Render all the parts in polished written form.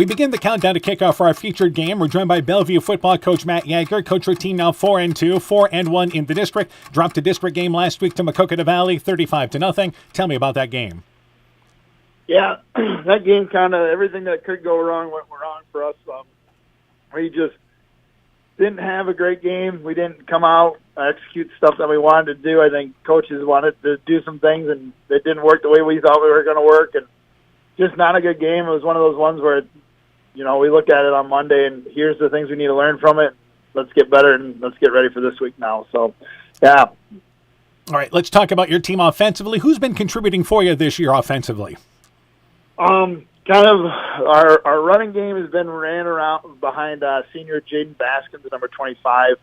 We begin the countdown to kickoff for our featured game. We're joined by Bellevue football coach Matt Yeager. Coach, your team now 4-2, 4-1 in the district. Dropped a district game last week to Maquoketa Valley, 35-0. Tell me about that game. Yeah, that game kind of everything that could go wrong went wrong for us. We just didn't have a great game. We didn't come out, execute stuff that we wanted to do. I think coaches wanted to do some things, and it didn't work the way we thought we were going to work. And just not a good game. It was one of those ones where, we look at it on Monday, and here's the things we need to learn from it. Let's get better, and let's get ready for this week now. So, yeah. All right, let's talk about your team offensively. Who's been contributing for you this year offensively? Kind of our running game has been ran around behind senior Jaden Baskins at number 25.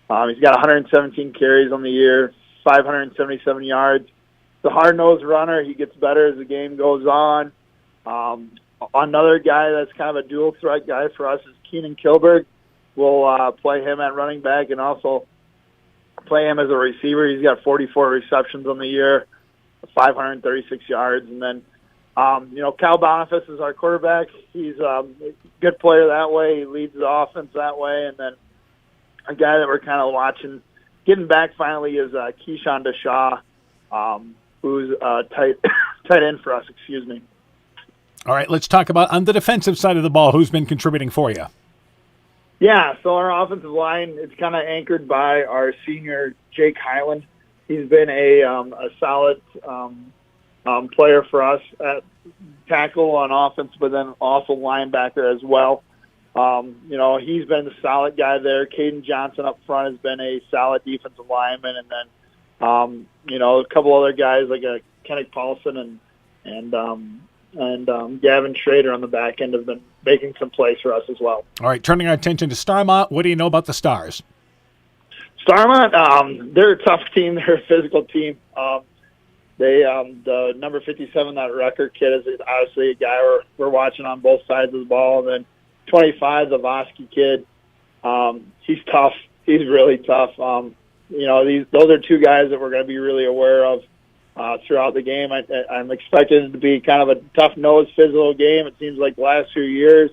He's got 117 carries on the year, 577 yards. The hard-nosed runner. He gets better as the game goes on. Another guy that's kind of a dual threat guy for us is Keenan Kilberg. We'll play him at running back and also play him as a receiver. He's got 44 receptions on the year, 536 yards. And then, Cal Boniface is our quarterback. He's a good player that way. He leads the offense that way. And then a guy that we're kind of watching, getting back finally, is Keyshawn DeShaw, who's tight end for us, excuse me. All right, let's talk about on the defensive side of the ball, who's been contributing for you? Yeah, so our offensive line, it's kind of anchored by our senior Jake Highland. He's been a solid player for us at tackle on offense, but then also linebacker as well. He's been the solid guy there. Caden Johnson up front has been a solid defensive lineman, and then a couple other guys like Kennick Paulson and Gavin Schrader on the back end have been making some plays for us as well. All right, turning our attention to Starmont, what do you know about the Stars? Starmont, they're a tough team. They're a physical team. The number 57, that Rucker kid, is obviously a guy we're watching on both sides of the ball. And then 25, the Vosky kid, he's tough. He's really tough. Those are two guys that we're going to be really aware of throughout the game. I'm expecting it to be kind of a tough-nosed, physical game. It seems like the last few years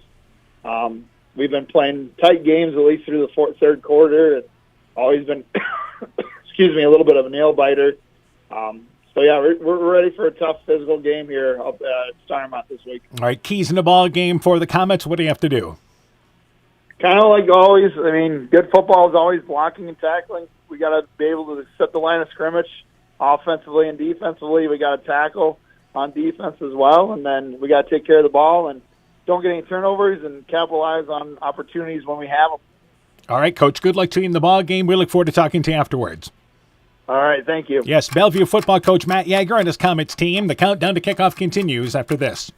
we've been playing tight games at least through the third quarter. It's always been, a little bit of a nail-biter. So, yeah, we're ready for a tough physical game here up at Starmont this week. All right, keys in the ball game for the Comets. What do you have to do? Kind of like always. I mean, good football is always blocking and tackling. We got to be able to set the line of scrimmage offensively and defensively. We got to tackle on defense as well, and then we got to take care of the ball and don't get any turnovers and capitalize on opportunities when we have them. All right, Coach, good luck to you in the ball game. We look forward to talking to you afterwards. All right, thank you. Yes, Bellevue football coach Matt Yeager and his Comets team. The countdown to kickoff continues after this.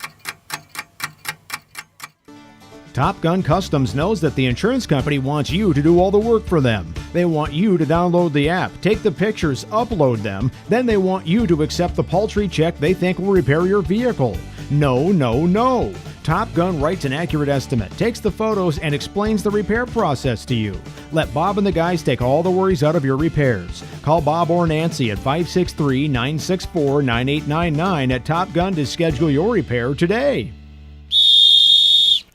Top Gun Customs knows that the insurance company wants you to do all the work for them. They want you to download the app, take the pictures, upload them, then they want you to accept the paltry check they think will repair your vehicle. No, no, no. Top Gun writes an accurate estimate, takes the photos, and explains the repair process to you. Let Bob and the guys take all the worries out of your repairs. Call Bob or Nancy at 563-964-9899 at Top Gun to schedule your repair today.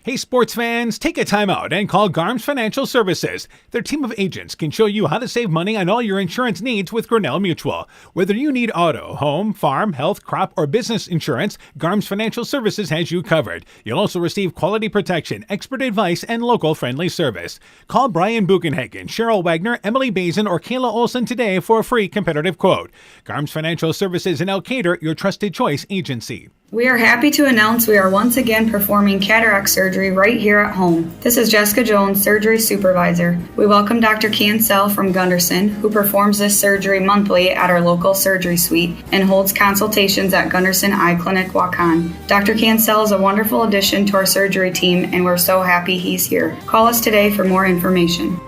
Hey, sports fans, take a time out and call Garms Financial Services. Their team of agents can show you how to save money on all your insurance needs with Grinnell Mutual. Whether you need auto, home, farm, health, crop, or business insurance, Garms Financial Services has you covered. You'll also receive quality protection, expert advice, and local friendly service. Call Brian Buchenhagen, Cheryl Wagner, Emily Bazin, or Kayla Olson today for a free competitive quote. Garms Financial Services in Elkader, your trusted choice agency. We are happy to announce we are once again performing cataract surgery right here at home. This is Jessica Jones, surgery supervisor. We welcome Dr. Cancel from Gunderson, who performs this surgery monthly at our local surgery suite and holds consultations at Gunderson Eye Clinic, Waukon. Dr. Cancel is a wonderful addition to our surgery team, and we're so happy he's here. Call us today for more information.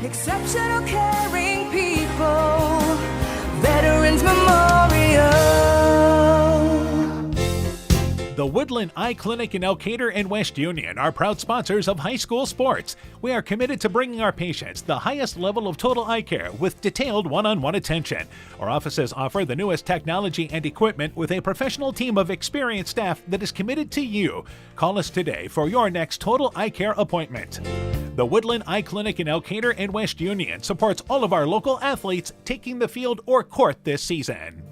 Exceptional caring people, Veterans Memorial. The Woodland Eye Clinic in Elkader and West Union are proud sponsors of high school sports. We are committed to bringing our patients the highest level of total eye care with detailed one-on-one attention. Our offices offer the newest technology and equipment with a professional team of experienced staff that is committed to you. Call us today for your next total eye care appointment. The Woodland Eye Clinic in Elkader and West Union supports all of our local athletes taking the field or court this season.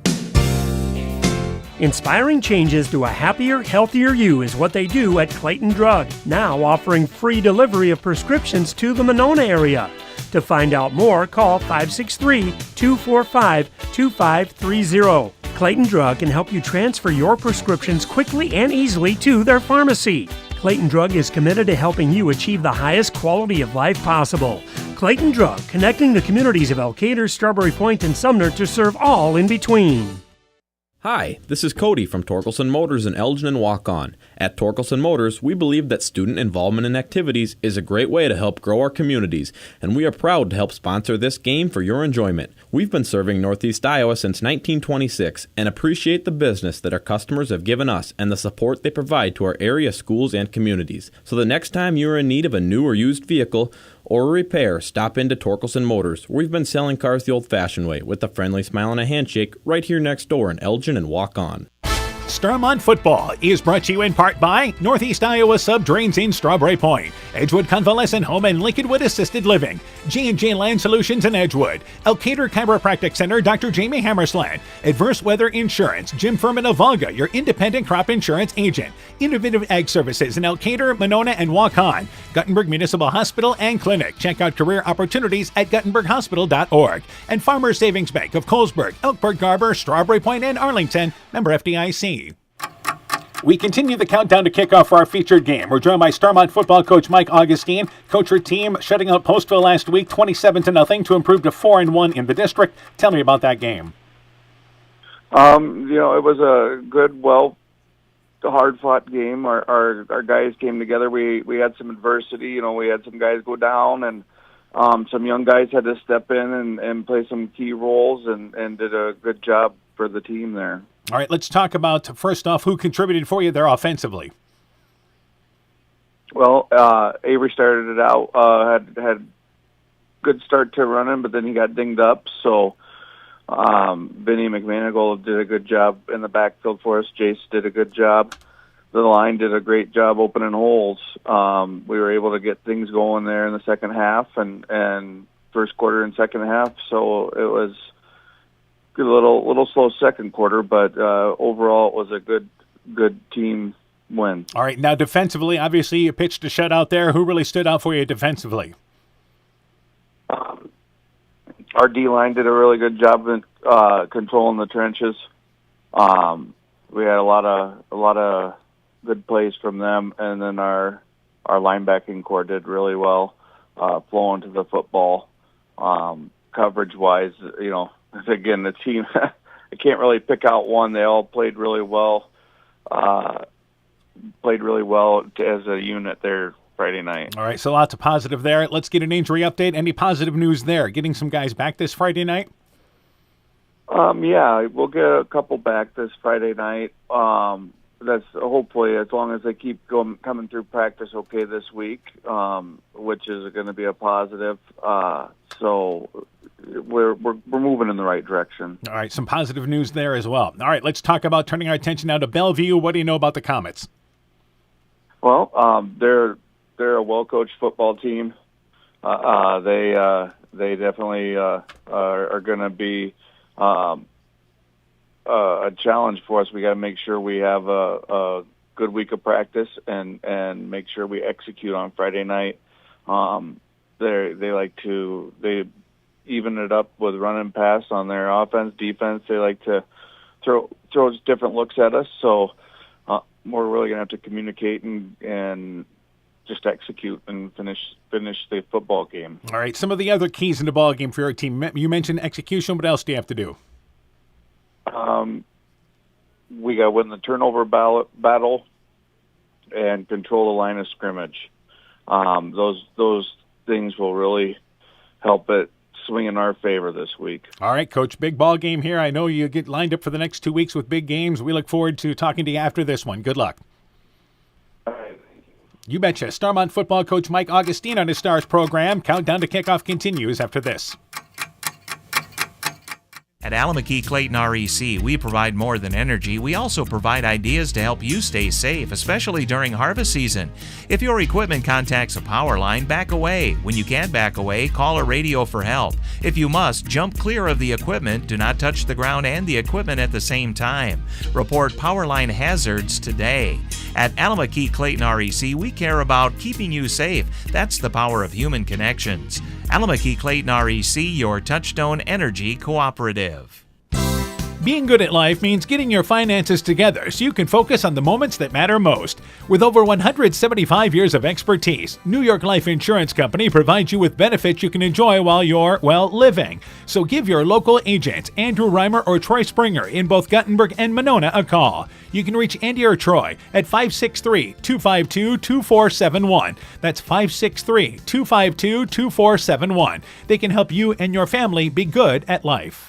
Inspiring changes to a happier, healthier you is what they do at Clayton Drug, now offering free delivery of prescriptions to the Monona area. To find out more, call 563-245-2530. Clayton Drug can help you transfer your prescriptions quickly and easily to their pharmacy. Clayton Drug is committed to helping you achieve the highest quality of life possible. Clayton Drug, connecting the communities of Elkader, Strawberry Point, and Sumner to serve all in between. Hi, this is Cody from Torkelson Motors in Elgin and Waukon. At Torkelson Motors, we believe that student involvement in activities is a great way to help grow our communities, and we are proud to help sponsor this game for your enjoyment. We've been serving Northeast Iowa since 1926 and appreciate the business that our customers have given us and the support they provide to our area schools and communities. So the next time you're in need of a new or used vehicle or a repair, stop into Torkelson Motors. We've been selling cars the old-fashioned way with a friendly smile and a handshake right here next door in Elgin and Waukon. Starmont Football is brought to you in part by Northeast Iowa Sub-Drains in Strawberry Point, Edgewood Convalescent Home and Lincolnwood Assisted Living, J&J Land Solutions in Edgewood, Elkader Chiropractic Center, Dr. Jamie Hammersland, Adverse Weather Insurance, Jim Furman of Volga, your independent crop insurance agent, Innovative Ag Services in Elkader, Monona, and Waukon, Guttenberg Municipal Hospital and Clinic. Check out career opportunities at guttenberghospital.org, and Farmers Savings Bank of Colesburg, Elkburg, Garber, Strawberry Point, and Arlington, member FDIC. We continue the countdown to kickoff for our featured game. We're joined by Starmont football coach Mike Augustine. Coach, your team shutting out Postville last week, 27-0, to improve to 4-1 in the district. Tell me about that game. It was a good, hard-fought game. Our guys came together. We had some adversity. We had some guys go down, and some young guys had to step in and play some key roles and did a good job for the team there. All right, let's talk about, first off, who contributed for you there offensively. Well, Avery started it out, had good start to running, but then he got dinged up. So Vinny McManigal did a good job in the backfield for us. Jace did a good job. The line did a great job opening holes. We were able to get things going there in the second half and first quarter and second half. So it was a little slow second quarter, but overall it was a good team win. All right, now defensively, obviously you pitched a shutout there. Who really stood out for you defensively? Our D-line did a really good job in controlling the trenches. We had a lot of good plays from them, and then our linebacking core did really well, flowing to the football. Coverage-wise, again, the team, I can't really pick out one. They all played really well as a unit there Friday night. All right, so lots of positive there. Let's get an injury update. Any positive news there? Getting some guys back this Friday night? Yeah, we'll get a couple back this Friday night. That's hopefully, as long as they keep coming through practice okay this week, which is going to be a positive. So we're moving in the right direction. All right, some positive news there as well. All right, let's talk about turning our attention now to Bellevue. What do you know about the Comets? Well, they're a well-coached football team. They definitely are going to be a challenge for us. We got to make sure we have a good week of practice and make sure we execute on Friday night. They even it up with run and pass on their offense, defense. They like to throw different looks at us. So we're really going to have to communicate and just execute and finish the football game. All right, some of the other keys in the ball game for your team. You mentioned execution. What else do you have to do? We got to win the turnover battle and control the line of scrimmage. Those things will really help it swing in our favor this week. All right, Coach, big ball game here. I know you get lined up for the next 2 weeks with big games. We look forward to talking to you after this one. Good luck. All right. You betcha. Starmont football coach Mike Augustine on his Stars program. Countdown to kickoff continues after this. At Alameda Clayton REC, we provide more than energy. We also provide ideas to help you stay safe, especially during harvest season. If your equipment contacts a power line, back away. When you can't back away, call a radio for help. If you must, jump clear of the equipment. Do not touch the ground and the equipment at the same time. Report power line hazards today. At Alameda Clayton REC, we care about keeping you safe. That's the power of human connections. Alameda Clayton REC, your Touchstone Energy Cooperative. Being good at life means getting your finances together so you can focus on the moments that matter most. With over 175 years of expertise, New York Life Insurance Company provides you with benefits you can enjoy while you're, living. So give your local agents, Andrew Reimer or Troy Springer in both Guttenberg and Monona, a call. You can reach Andy or Troy at 563-252-2471. That's 563-252-2471. They can help you and your family be good at life.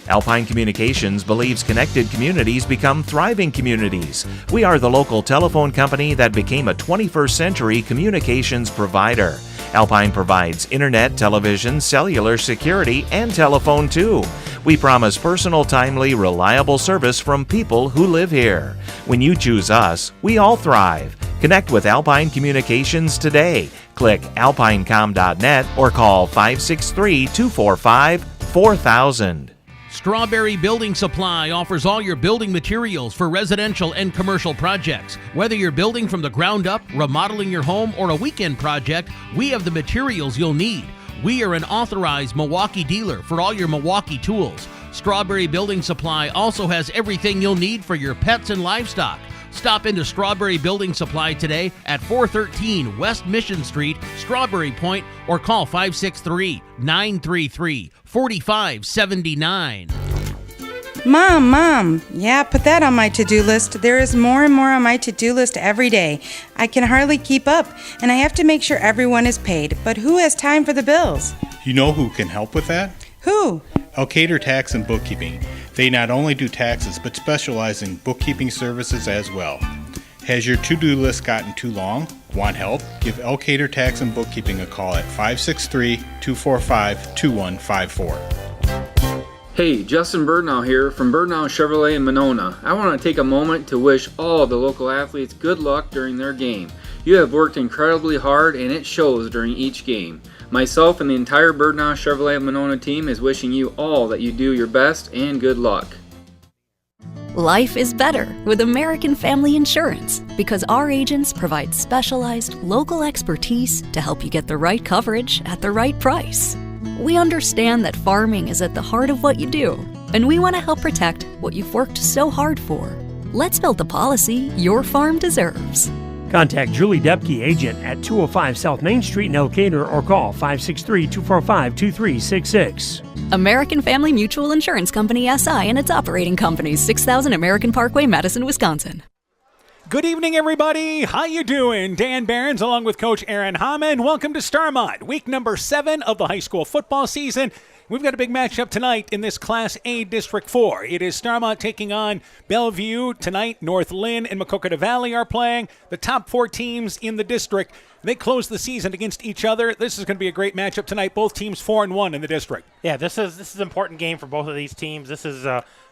Alpine Communications believes connected communities become thriving communities. We are the local telephone company that became a 21st century communications provider. Alpine provides internet, television, cellular security, and telephone too. We promise personal, timely, reliable service from people who live here. When you choose us, we all thrive. Connect with Alpine Communications today. Click alpinecom.net or call 563-245-4000. Strawberry Building Supply offers all your building materials for residential and commercial projects. Whether you're building from the ground up, remodeling your home, or a weekend project, we have the materials you'll need. We are an authorized Milwaukee dealer for all your Milwaukee tools. Strawberry Building Supply also has everything you'll need for your pets and livestock. Stop into Strawberry Building Supply today at 413 West Mission Street, Strawberry Point, or call 563-933-4579. Mom, yeah, put that on my to-do list. There is more and more on my to-do list every day. I can hardly keep up, and I have to make sure everyone is paid. But who has time for the bills? You know who can help with that? Who? Elkader Tax and Bookkeeping. They not only do taxes, but specialize in bookkeeping services as well. Has your to-do list gotten too long? Want help? Give Elkader Tax and Bookkeeping a call at 563-245-2154. Hey, Justin Birdnow here from Birdnow Chevrolet in Monona. I want to take a moment to wish all the local athletes good luck during their game. You have worked incredibly hard and it shows during each game. Myself and the entire Birdnow Chevrolet Monona team is wishing you all that you do your best and good luck. Life is better with American Family Insurance because our agents provide specialized local expertise to help you get the right coverage at the right price. We understand that farming is at the heart of what you do, and we want to help protect what you've worked so hard for. Let's build the policy your farm deserves. Contact Julie Depke, agent at 205 South Main Street in Elkader, or call 563-245-2366. American Family Mutual Insurance Company SI and its operating companies, 6000 American Parkway, Madison, Wisconsin. Good evening, everybody. How you doing? Dan Behrens along with Coach Aaron Hammond. Welcome to Starmont, week number 7 of the high school football season. We've got a big matchup tonight in this Class A District 4. It is Starmont taking on Bellevue tonight. North Lynn and Maquoketa Valley are playing. The top 4 teams in the district, they close the season against each other. This is going to be a great matchup tonight. Both teams 4-1 in the district. Yeah, this is an important game for both of these teams. This is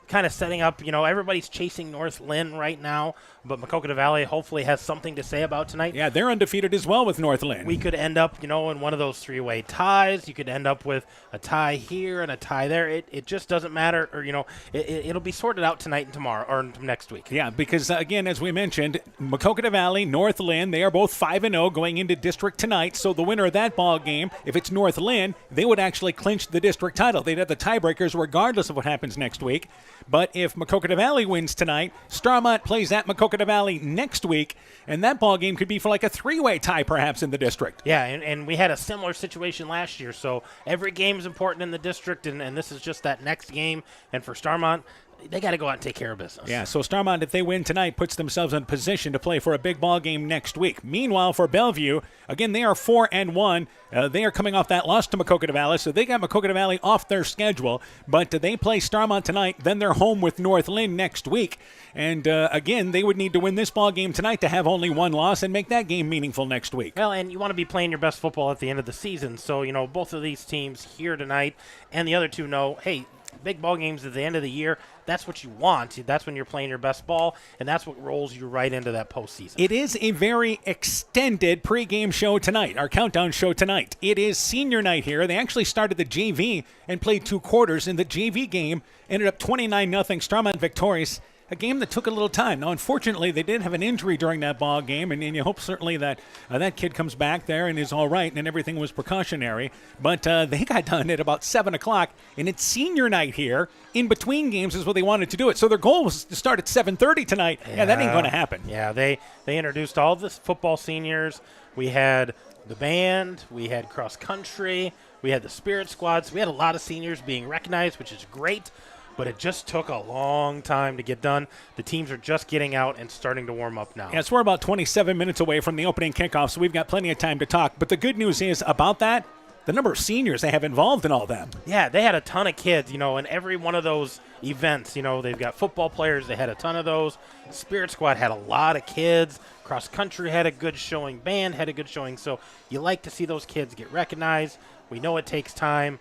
kind of setting up, everybody's chasing North Lynn right now, but Maquoketa Valley hopefully has something to say about tonight. Yeah, they're undefeated as well with North Lynn. We could end up, in one of those 3-way ties. You could end up with a tie here and a tie there. It just doesn't matter, or, it'll be sorted out tonight and tomorrow, or next week. Yeah, because, again, as we mentioned, Maquoketa Valley, North Lynn, they are both 5-0 going into district tonight, so the winner of that ball game, if it's North Lynn, they would actually clinch the district title. They'd have the tiebreakers regardless of what happens next week. But if Maquoketa Valley wins tonight, Starmont plays at Maquoketa Valley next week, and that ball game could be for like a 3-way tie perhaps in the district. Yeah, and we had a similar situation last year, so every game is important in the district, and this is just that next game. And for Starmont, they got to go out and take care of business. Yeah, so Starmont, if they win tonight, puts themselves in position to play for a big ball game next week. Meanwhile, for Bellevue, again, they are 4-1. They are coming off that loss to Maquoketa Valley, so they got Maquoketa Valley off their schedule. But they play Starmont tonight, then they're home with North Lynn next week. And again, they would need to win this ball game tonight to have only one loss and make that game meaningful next week. Well, and you want to be playing your best football at the end of the season. So, both of these teams here tonight and the other two know, hey, big ball games at the end of the year, that's what you want. That's when you're playing your best ball, and that's what rolls you right into that postseason. It is a very extended pregame show tonight, our countdown show tonight. It is senior night here. They actually started the JV and played 2 quarters, and the JV game ended up 29-0, Starmont victorious. A game that took a little time. Now, unfortunately, they did have an injury during that ball game, and you hope certainly that that kid comes back there and is all right, and everything was precautionary. But they got done at about 7 o'clock, and it's senior night here. In between games is what they wanted to do it. So their goal was to start at 7:30 tonight. Yeah, that ain't going to happen. Yeah, they introduced all the football seniors. We had the band. We had cross country. We had the spirit squads. We had a lot of seniors being recognized, which is great. But it just took a long time to get done. The teams are just getting out and starting to warm up now. Yes, we're about 27 minutes away from the opening kickoff, so we've got plenty of time to talk. But the good news is about that, the number of seniors they have involved in all that. Yeah, they had a ton of kids, in every one of those events. They've got football players. They had a ton of those. Spirit Squad had a lot of kids. Cross Country had a good showing. Band had a good showing. So you like to see those kids get recognized. We know it takes time.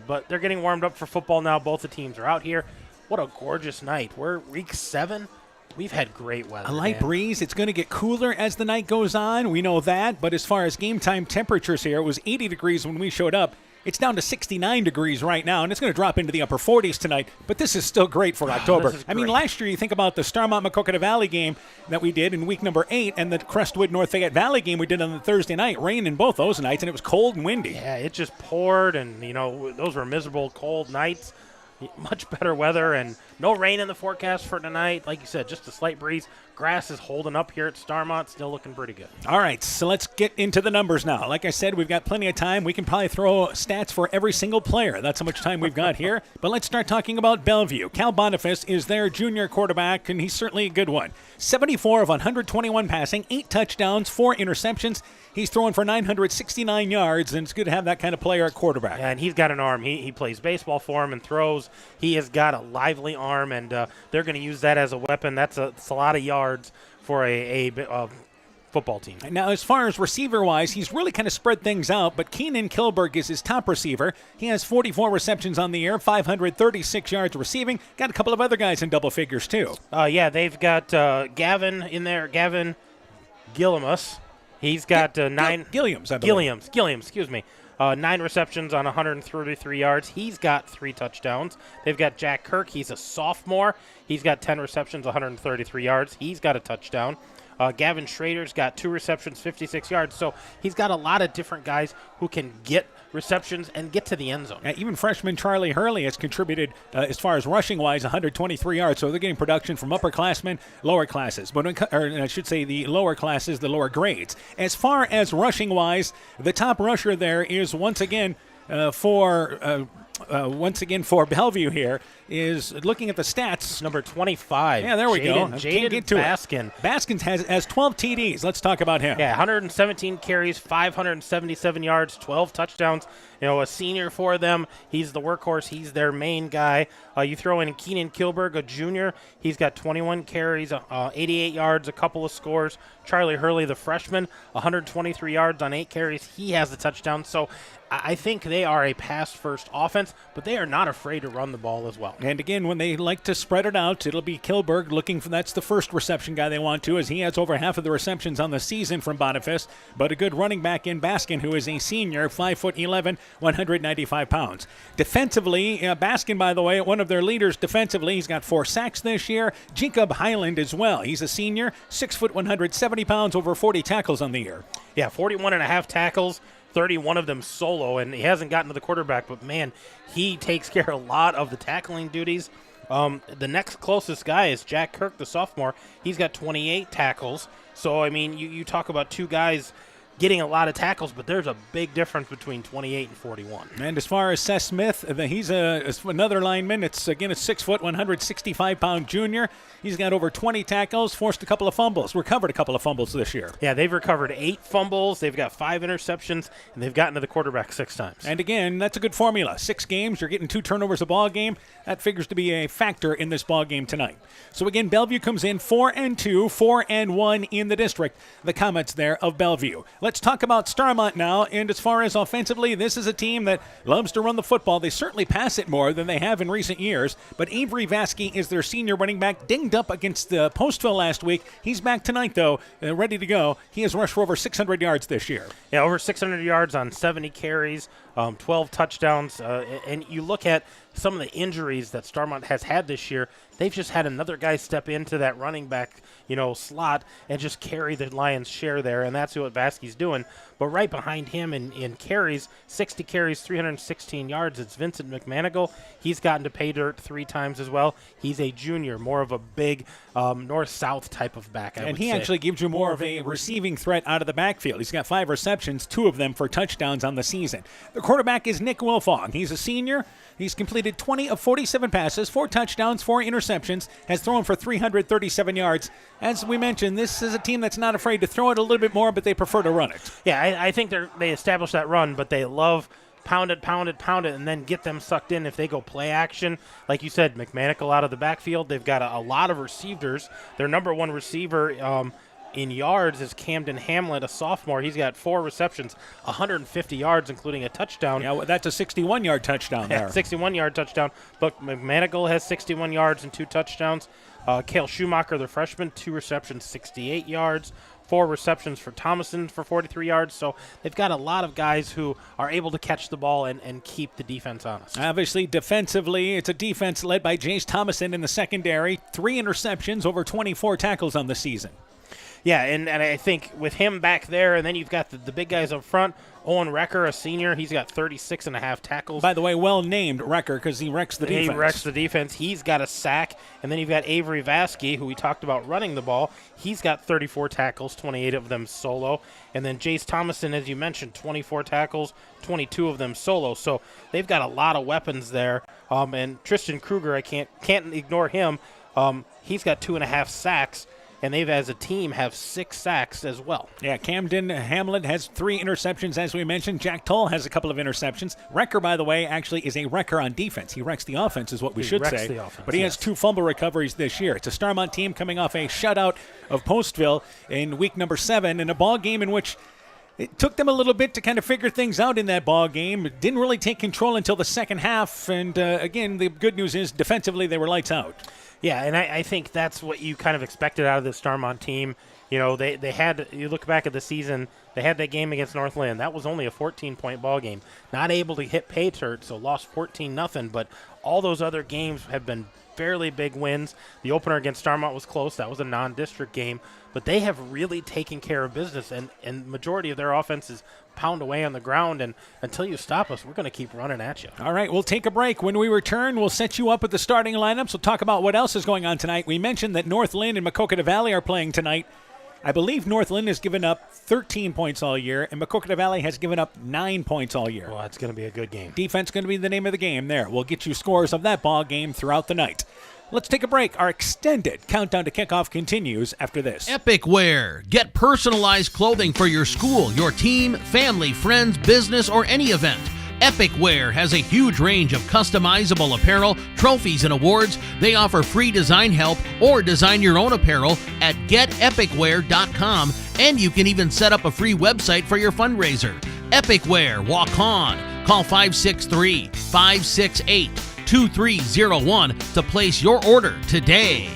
But they're getting warmed up for football now. Both the teams are out here. What a gorgeous night. We're week 7. We've had great weather. A light breeze. It's going to get cooler as the night goes on. We know that. But as far as game time temperatures here, it was 80 degrees when we showed up. It's down to 69 degrees right now, and it's going to drop into the upper 40s tonight. But this is still great for October. I mean, last year, you think about the Starmont-Maquoketa Valley game that we did in week number 8 and the Crestwood-North Fayette Valley game we did on the Thursday night. Rain in both those nights, and it was cold and windy. Yeah, it just poured, and, those were miserable, cold nights. Much better weather and no rain in the forecast for tonight. Like you said, just a slight breeze. Grass is holding up here at Starmont, still looking pretty good. All right, so let's get into the numbers now. Like I said, we've got plenty of time. We can probably throw stats for every single player. That's how much time we've got here. But let's start talking about Bellevue. Cal Boniface is their junior quarterback, and he's certainly a good one. 74 of 121 passing, 8 touchdowns, 4 interceptions. He's throwing for 969 yards, and it's good to have that kind of player at quarterback. Yeah, and he's got an arm. He plays baseball for him and throws. He has got a lively arm, and they're going to use that as a weapon. That's a lot of yards for a football team. Now, as far as receiver-wise, he's really kind of spread things out, but Keenan Kilberg is his top receiver. He has 44 receptions on the year, 536 yards receiving. Got a couple of other guys in double figures, too. Yeah, they've got Gavin in there, Gavin Gilliamus. He's got 9. Gilliams, I believe. Gilliams, excuse me. 9 receptions on 133 yards. He's got 3 touchdowns. They've got Jack Kirk. He's a sophomore. He's got 10 receptions, 133 yards. He's got a touchdown. Gavin Schrader's got 2 receptions, 56 yards. So he's got a lot of different guys who can get receptions and get to the end zone. Even freshman Charlie Hurley has contributed, as far as rushing-wise, 123 yards. So they're getting production from upperclassmen, lower classes. But I should say the lower classes, the lower grades. As far as rushing-wise, the top rusher there is once again for Bellevue here is looking at the stats. Number 25. Yeah, there we go. Jaden Baskin. Baskin has 12 TDs. Let's talk about him. Yeah, 117 carries, 577 yards, 12 touchdowns. A senior for them. He's the workhorse. He's their main guy. You throw in Keenan Kilberg, a junior. He's got 21 carries, 88 yards, a couple of scores. Charlie Hurley, the freshman, 123 yards on 8 carries. He has the touchdown. So I think they are a pass-first offense, but they are not afraid to run the ball as well. And again, when they like to spread it out, it'll be Kilberg looking for, that's the first reception guy they want to, as he has over half of the receptions on the season from Boniface. But a good running back in Baskin, who is a senior, 5'11", 195 pounds. Defensively, Baskin, by the way, one of their leaders defensively. He's got 4 sacks this year. Jacob Highland as well. He's a senior, 6 foot 170 pounds, over 40 tackles on the year. Yeah, 41 and a half tackles. 31 of them solo, and he hasn't gotten to the quarterback, but man, he takes care of a lot of the tackling duties. The next closest guy is Jack Kirk, the sophomore. He's got 28 tackles. So, I mean, you talk about 2 guys getting a lot of tackles, but there's a big difference between 28 and 41. And as far as Seth Smith, he's another lineman. It's a 6 foot, 165-pound junior. He's got over 20 tackles, forced a couple of fumbles, recovered a couple of fumbles this year. Yeah, they've recovered 8 fumbles. They've got 5 interceptions, and they've gotten to the quarterback 6 times. And again, that's a good formula. 6 games, you're getting 2 turnovers a ball game. That figures to be a factor in this ball game tonight. So again, Bellevue comes in 4-2, 4-1 in the district. The comments there of Bellevue. Let's talk about Starmont now. And as far as offensively, this is a team that loves to run the football. They certainly pass it more than they have in recent years. But Avery Vasky is their senior running back, dinged up against Postville last week. He's back tonight, though, ready to go. He has rushed for over 600 yards this year. Yeah, over 600 yards on 70 carries, 12 touchdowns. And you look at some of the injuries that Starmont has had this year, they've just had another guy step into that running back, slot and just carry the Lions' share there, and that's what Vasky's doing. But right behind him in carries, 60 carries, 316 yards, it's Vincent McManigal. He's gotten to pay dirt 3 times as well. He's a junior, more of a big north-south type of back, I would say. Actually gives you more of a receiving threat out of the backfield. He's got 5 receptions, 2 of them for touchdowns on the season. The quarterback is Nick Wilfong. He's a senior. He's completed 20 of 47 passes, 4 touchdowns, 4 interceptions, has thrown for 337 yards. As we mentioned, this is a team that's not afraid to throw it a little bit more, but they prefer to run it. Yeah, I think they established that run, but they love pound it, and then get them sucked in if they go play action. Like you said, McManigal out of the backfield. They've got a lot of receivers. Their number 1 receiver in yards is Camden Hamlet, a sophomore. He's got 4 receptions, 150 yards, including a touchdown. Yeah, well, that's a 61-yard touchdown there. 61-yard touchdown. But McManigal has 61 yards and 2 touchdowns. Cale Schumacher, the freshman, 2 receptions, 68 yards. 4 receptions for Thomason for 43 yards. So they've got a lot of guys who are able to catch the ball and keep the defense honest. Obviously, defensively, it's a defense led by Jace Thomason in the secondary. 3 interceptions, over 24 tackles on the season. Yeah, and I think with him back there, and then you've got the big guys up front, Owen Recker, a senior, he's got 36.5 tackles. By the way, well named Recker because he wrecks the defense. He wrecks the defense. He's got a sack. And then you've got Avery Vasky, who we talked about running the ball. He's got 34 tackles, 28 of them solo. And then Jace Thomason, as you mentioned, 24 tackles, 22 of them solo. So they've got a lot of weapons there. And Tristan Kruger, I can't ignore him. He's got 2.5 sacks. And they've, as a team, have 6 sacks as well. Yeah, Camden Hamlet has 3 interceptions, as we mentioned. Jack Tull has a couple of interceptions. Wrecker, by the way, actually is a wrecker on defense. He wrecks the offense is what we should say. The offense, but he has 2 fumble recoveries this year. It's a Starmont team coming off a shutout of Postville in week number 7 in a ball game in which it took them a little bit to kind of figure things out in that ball game. It didn't really take control until the second half. And, again, the good news is defensively they were lights out. Yeah, and I think that's what you kind of expected out of the Starmont team. They had, you look back at the season, they had that game against Northland. That was only a 14-point ball game. Not able to hit Payturt, so lost 14-0. But all those other games have been fairly big wins. The opener against Starmont was close. That was a non-district game. But they have really taken care of business, and majority of their offense is pound away on the ground, and until you stop us, we're going to keep running at you. All right, we'll take a break. When we return, we'll set you up with the starting lineups. We'll talk about what else is going on tonight. We mentioned that Northland and Maquoketa Valley are playing tonight. I believe Northland has given up 13 points all year, and Maquoketa Valley has given up 9 points all year. Well, that's going to be a good game. Defense going to be the name of the game there. We'll get you scores of that ball game throughout the night. Let's take a break. Our extended countdown to kickoff continues after this. Epic Wear. Get personalized clothing for your school, your team, family, friends, business, or any event. Epic Wear has a huge range of customizable apparel, trophies, and awards. They offer free design help or design your own apparel at getepicwear.com, and you can even set up a free website for your fundraiser. Epic Wear. Walk on. Call 563-568-2301 to place your order today.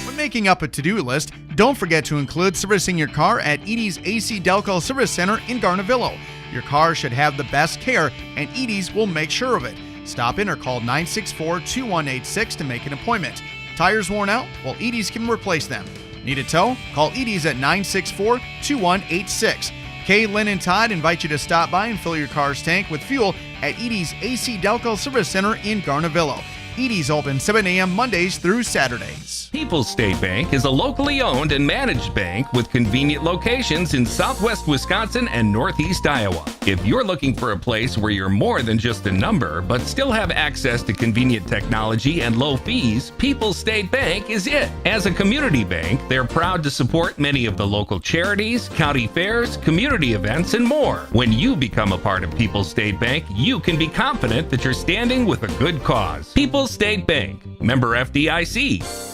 When making up a to-do list, don't forget to include servicing your car at Edie's AC Delco Service Center in Garnavillo. Your car should have the best care, and Edie's will make sure of it. Stop in or call 964-2186 to make an appointment. Tires worn out? Well, Edie's can replace them. Need a tow? Call Edie's at 964-2186. Kay, Lynn, and Todd invite you to stop by and fill your car's tank with fuel at Edie's AC Delco Service Center in Garnavillo. Edie's open 7 a.m. Mondays through Saturdays. People's State Bank is a locally owned and managed bank with convenient locations in southwest Wisconsin and northeast Iowa. If you're looking for a place where you're more than just a number, but still have access to convenient technology and low fees, People's State Bank is it. As a community bank, they're proud to support many of the local charities, county fairs, community events, and more. When you become a part of People's State Bank, you can be confident that you're standing with a good cause. People's State Bank, member FDIC.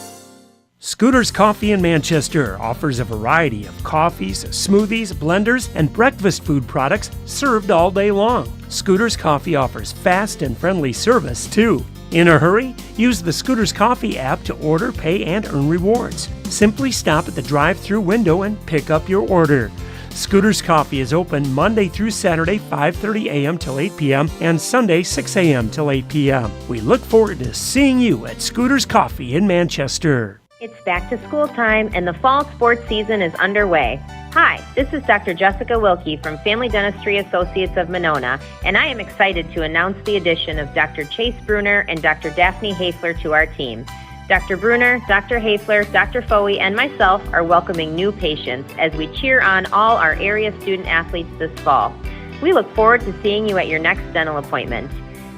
Scooter's Coffee in Manchester offers a variety of coffees, smoothies, blenders, and breakfast food products served all day long. Scooter's Coffee offers fast and friendly service, too. In a hurry? Use the Scooter's Coffee app to order, pay, and earn rewards. Simply stop at the drive-thru window and pick up your order. Scooter's Coffee is open Monday through Saturday, 5:30 a.m. till 8 p.m. and Sunday, 6 a.m. till 8 p.m. We look forward to seeing you at Scooter's Coffee in Manchester. It's back to school time and the fall sports season is underway. Hi, this is Dr. Jessica Wilkie from Family Dentistry Associates of Monona, and I am excited to announce the addition of Dr. Chase Bruner and Dr. Daphne Hafler to our team. Dr. Bruner, Dr. Hafler, Dr. Foey, and myself are welcoming new patients as we cheer on all our area student athletes this fall. We look forward to seeing you at your next dental appointment.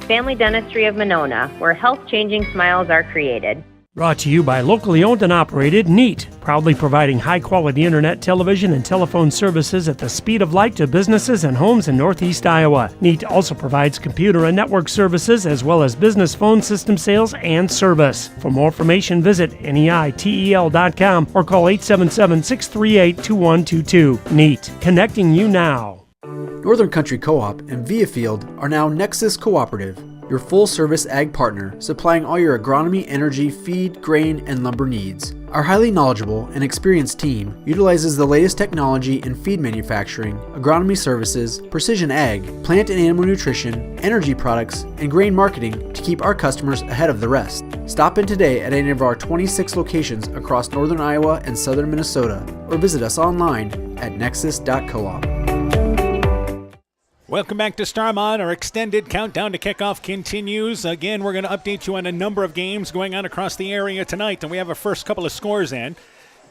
Family Dentistry of Monona, where health-changing smiles are created. Brought to you by locally owned and operated NEAT, proudly providing high-quality internet, television, and telephone services at the speed of light to businesses and homes in northeast Iowa. NEAT also provides computer and network services as well as business phone system sales and service. For more information, visit NEITEL.com or call 877-638-2122. NEAT, connecting you now. Northern Country Co-op and Viafield are now Nexus Cooperative, your full-service ag partner, supplying all your agronomy, energy, feed, grain, and lumber needs. Our highly knowledgeable and experienced team utilizes the latest technology in feed manufacturing, agronomy services, precision ag, plant and animal nutrition, energy products, and grain marketing to keep our customers ahead of the rest. Stop in today at any of our 26 locations across northern Iowa and southern Minnesota, or visit us online at nexus.coop. Welcome back to Starmont. Our extended countdown to kickoff continues. Again, we're going to update you on a number of games going on across the area tonight, and we have our first couple of scores in.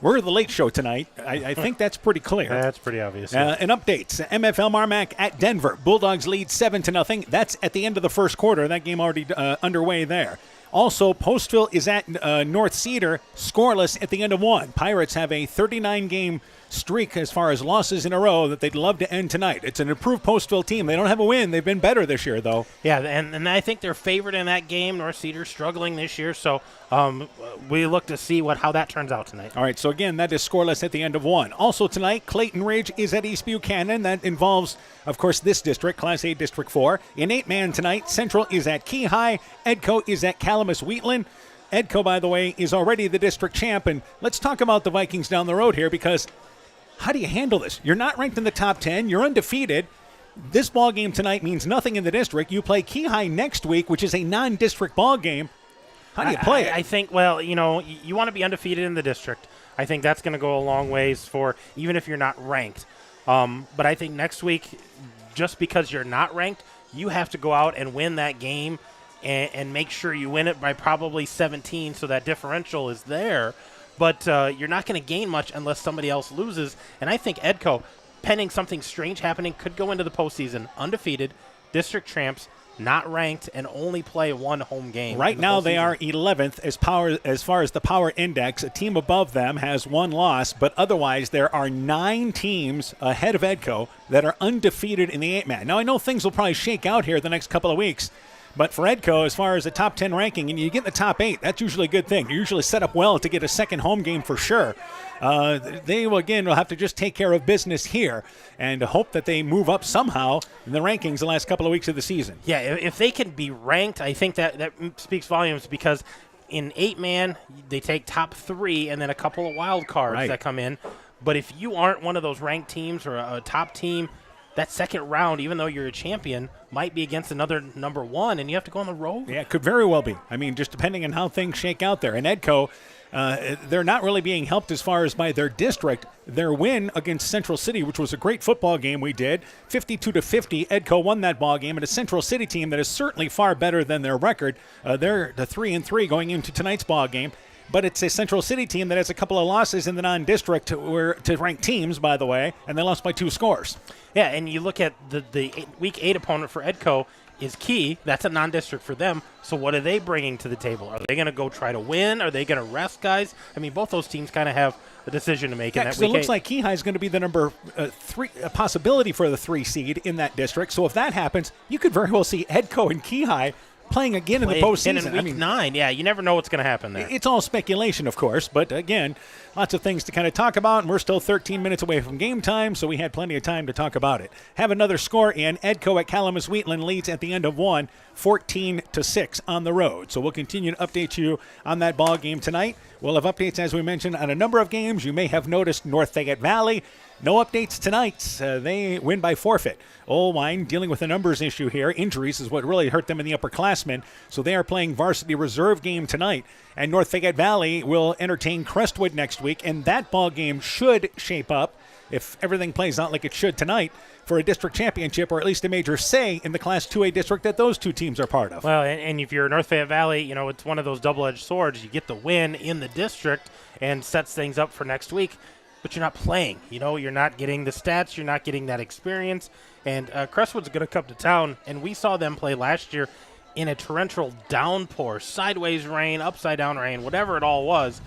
We're the late show tonight. I think that's pretty clear. That's pretty obvious. And updates. MFL Marmac at Denver. Bulldogs lead 7-0. That's at the end of the first quarter. That game already underway there. Also, Postville is at North Cedar, scoreless at the end of one. Pirates have a 39-game streak as far as losses in a row that they'd love to end tonight. It's an improved Postville team. They don't have a win. They've been better this year, though. Yeah, and I think they're favored in that game. North Cedar's struggling this year, so we look to see how that turns out tonight. All right, so again, that is scoreless at the end of one. Also tonight, Clayton Ridge is at East Buchanan. That involves, of course, this district, Class A District 4. In 8-man tonight, Central is at Key High. Edco is at Calamus Wheatland. Edco, by the way, is already the district champ. And let's talk about the Vikings down the road here, because how do you handle this? You're not ranked in the top 10. You're undefeated. This ball game tonight means nothing in the district. You play Key High next week, which is a non-district ball game. How do you play it? I think, well, you want to be undefeated in the district. I think that's going to go a long ways for even if you're not ranked. But I think next week, just because you're not ranked, you have to go out and win that game and make sure you win it by probably 17 so that differential is there. But you're not going to gain much unless somebody else loses. And I think Edco, pending something strange happening, could go into the postseason undefeated, district champs, not ranked, and only play one home game. Right now they are 11th as far as the power index. A team above them has one loss, but otherwise there are 9 teams ahead of Edco that are undefeated in the 8-man. Now I know things will probably shake out here the next couple of weeks, but for Edco, as far as the top 10 ranking, and you get in the top 8, that's usually a good thing. You're usually set up well to get a second home game for sure. They will have to just take care of business here and hope that they move up somehow in the rankings the last couple of weeks of the season. Yeah, if they can be ranked, I think that speaks volumes, because in 8-man, they take top 3 and then a couple of wild cards that come in. But if you aren't one of those ranked teams or a top team, that second round, even though you're a champion, might be against another number 1, and you have to go on the road. Yeah, it could very well be. I mean, just depending on how things shake out there. And Edco, they're not really being helped as far as by their district. Their win against Central City, which was a great football game we did, 52-50, Edco won that ball game, and a Central City team that is certainly far better than their record. They're the 3-3 going into tonight's ball game. but it's a Central City team that has a couple of losses in the non-district to ranked teams, by the way, and they lost by 2 scores. Yeah, and you look at the Week 8 opponent for Edco is Key. That's a non-district for them. So what are they bringing to the table? Are they going to go try to win? Are they going to rest guys? I mean, both those teams kind of have a decision to make. Yeah, because it looks like Key High is going to be the number 3, a possibility for the 3 seed in that district. So if that happens, you could very well see Edco and Key High playing again in the postseason. In Week 9, yeah, you never know what's going to happen there. It's all speculation, of course, but again, lots of things to kind of talk about, and we're still 13 minutes away from game time, so we had plenty of time to talk about it. Have another score in. Edco at Calamus-Wheatland leads at the end of one, 14-6 on the road. So we'll continue to update you on that ball game tonight. We'll have updates, as we mentioned, on a number of games. You may have noticed North Fayette Valley. No updates tonight. They win by forfeit. Oldwine dealing with a numbers issue here. Injuries is what really hurt them in the upperclassmen. So they are playing varsity reserve game tonight. And North Fayette Valley will entertain Crestwood next week. And that ball game should shape up, if everything plays out like it should tonight, for a district championship, or at least a major say in the Class 2A district that those two teams are part of. Well, and if you're North Fayette Valley, it's one of those double-edged swords. You get the win in the district and sets things up for next week. But you're not playing. You're not getting the stats. You're not getting that experience. And Crestwood's going to come to town, and we saw them play last year in a torrential downpour, sideways rain, upside-down rain, whatever it all was.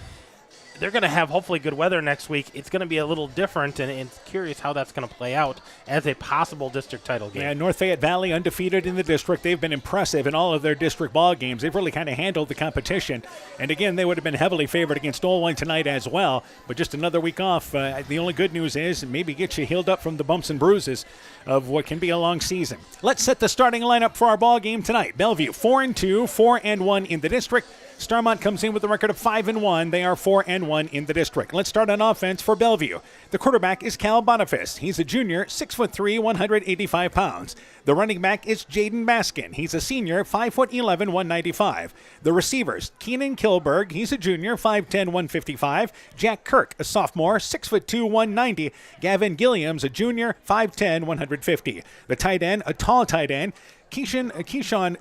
They're going to have hopefully good weather next week. It's going to be a little different, and it's curious how that's going to play out as a possible district title game. Yeah, North Fayette Valley undefeated in the district. They've been impressive in all of their district ball games. They've really kind of handled the competition. And again, they would have been heavily favored against Oldwine tonight as well. But just another week off. The only good news is maybe get you healed up from the bumps and bruises of what can be a long season. Let's set the starting lineup for our ball game tonight. Bellevue 4-2, 4-1 in the district. Starmont comes in with a record of 5-1. They are 4-1 in the district. Let's start on offense for Bellevue. The quarterback is Cal Boniface. He's a junior, 6'3", 185 pounds. The running back is Jaden Baskin. He's a senior, 5'11", 195. The receivers, Keenan Kilberg. He's a junior, 5'10", 155. Jack Kirk, a sophomore, 6'2", 190. Gavin Gilliams, a junior, 5'10", 150. The tight end, a tall tight end, Keyshawn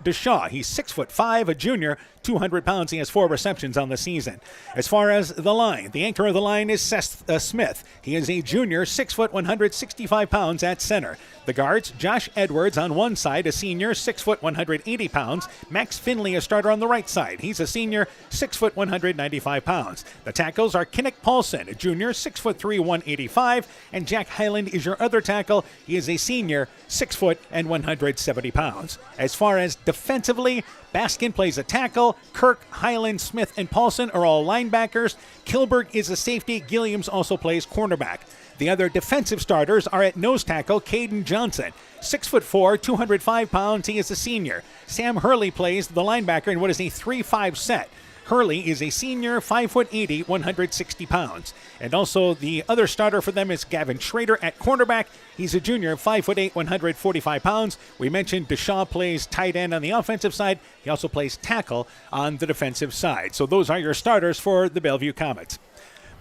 Deshaw. He's 6'5", a junior, 200 pounds. He has 4 receptions on the season. As far as the line, the anchor of the line is Seth Smith. He is a junior, 6 foot, 165 pounds at center. The guards, Josh Edwards on one side, a senior, 6 foot, 180 pounds. Max Finley, a starter on the right side. He's a senior, 6 foot, 195 pounds. The tackles are Kinnick Paulson, a junior, 6'3", 185. And Jack Highland is your other tackle. He is a senior, 6 foot, and 170 pounds. As far as defensively, Baskin plays a tackle. Kirk, Highland, Smith, and Paulson are all linebackers. Kilberg is a safety. Gilliams also plays cornerback. The other defensive starters are at nose tackle, Caden Johnson, 6'4", 205 pounds. He is a senior. Sam Hurley plays the linebacker in what is a 3-5 set. Hurley is a senior, 5'80", 160 pounds. And also the other starter for them is Gavin Schrader at cornerback. He's a junior, 5'8", 145 pounds. We mentioned Deshaw plays tight end on the offensive side. He also plays tackle on the defensive side. So those are your starters for the Bellevue Comets.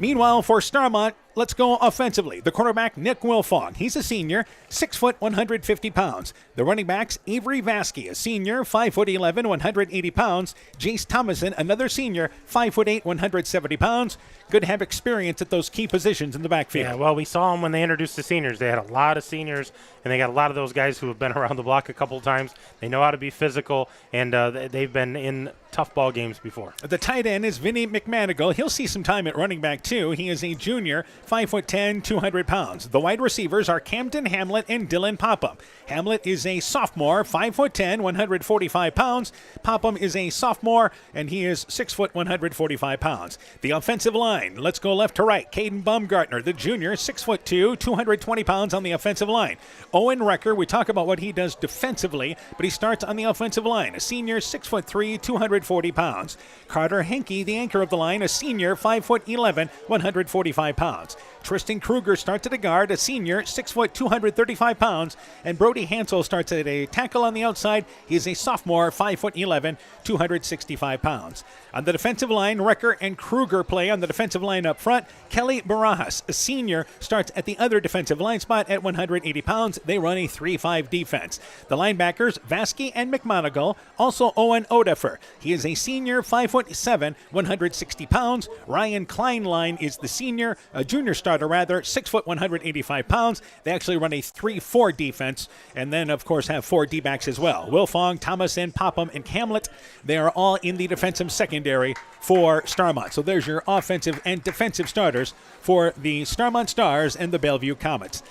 Meanwhile, for Starmont, let's go offensively. The quarterback, Nick Wilfong. He's a senior, 6 foot, 150 pounds. The running backs, Avery Vasky, a senior, 5'11", 180 pounds. Jace Thomason, another senior, 5'8", 170 pounds. Good to have experience at those key positions in the backfield. Yeah, well, we saw them when they introduced the seniors. They had a lot of seniors, and they got a lot of those guys who have been around the block a couple of times. They know how to be physical, and they've been in tough ball games before. The tight end is Vinny McManigal. He'll see some time at running back, too. He is a junior, 5'10", 200 pounds. The wide receivers are Camden Hamlet and Dylan Popham. Hamlet is a sophomore, 5'10", 145 pounds. Popham is a sophomore, and he is 6 foot, 145 pounds. The offensive line, let's go left to right. Caden Baumgartner, the junior, 6'2", 220 pounds on the offensive line. Owen Recker, we talk about what he does defensively, but he starts on the offensive line. A senior, 6'3", 240 pounds. Carter Henke, the anchor of the line, a senior, 5'11", 145 pounds. pounds. Tristan Kruger starts at a guard, a senior, 6 foot, 235 pounds. And Brody Hansel starts at a tackle on the outside. He is a sophomore, 5 foot 11, 265 pounds. On the defensive line, Recker and Kruger play on the defensive line up front. Kelly Barajas, a senior, starts at the other defensive line spot at 180 pounds. They run a 3-5 defense. The linebackers, Vasky and McMonigal, also Owen Odefer. He is a senior, 5 foot 7, 160 pounds. Ryan Kleinlein is the senior, a junior starter rather, 6 foot 185 pounds. They actually run a 3-4 defense, and then of course have 4 D-backs as well. Wilfong, Thomason, Popham, and Camlet. They are all in the defensive secondary for Starmont. So there's your offensive and defensive starters for the Starmont Stars and the Bellevue Comets.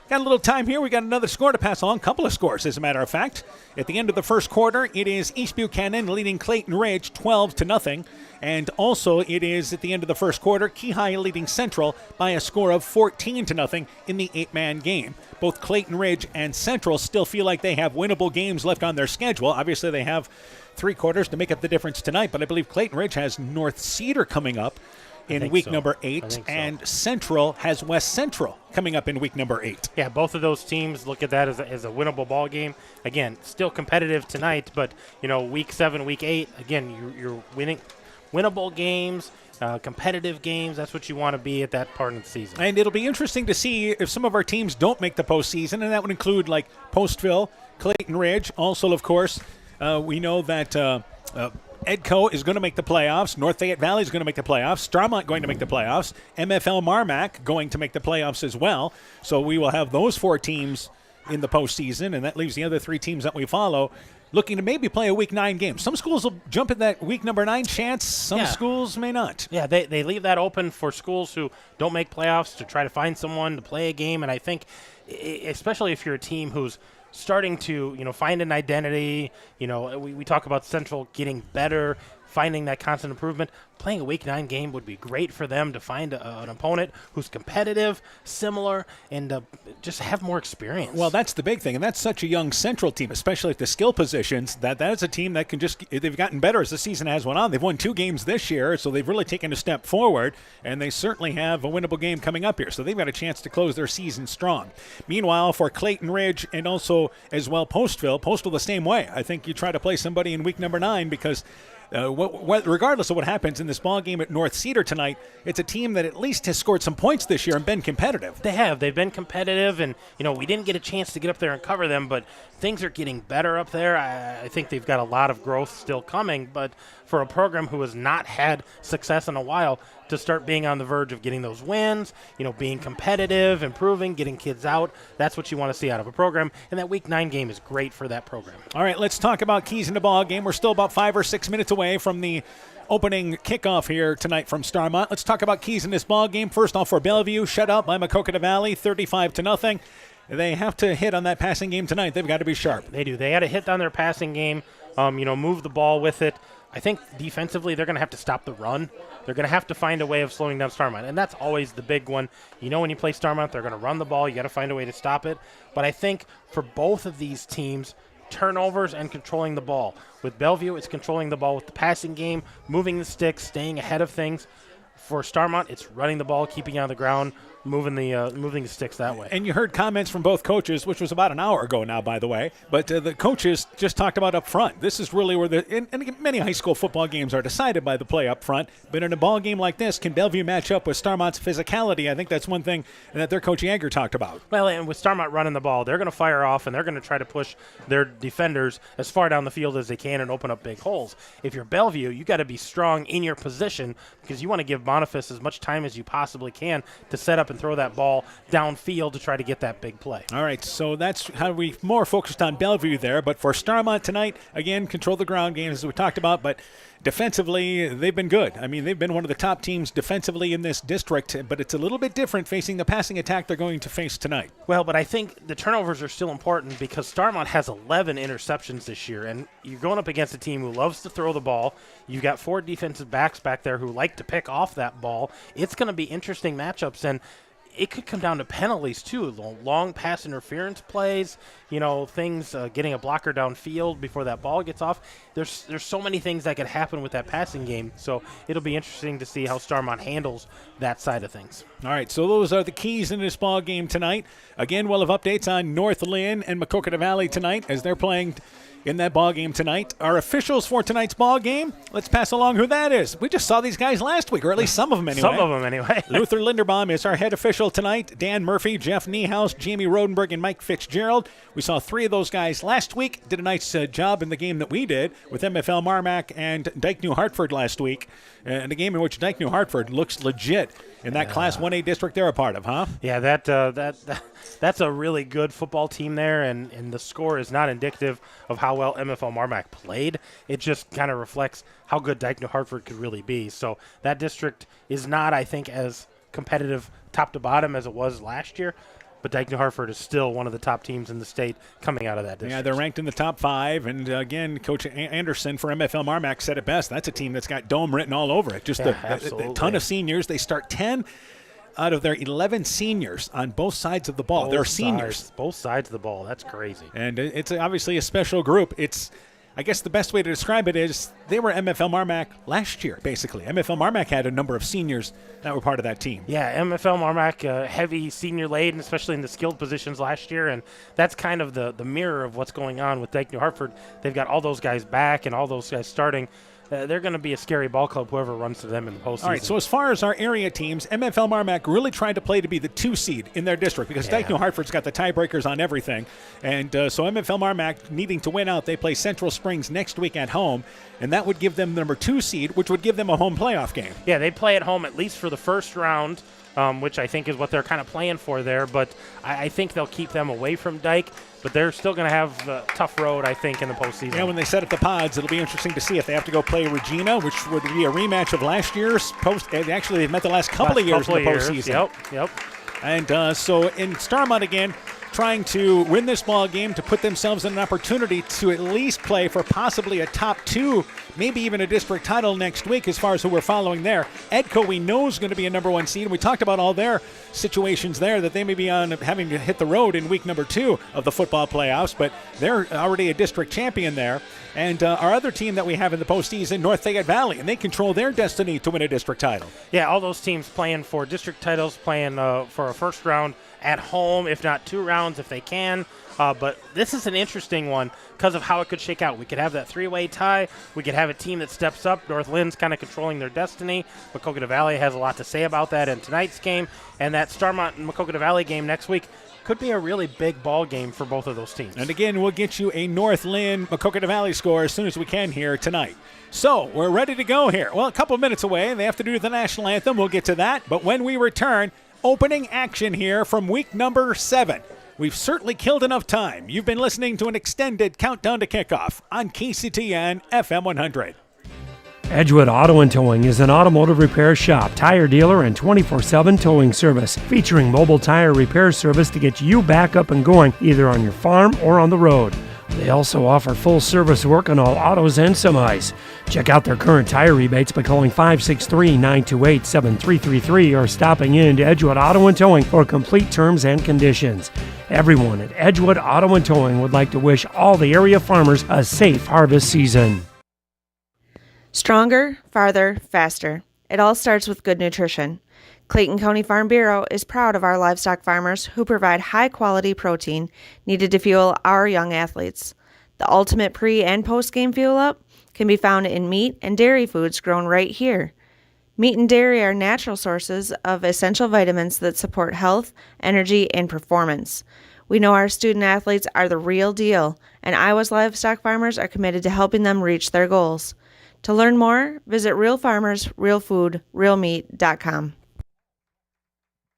Got a little time here. We got another score to pass along. Couple of scores, as a matter of fact. At the end of the first quarter, it is East Buchanan leading Clayton Ridge 12-0. And also, it is at the end of the first quarter, Keyhigh leading Central by a score of 14-0 in the 8-man game. Both Clayton Ridge and Central still feel like they have winnable games left on their schedule. Obviously, they have 3 quarters to make up the difference tonight, but I believe Clayton Ridge has North Cedar coming up in week number 8, and Central has West Central coming up in week number 8. Yeah, both of those teams look at that as a winnable ball game. Again, still competitive tonight, but week 7, week 8, again, you're winning winnable games, competitive games. That's what you want to be at that part of the season. And it'll be interesting to see if some of our teams don't make the postseason, and that would include like Postville, Clayton Ridge. Also, of course, we know that Edco is going to make the playoffs. North Fayette Valley is going to make the playoffs. Starmont going to make the playoffs. MFL Marmac going to make the playoffs as well. So we will have those 4 teams in the postseason, and that leaves the other 3 teams that we follow looking to maybe play a week 9 game. Some schools will jump at that week number 9 chance. Some schools may not. Yeah, they leave that open for schools who don't make playoffs to try to find someone to play a game. And I think, especially if you're a team who's starting to, find an identity, we talk about Central getting better, finding that constant improvement. Playing a week 9 game would be great for them to find an opponent who's competitive, similar, and just have more experience. Well, that's the big thing, and that's such a young Central team, especially at the skill positions, that is a team that can they've gotten better as the season has went on. They've won 2 games this year, so they've really taken a step forward, and they certainly have a winnable game coming up here, so they've got a chance to close their season strong. Meanwhile, for Clayton Ridge and also as well Postville the same way. I think you try to play somebody in week number 9 because regardless of what happens in this ball game at North Cedar tonight, it's a team that at least has scored some points this year and been competitive. They have. They've been competitive, and we didn't get a chance to get up there and cover them, but things are getting better up there. I think they've got a lot of growth still coming, but for a program who has not had success in a while, to start being on the verge of getting those wins, being competitive, improving, getting kids out, that's what you want to see out of a program, and that week 9 game is great for that program. All right, let's talk about keys in the ball game. We're still about 5 or 6 minutes away from the opening kickoff here tonight from Starmont. Let's talk about keys in this ball game. First off, for Bellevue, shut out by Maquoketa Valley, 35-0. They have to hit on that passing game tonight. They've got to be sharp. They do. They had to hit on their passing game, move the ball with it. I think defensively they're going to have to stop the run. They're going to have to find a way of slowing down Starmont, and that's always the big one. When you play Starmont, they're going to run the ball. You got to find a way to stop it. But I think for both of these teams, turnovers and controlling the ball. With Bellevue, it's controlling the ball with the passing game, moving the sticks, staying ahead of things. For Starmont, it's running the ball, keeping it on the ground, moving the sticks that way. And you heard comments from both coaches, which was about an hour ago now, by the way. But the coaches just talked about up front. This is really where and many high school football games are decided by the play up front. But in a ball game like this, can Bellevue match up with Starmont's physicality? I think that's one thing that their coach Yeager talked about. Well, and with Starmont running the ball, they're going to fire off, and they're going to try to push their defenders as far down the field as they can and open up big holes. If you're Bellevue, you got to be strong in your position because you want to give Boniface as much time as you possibly can to set up and throw that ball downfield to try to get that big play. All right, so that's how we more focused on Bellevue there. But for Starmont tonight, again, control the ground game as we talked about, but defensively, they've been good. I mean, they've been one of the top teams defensively in this district, but it's a little bit different facing the passing attack they're going to face tonight. Well, but I think the turnovers are still important because Starmont has 11 interceptions this year, and you're going up against a team who loves to throw the ball. You've got 4 defensive backs back there who like to pick off that ball. It's going to be interesting matchups, and it could come down to penalties too. Long pass interference plays, things getting a blocker downfield before that ball gets off. There's so many things that could happen with that passing game. So it'll be interesting to see how Starmont handles that side of things. All right, so those are the keys in this ball game tonight. Again, we'll have updates on North Lynn and Maquoketa Valley tonight as they're playing in that ball game tonight. Our officials for tonight's ball game, let's pass along who that is. We just saw these guys last week, or at least some of them anyway. Some of them anyway. Luther Linderbaum is our head official tonight. Dan Murphy, Jeff Niehaus, Jamie Rodenberg, and Mike Fitzgerald. We saw 3 of those guys last week. Did a nice job in the game that we did with MFL Marmac and Dyke New Hartford last week. And a game in which Dyke New Hartford looks legit in that Class 1A district they're a part of, huh? Yeah, that's a really good football team there, and the score is not indicative of how well MFL Marmac played. It just kind of reflects how good Dyke New Hartford could really be. So that district is not, I think, as competitive top to bottom as it was last year, but Dyke New Hartford is still one of the top teams in the state coming out of that district. Yeah, they're ranked in the top 5, and again, Coach Anderson for MFL Marmac said it best. That's a team that's got Dome written all over it. Just a ton of seniors. They start 10 out of their 11 seniors on both sides of the ball. They're seniors. Both sides of the ball. That's crazy. And it's obviously a special group. I guess the best way to describe it is they were MFL Marmac last year, basically. MFL Marmac had a number of seniors that were part of that team. Yeah, MFL Marmac, heavy senior laden, especially in the skilled positions last year, and that's kind of the mirror of what's going on with Dyke New Hartford. They've got all those guys back and all those guys starting. They're going to be a scary ball club, whoever runs to them in the postseason. All right, so as far as our area teams, MFL Marmac really tried to play to be the 2 seed in their district because Dyke New Hartford's got the tiebreakers on everything. And so MFL Marmac needing to win out, they play Central Springs next week at home, and that would give them the number 2 seed, which would give them a home playoff game. Yeah, they play at home at least for the first round, which I think is what they're kind of playing for there. But I think they'll keep them away from Dyke. But they're still going to have a tough road, I think, in the postseason. Yeah, when they set up the pods, it'll be interesting to see if they have to go play Regina, which would be a rematch of last year's post. Actually, they've met the last couple of years in the postseason. Yep. And so in Starmont again, trying to win this ball game to put themselves in an opportunity to at least play for possibly a top 2, maybe even a district title next week as far as who we're following there. Edco we know is going to be a number 1 seed, and we talked about all their situations there that they may be on having to hit the road in week number 2 of the football playoffs, but they're already a district champion there. And our other team that we have in the postseason, North Fayette Valley, and they control their destiny to win a district title. Yeah, all those teams playing for district titles, playing for a first round at home, if not 2 rounds if they can. But this is an interesting one because of how it could shake out. We could have that 3-way tie. We could have a team that steps up. North Lynn's kind of controlling their destiny. Maquoketa Valley has a lot to say about that in tonight's game. And that Starmont and Maquoketa Valley game next week could be a really big ball game for both of those teams. And again, we'll get you a North Lynn Maquoketa Valley score as soon as we can here tonight. So we're ready to go here. Well, a couple of minutes away. They have to do the national anthem. We'll get to that. But when we return, opening action here from week number 7. We've certainly killed enough time. You've been listening to an extended countdown to kickoff on KCTN FM 100. Edgewood Auto and Towing is an automotive repair shop, tire dealer, and 24/7 towing service, featuring mobile tire repair service to get you back up and going either on your farm or on the road. They also offer full service work on all autos and semis. Check out their current tire rebates by calling 563-928-7333 or stopping in to Edgewood Auto and Towing for complete terms and conditions. Everyone at Edgewood Auto and Towing would like to wish all the area farmers a safe harvest season. Stronger, farther, faster. It all starts with good nutrition. Clayton County Farm Bureau is proud of our livestock farmers who provide high-quality protein needed to fuel our young athletes. The ultimate pre- and post-game fuel-up can be found in meat and dairy foods grown right here. Meat and dairy are natural sources of essential vitamins that support health, energy, and performance. We know our student athletes are the real deal, and Iowa's livestock farmers are committed to helping them reach their goals. To learn more, visit realfarmersrealfoodrealmeat.com.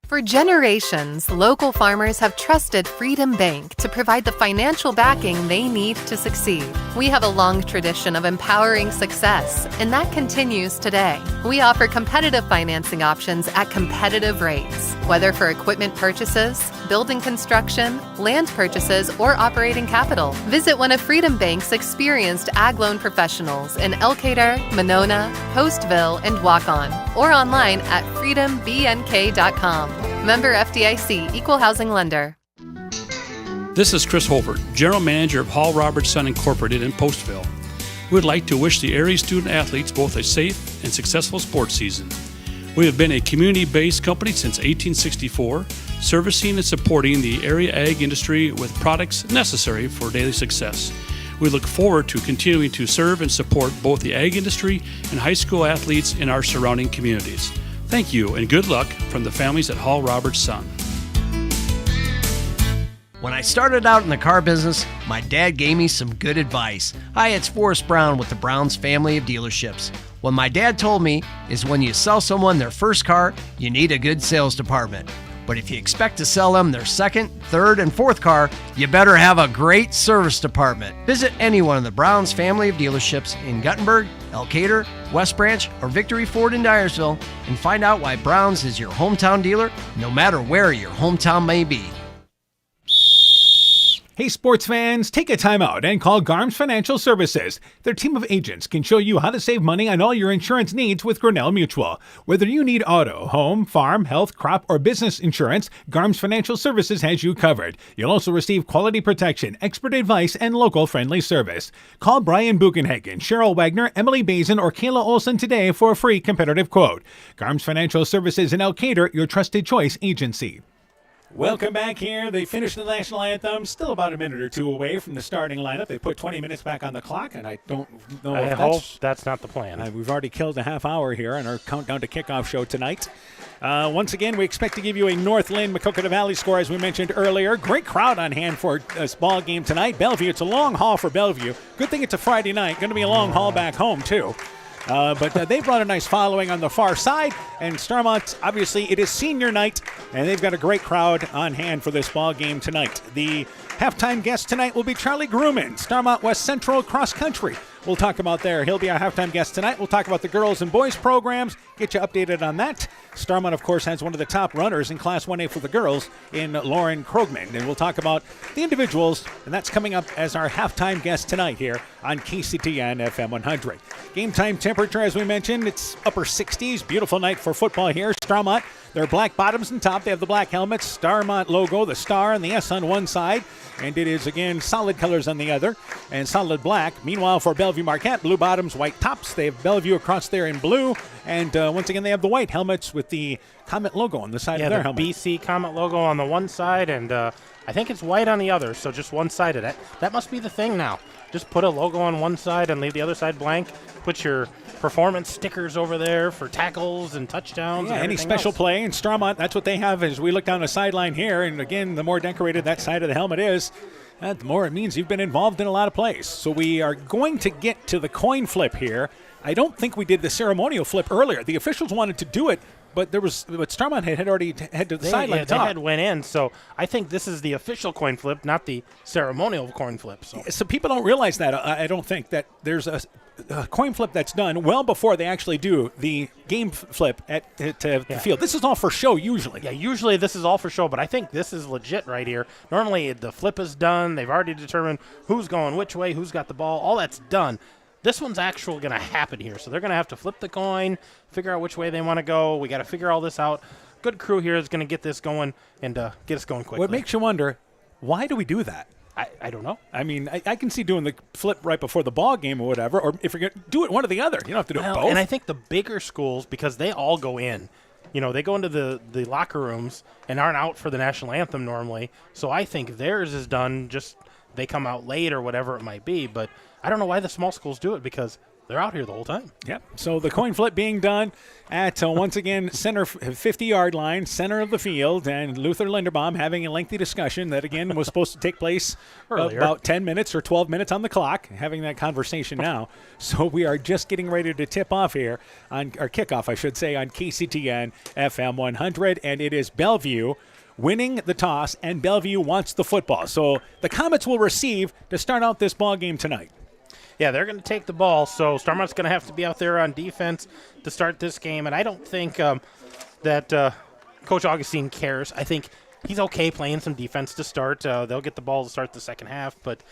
For generations, local farmers have trusted Freedom Bank to provide the financial backing they need to succeed. We have a long tradition of empowering success, and that continues today. We offer competitive financing options at competitive rates, whether for equipment purchases, building construction, land purchases, or operating capital. Visit one of Freedom Bank's experienced ag loan professionals in Elkader, Monona, Postville, and Waukon, or online at freedombnk.com. Member FDIC, Equal Housing Lender. This is Chris Holbert, General Manager of Hall Robertson Incorporated in Postville. We would like to wish the area student athletes both a safe and successful sports season. We have been a community-based company since 1864, servicing and supporting the area ag industry with products necessary for daily success. We look forward to continuing to serve and support both the ag industry and high school athletes in our surrounding communities. Thank you and good luck from the families at Hall Robertson. When I started out in the car business, my dad gave me some good advice. Hi, it's Forrest Brown with the Brown's family of dealerships. What my dad told me is when you sell someone their first car, you need a good sales department. But if you expect to sell them their second, third, and fourth car, you better have a great service department. Visit any one of the Brown's family of dealerships in Guttenberg, Elkader, West Branch, or Victory Ford in Dyersville and find out why Brown's is your hometown dealer, no matter where your hometown may be. Hey sports fans, take a time out and call Garms Financial Services. Their team of agents can show you how to save money on all your insurance needs with Grinnell Mutual. Whether you need auto, home, farm, health, crop, or business insurance, Garms Financial Services has you covered. You'll also receive quality protection, expert advice, and local friendly service. Call Brian Buchenhagen, Cheryl Wagner, Emily Bazin, or Kayla Olson today for a free competitive quote. Garms Financial Services in Elkader, your trusted choice agency. Welcome back here. They finished the national anthem. Still about a minute or two away from the starting lineup. They put 20 minutes back on the clock, and I don't know I if hope that's not the plan. we've already killed a half hour here on our countdown to kickoff show tonight. Once again, we expect to give you a Northland Maquoketa Valley score, as we mentioned earlier. Great crowd on hand for this ball game tonight. Bellevue, it's a long haul for Bellevue. Good thing it's a Friday night. Going to be a long haul back home, too. But they brought a nice following on the far side, and Starmont, obviously, it is senior night, and they've got a great crowd on hand for this ball game tonight. The halftime guest tonight will be Charlie Grumman, Starmont West Central Cross Country. We'll talk about there. He'll be our halftime guest tonight. We'll talk about the girls and boys programs, get you updated on that. Starmont, of course, has one of the top runners in Class 1A for the girls in Lauren Krogman. And we'll talk about the individuals, and that's coming up as our halftime guest tonight here on KCTN FM 100. Game time temperature, as we mentioned, it's upper 60s. Beautiful night for football here. Starmont, their black bottoms and top. They have the black helmets, Starmont logo, the star and the S on one side. And it is, again, solid colors on the other and solid black. Meanwhile, for Bellevue Marquette, blue bottoms, white tops. They have Bellevue across there in blue. And once again, they have the white helmets with the Comet logo on the side of their helmet. BC Comet logo on the one side, and I think it's white on the other, so just one side of that. That must be the thing now. Just put a logo on one side and leave the other side blank. Put your performance stickers over there for tackles and touchdowns. Yeah, and any special play. And Starmont, that's what they have as we look down the sideline here. And again, the more decorated that side of the helmet is, the more it means you've been involved in a lot of plays. So we are going to get to the coin flip here. I don't think we did the ceremonial flip earlier. The officials wanted to do it, but Starmont had already had to the sideline. Yeah, they had went in, so I think this is the official coin flip, not the ceremonial coin flip. So people don't realize that. I don't think that there's a coin flip that's done well before they actually do the game flip at the field. This is all for show usually. Yeah, usually this is all for show, but I think this is legit right here. Normally the flip is done. They've already determined who's going which way, who's got the ball. All that's done. This one's actually going to happen here. So they're going to have to flip the coin, figure out which way they want to go. We got to figure all this out. Good crew here is going to get this going and get us going quickly. What makes you wonder, why do we do that? I don't know. I mean, I can see doing the flip right before the ball game or whatever, or if you're going to do it one or the other. You don't have to do it both. And I think the bigger schools, because they all go in, they go into the locker rooms and aren't out for the national anthem normally. So I think theirs is done, just they come out late or whatever it might be. But I don't know why the small schools do it, because they're out here the whole time. Yep. So the coin flip being done at, once again, center 50-yard line, center of the field, and Luther Linderbaum having a lengthy discussion that, again, was supposed to take place about 10 minutes or 12 minutes on the clock, having that conversation now. So we are just getting ready to tip off here, or kickoff, I should say, on KCTN FM 100, and it is Bellevue winning the toss, and Bellevue wants the football. So the Comets will receive to start out this ball game tonight. Yeah, they're going to take the ball, so Starmont's going to have to be out there on defense to start this game, and I don't think that Coach Augustine cares. I think he's okay playing some defense to start. They'll get the ball to start the second half, but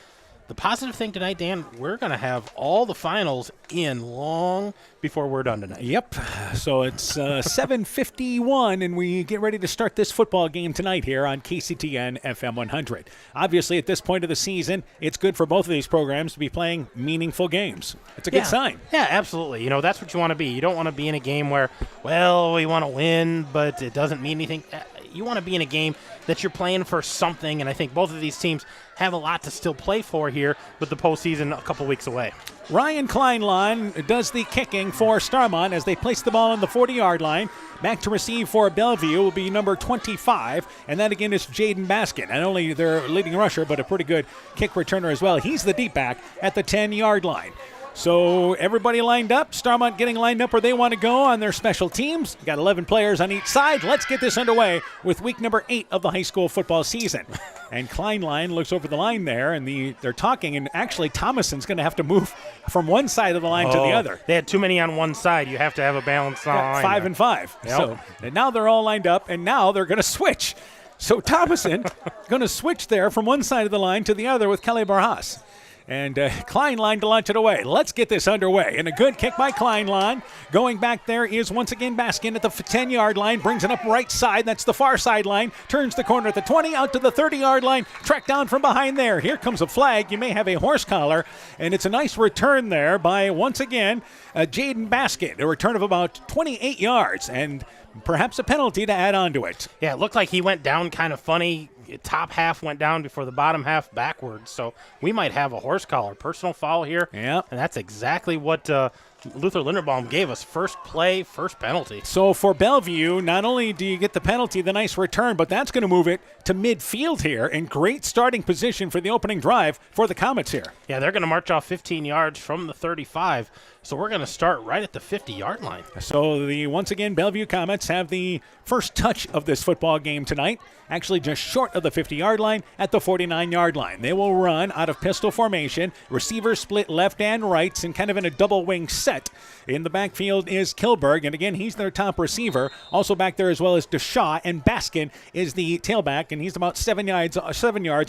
the positive thing tonight, Dan, we're going to have all the finals in long before we're done tonight. Yep. So it's 7:51, and we get ready to start this football game tonight here on KCTN FM 100. Obviously, at this point of the season, it's good for both of these programs to be playing meaningful games. It's a good sign. Yeah, absolutely. You know, that's what you want to be. You don't want to be in a game where, well, we want to win, but it doesn't mean anything. You want to be in a game that you're playing for something, and I think both of these teams have a lot to still play for here with the postseason a couple weeks away. Ryan Kleinlein does the kicking for Starmont as they place the ball on the 40-yard line. Back to receive for Bellevue will be number 25, and that again is Jaden Baskin. Not only their leading rusher, but a pretty good kick returner as well. He's the deep back at the 10-yard line. So everybody lined up. Starmont getting lined up where they want to go on their special teams. Got 11 players on each side. Let's get this underway with week number 8 of the high school football season. And Kleinlein looks over the line there, and they're talking, and actually Thomason's going to have to move from one side of the line to the other. They had too many on one side. You have to have a balanced line. 5 and 5. Yep. So and now they're all lined up, and now they're going to switch. So Thomason going to switch there from one side of the line to the other with Kelly Barjas. And Kleinlein to launch it away. Let's get this underway. And a good kick by Kleinlein. Going back there is once again Baskin at the 10-yard line. Brings it up right side. That's the far sideline. Turns the corner at the 20, out to the 30-yard line. Tracked down from behind there. Here comes a flag. You may have a horse collar. And it's a nice return there by, once again, Jaden Baskin. A return of about 28 yards. And perhaps a penalty to add on to it. Yeah, it looked like he went down kind of funny. Top half went down before the bottom half backwards. So we might have a horse collar. Personal foul here. Yeah. And that's exactly what Luther Linderbaum gave us. First play, first penalty. So for Bellevue, not only do you get the penalty, the nice return, but that's going to move it to midfield here, and great starting position for the opening drive for the Comets here. Yeah, they're going to march off 15 yards from the 35. So we're going to start right at the 50-yard line. So once again, Bellevue Comets have the first touch of this football game tonight, actually just short of the 50-yard line at the 49-yard line. They will run out of pistol formation, receivers split left and right, and kind of in a double wing set. In the backfield is Kilberg, and again, he's their top receiver. Also back there as well as Deshaw, and Baskin is the tailback, and he's about 7 yards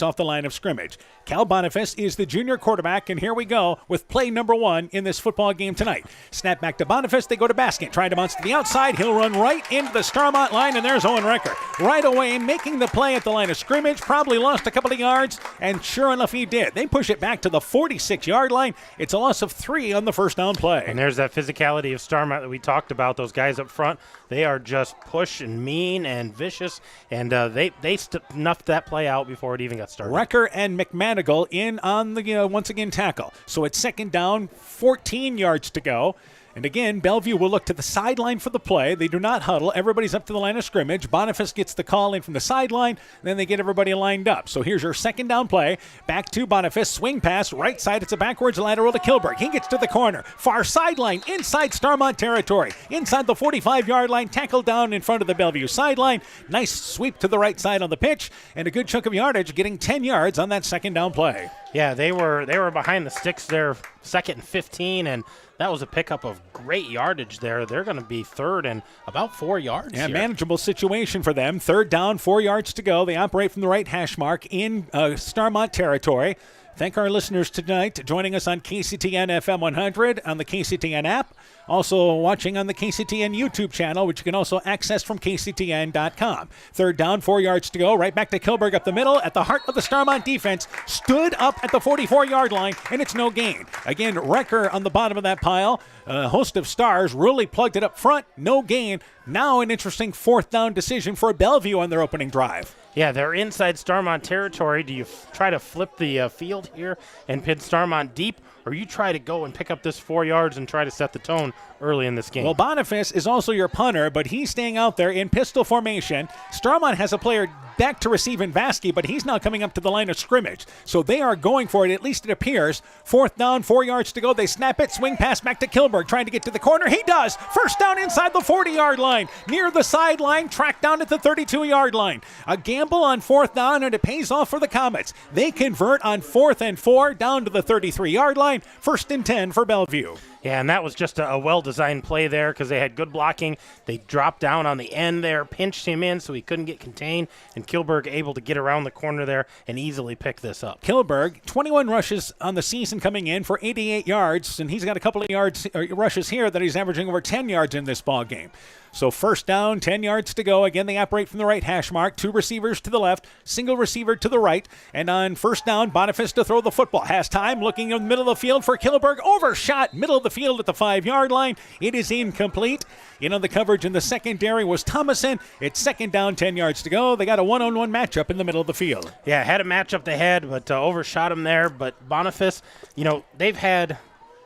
off the line of scrimmage. Cal Boniface is the junior quarterback, and here we go with play number 1 in this football game tonight. Snap back to Boniface, they go to Baskin, trying to bounce to the outside. He'll run right into the Starmont line, and there's Owen Recker. Right away, making the play at the line of scrimmage, probably lost a couple of yards, and sure enough, he did. They push it back to the 46-yard line. It's a loss of 3 on the first down play. And there's that physicality of Starmont that we talked about. Those guys up front, they are just push and mean and vicious, and they snuffed that play out before it even got started. Recker and McManigal in on the once again tackle. So it's second down, 14 yards to go. And again, Bellevue will look to the sideline for the play. They do not huddle. Everybody's up to the line of scrimmage. Boniface gets the call in from the sideline. Then they get everybody lined up. So here's your second down play. Back to Boniface. Swing pass. Right side. It's a backwards lateral to Kilberg. He gets to the corner. Far sideline. Inside Starmont territory. Inside the 45-yard line. Tackled down in front of the Bellevue sideline. Nice sweep to the right side on the pitch. And a good chunk of yardage, getting 10 yards on that second down play. Yeah, they were behind the sticks there, 2nd and 15, and that was a pickup of great yardage there. They're going to be third and about 4 yards. Yeah, here. Manageable situation for them. Third down, 4 yards to go. They operate from the right hash mark in Starmont territory. Thank our listeners tonight joining us on KCTN FM 100 on the KCTN app. Also watching on the KCTN YouTube channel, which you can also access from KCTN.com. Third down, 4 yards to go. Right back to Kilberg up the middle at the heart of the Starmont defense. Stood up at the 44-yard line, and it's no gain. Again, Recker on the bottom of that pile. A host of stars really plugged it up front. No gain. Now an interesting fourth down decision for Bellevue on their opening drive. Yeah, they're inside Starmont territory. Do you try to flip the field here and pin Starmont deep, or you try to go and pick up this 4 yards and try to set the tone early in this game? Well, Boniface is also your punter, but he's staying out there in pistol formation. Starmont has a player back to receive in Vasky, but he's now coming up to the line of scrimmage. So they are going for it, at least it appears. Fourth down, 4 yards to go. They snap it, swing pass back to Kilberg, trying to get to the corner. He does. First down inside the 40-yard line, near the sideline, tracked down at the 32-yard line. A gamble on fourth down, and it pays off for the Comets. They convert on 4th and 4 down to the 33-yard line. 1st and 10 for Bellevue. Yeah, and that was just a well-designed play there because they had good blocking. They dropped down on the end there, pinched him in so he couldn't get contained, and Kilberg able to get around the corner there and easily pick this up. Kilberg, 21 rushes on the season coming in for 88 yards, and he's got a couple of rushes here that he's averaging over 10 yards in this ball game. So first down, 10 yards to go. Again, they operate from the right hash mark. 2 receivers to the left, single receiver to the right. And on first down, Boniface to throw the football. Has time, looking in the middle of the field for Kilberg. Overshot, middle of the field at the 5-yard line. It is incomplete. In on the coverage in the secondary was Thomason. It's second down, 10 yards to go. They got a one-on-one matchup in the middle of the field. Yeah, had a matchup to head, but overshot him there. But Boniface, they've had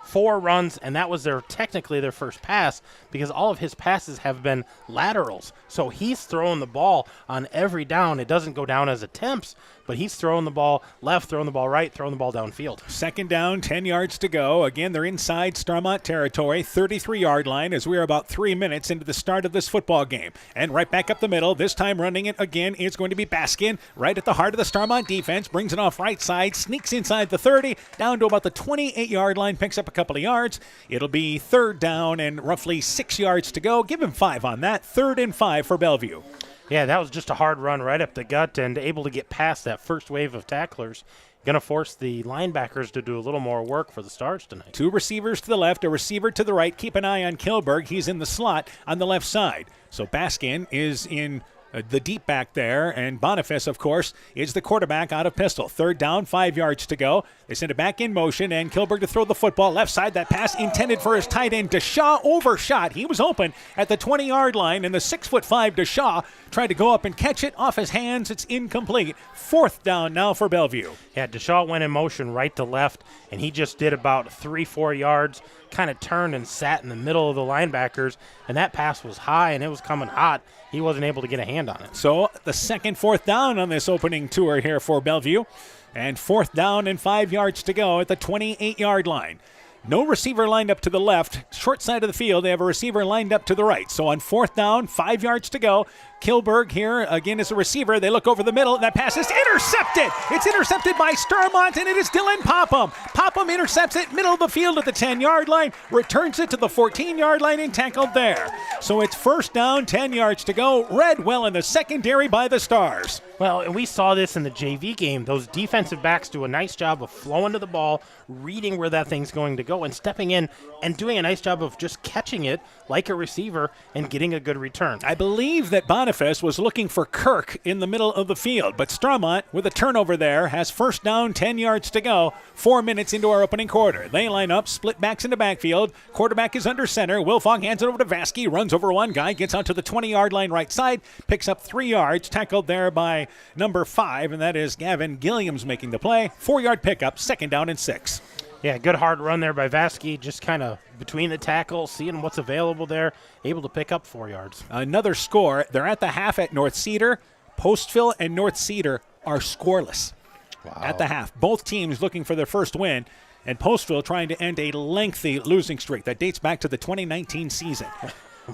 4 runs, and that was technically their first pass because all of his passes have been laterals. So he's throwing the ball on every down. It doesn't go down as attempts, but he's throwing the ball left, throwing the ball right, throwing the ball downfield. Second down, 10 yards to go. Again, they're inside Starmont territory, 33-yard line as we are about 3 minutes into the start of this football game. And right back up the middle, this time running it again is going to be Baskin, right at the heart of the Starmont defense, brings it off right side, sneaks inside the 30, down to about the 28-yard line, picks up a couple of yards. It'll be third down and roughly 6 yards to go. Give him 5 on that. 3rd and 5 for Bellevue. Yeah, that was just a hard run right up the gut and able to get past that first wave of tacklers. Going to force the linebackers to do a little more work for the Stars tonight. 2 receivers to the left, a receiver to the right. Keep an eye on Kilberg. He's in the slot on the left side. So Baskin is in the deep back there, and Boniface, of course, is the quarterback out of pistol. Third down, 5 yards to go. They send it back in motion, and Kilberg to throw the football. Left side, that pass intended for his tight end. Deshaw overshot. He was open at the 20-yard line, and the 6'5" Deshaw tried to go up and catch it off his hands. It's incomplete. 4th down now for Bellevue. Yeah, Deshaw went in motion right to left, and he just did about 3-4 yards, kind of turned and sat in the middle of the linebackers, and that pass was high, and it was coming hot. He wasn't able to get a hand on it. So the second 4th down on this opening tour here for Bellevue. And 4th down and 5 yards to go at the 28-yard line. No receiver lined up to the left. Short side of the field, they have a receiver lined up to the right. So on 4th down, 5 yards to go. Kilberg here again as a receiver. They look over the middle, and that pass is intercepted. It's intercepted by Starmont, and it is Dylan Popham. Popham intercepts it, middle of the field at the 10-yard line, returns it to the 14-yard line and tackled there. So it's first down, 10 yards to go. Read well in the secondary by the Stars. Well, and we saw this in the JV game. Those defensive backs do a nice job of flowing to the ball, reading where that thing's going to go, and stepping in and doing a nice job of just catching it like a receiver and getting a good return. I believe that Boniface was looking for Kirk in the middle of the field, but Starmont, with a turnover there, has first down, 10 yards to go, 4 minutes into our opening quarter. They line up, split backs in the backfield. Quarterback is under center. Wilfong hands it over to Vasky, runs over one guy, gets out to the 20-yard line right side, picks up 3 yards, tackled there by number 5, and that is Gavin Gilliams making the play. 4-yard pickup, second down and 6. Yeah, good hard run there by Vasky, just kind of between the tackles, seeing what's available there, able to pick up 4 yards. Another score. They're at the half at North Cedar. Postville and North Cedar are scoreless at the half. Both teams looking for their first win, and Postville trying to end a lengthy losing streak that dates back to the 2019 season.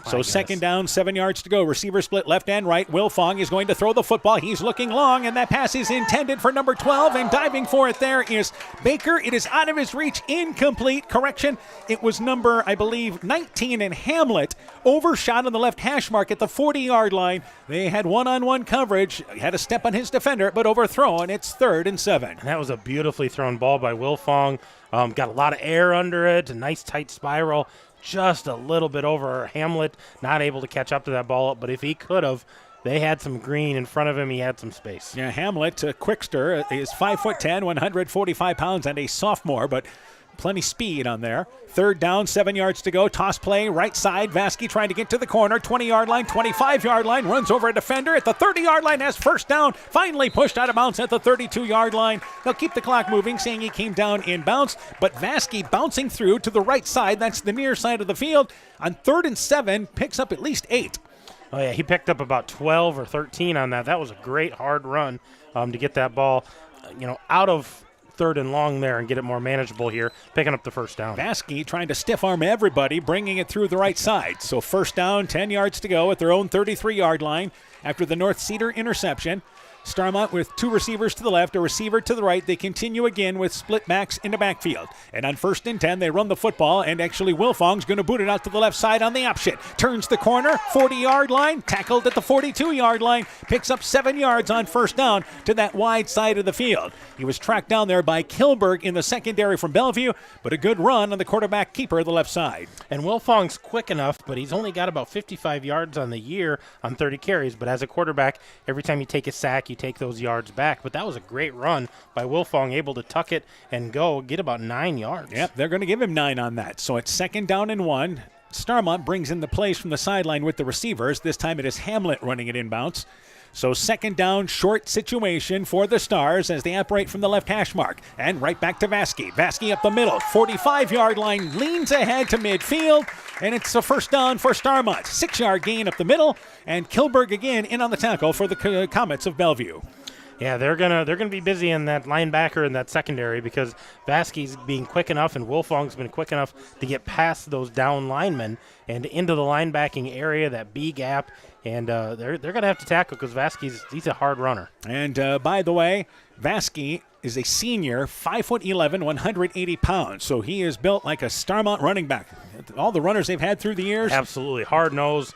So second down, 7 yards to go. Receiver split left and right. Wilfong is going to throw the football. He's looking long, and that pass is intended for number 12, and diving for it there is Baker. It is out of his reach. Incomplete. Correction. It was number, I believe, 19 and Hamlet. Overshot on the left hash mark at the 40-yard line. They had one-on-one coverage. Had a step on his defender, but overthrown. It's 3rd and 7. And that was a beautifully thrown ball by Wilfong. Got a lot of air under it. A nice tight spiral. Just a little bit over Hamlet, not able to catch up to that ball, but if he could have, they had some green in front of him. He had some space. Yeah, Hamlet, Quickster, is 5'10", 145 pounds, and a sophomore, but plenty speed on there. Third down, 7 yards to go. Toss play, right side. Vasky trying to get to the corner. 20-yard line, 25-yard line. Runs over a defender at the 30-yard line. Has first down. Finally pushed out of bounds at the 32-yard line. They'll keep the clock moving, saying he came down in bounds. But Vasky bouncing through to the right side. That's the near side of the field. On 3rd and 7, picks up at least 8. Oh, yeah, he picked up about 12 or 13 on that. That was a great hard run to get that ball, out of 3rd and long there and get it more manageable here, picking up the first down. Vasky trying to stiff arm everybody, bringing it through the right side. So first down, 10 yards to go at their own 33-yard line after the North Cedar interception. Starmont with 2 receivers to the left, a receiver to the right. They continue again with split backs in the backfield. And on 1st and 10, they run the football, and actually Wilfong's going to boot it out to the left side on the option. Turns the corner, 40-yard line, tackled at the 42-yard line, picks up 7 yards on 1st down to that wide side of the field. He was tracked down there by Kilberg in the secondary from Bellevue, but a good run on the quarterback keeper the left side. And Wilfong's quick enough, but he's only got about 55 yards on the year on 30 carries. But as a quarterback, every time you take a sack, you take those yards back. But that was a great run by Wilfong, able to tuck it and get about 9 yards. Yep, they're going to give him 9 on that. So it's 2nd down and 1. Starmont brings in the plays from the sideline with the receivers. This time it is Hamlet running it inbounds. So 2nd down, short situation for the Stars as they operate from the left hash mark. And right back to Vasky. Vasky up the middle, 45-yard line, leans ahead to midfield, and it's a 1st down for Starmont. 6-yard gain up the middle, and Kilberg again in on the tackle for the Comets of Bellevue. Yeah, they're gonna be busy in that linebacker and that secondary because Vasky's being quick enough and Wilfong's been quick enough to get past those down linemen and into the linebacking area, that B gap, and they're gonna have to tackle because he's a hard runner. And by the way, Vasky is a senior, 5'11", 180 pounds. So he is built like a Starmont running back. All the runners they've had through the years. Absolutely. Hard-nosed,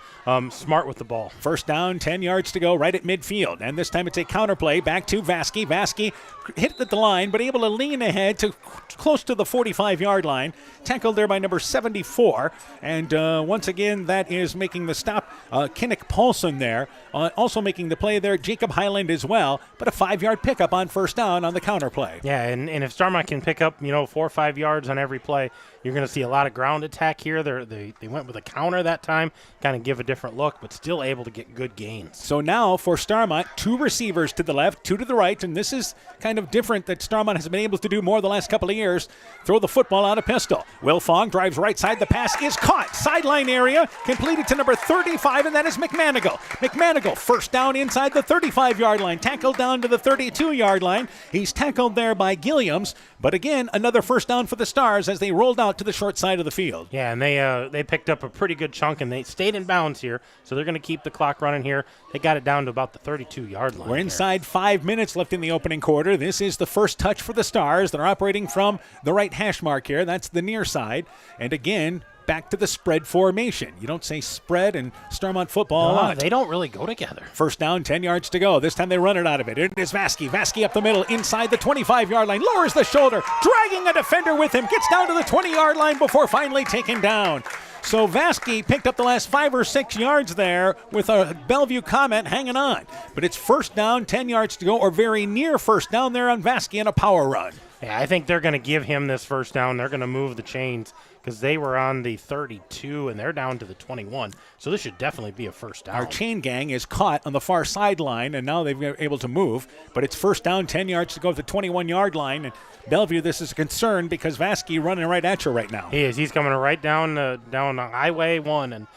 smart with the ball. 1st down, 10 yards to go, right at midfield. And this time it's a counterplay back to Vasky. Vasky hit at the line, but able to lean ahead to close to the 45-yard line. Tackled there by number 74. And once again, that is making the stop. Kinnick Paulson there. Also making the play there, Jacob Highland as well. But a 5-yard pickup on 1st down on the counterplay. Yeah, and if Starmont can pick up, 4 or 5 yards on every play, you're going to see a lot of ground attack here. They went with a counter that time, kind of give a different look, but still able to get good gains. So now for Starmont, 2 receivers to the left, 2 to the right, and this is kind of different that Starmont has been able to do more the last couple of years. Throw the football out of pistol. Wilfong drives right side. The pass is caught. Sideline area, completed to number 35, and that is McManigal. McManigal, 1st down inside the 35-yard line, tackled down to the 32-yard line. He's tackled there by Gilliams, but again, another 1st down for the Stars as they rolled out to the short side of the field. Yeah, and they picked up a pretty good chunk, and they stayed in bounds here, so they're going to keep the clock running here. They got it down to about the 32-yard line. We're inside 5 minutes left in the opening quarter. This is the first touch for the Stars. They're operating from the right hash mark here. That's the near side. And again, back to the spread formation. You don't say spread and Starmont football a lot. They don't really go together. 1st down, 10 yards to go. This time they run it out of it. It is Vasky. Vasky up the middle, inside the 25-yard line, lowers the shoulder, dragging a defender with him, gets down to the 20-yard line before finally taken down. So Vasky picked up the last 5 or 6 yards there with a Bellevue Comet hanging on. But it's 1st down, 10 yards to go, or very near 1st down there on Vasky in a power run. Yeah, I think they're going to give him this 1st down. They're going to move the chains because they were on the 32 and they're down to the 21. So this should definitely be a 1st down. Our chain gang is caught on the far sideline, and now they've been able to move. But it's 1st down, 10 yards to go to the 21-yard line. And Bellevue, this is a concern because Vasky running right at you right now. He is. He's coming right down Highway 1 and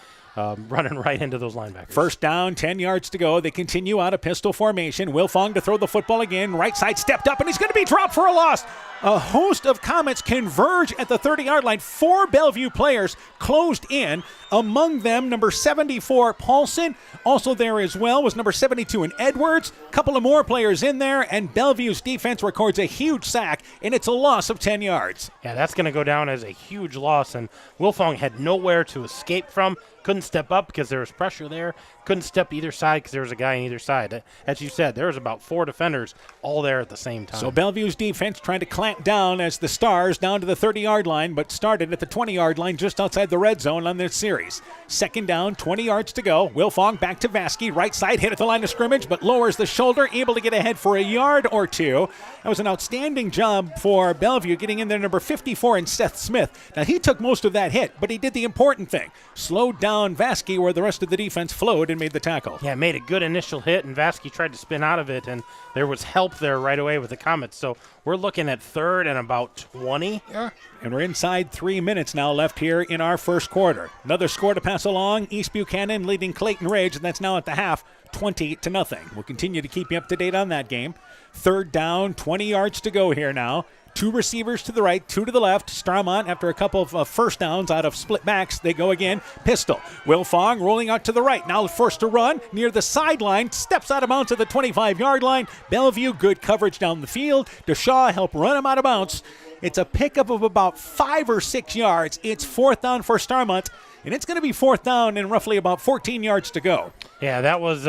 running right into those linebackers. 1st down, 10 yards to go. They continue out of pistol formation. Wilfong to throw the football again. Right side stepped up, and he's going to be dropped for a loss. A host of Comets converge at the 30-yard line. 4 Bellevue players closed in. Among them, number 74, Paulson. Also there as well was number 72 and Edwards. A couple of more players in there, and Bellevue's defense records a huge sack, and it's a loss of 10 yards. Yeah, that's going to go down as a huge loss, and Wilfong had nowhere to escape from. Couldn't step up because there was pressure there. Couldn't step either side because there was a guy on either side. As you said, there was about 4 defenders all there at the same time. So Bellevue's defense trying to clamp down as the Stars down to the 30-yard line, but started at the 20-yard line just outside the red zone on this series. 2nd down, 20 yards to go. Wilfong back to Vasky. Right side hit at the line of scrimmage, but lowers the shoulder, able to get ahead for a yard or 2. That was an outstanding job for Bellevue getting in there, number 54 and Seth Smith. Now he took most of that hit, but he did the important thing. Slowed down Vasky where the rest of the defense flowed and made the tackle. Yeah, made a good initial hit, and Vasky tried to spin out of it, and there was help there right away with the Comets. So we're looking at 3rd and about 20. Yeah. And we're inside 3 minutes now left here in our first quarter. Another score to pass along. East Buchanan leading Clayton Ridge, and that's now at the half, 20-0. We'll continue to keep you up to date on that game. 3rd down, 20 yards to go here now. 2 receivers to the right, 2 to the left. Starmont, after a couple of first downs out of split backs, they go again. Pistol. Wilfong rolling out to the right. Now forced to run near the sideline. Steps out of bounds at the 25-yard line. Bellevue, good coverage down the field. DeShaw helped run him out of bounds. It's a pickup of about 5 or 6 yards. It's 4th down for Starmont, and it's going to be 4th down and roughly about 14 yards to go. Yeah, that was,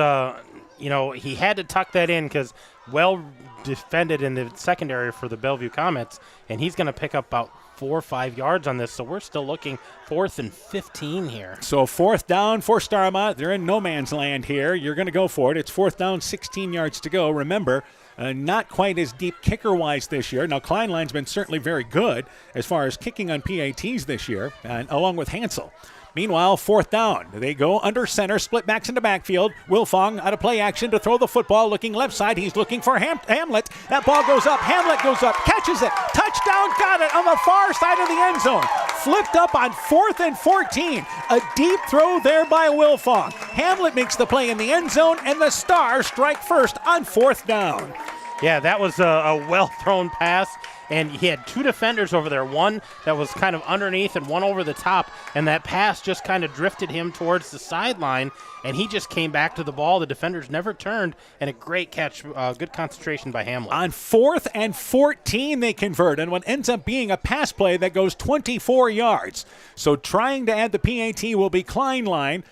he had to tuck that in because well defended in the secondary for the Bellevue Comets, and he's going to pick up about 4 or 5 yards on this, so we're still looking 4th and 15 here. So 4th down for Starmont. They're in no man's land here. You're going to go for it. It's 4th down, 16 yards to go. Remember, not quite as deep kicker-wise this year. Now, Kleinline's been certainly very good as far as kicking on PATs this year, along with Hansel. Meanwhile, 4th down. They go under center, split backs into backfield. Wilfong out of play action to throw the football, looking left side. He's looking for Hamlet. That ball goes up. Hamlet goes up, catches it. Touchdown, got it on the far side of the end zone. Flipped up on 4th and 14. A deep throw there by Wilfong. Hamlet makes the play in the end zone, and the Stars strike first on 4th down. Yeah, that was a well-thrown pass, and he had 2 defenders over there, one that was kind of underneath and one over the top, and that pass just kind of drifted him towards the sideline, and he just came back to the ball. The defenders never turned, and a great catch, good concentration by Hamlet. On 4th and 14, they convert, and what ends up being a pass play that goes 24 yards. So trying to add the PAT will be Kleinline.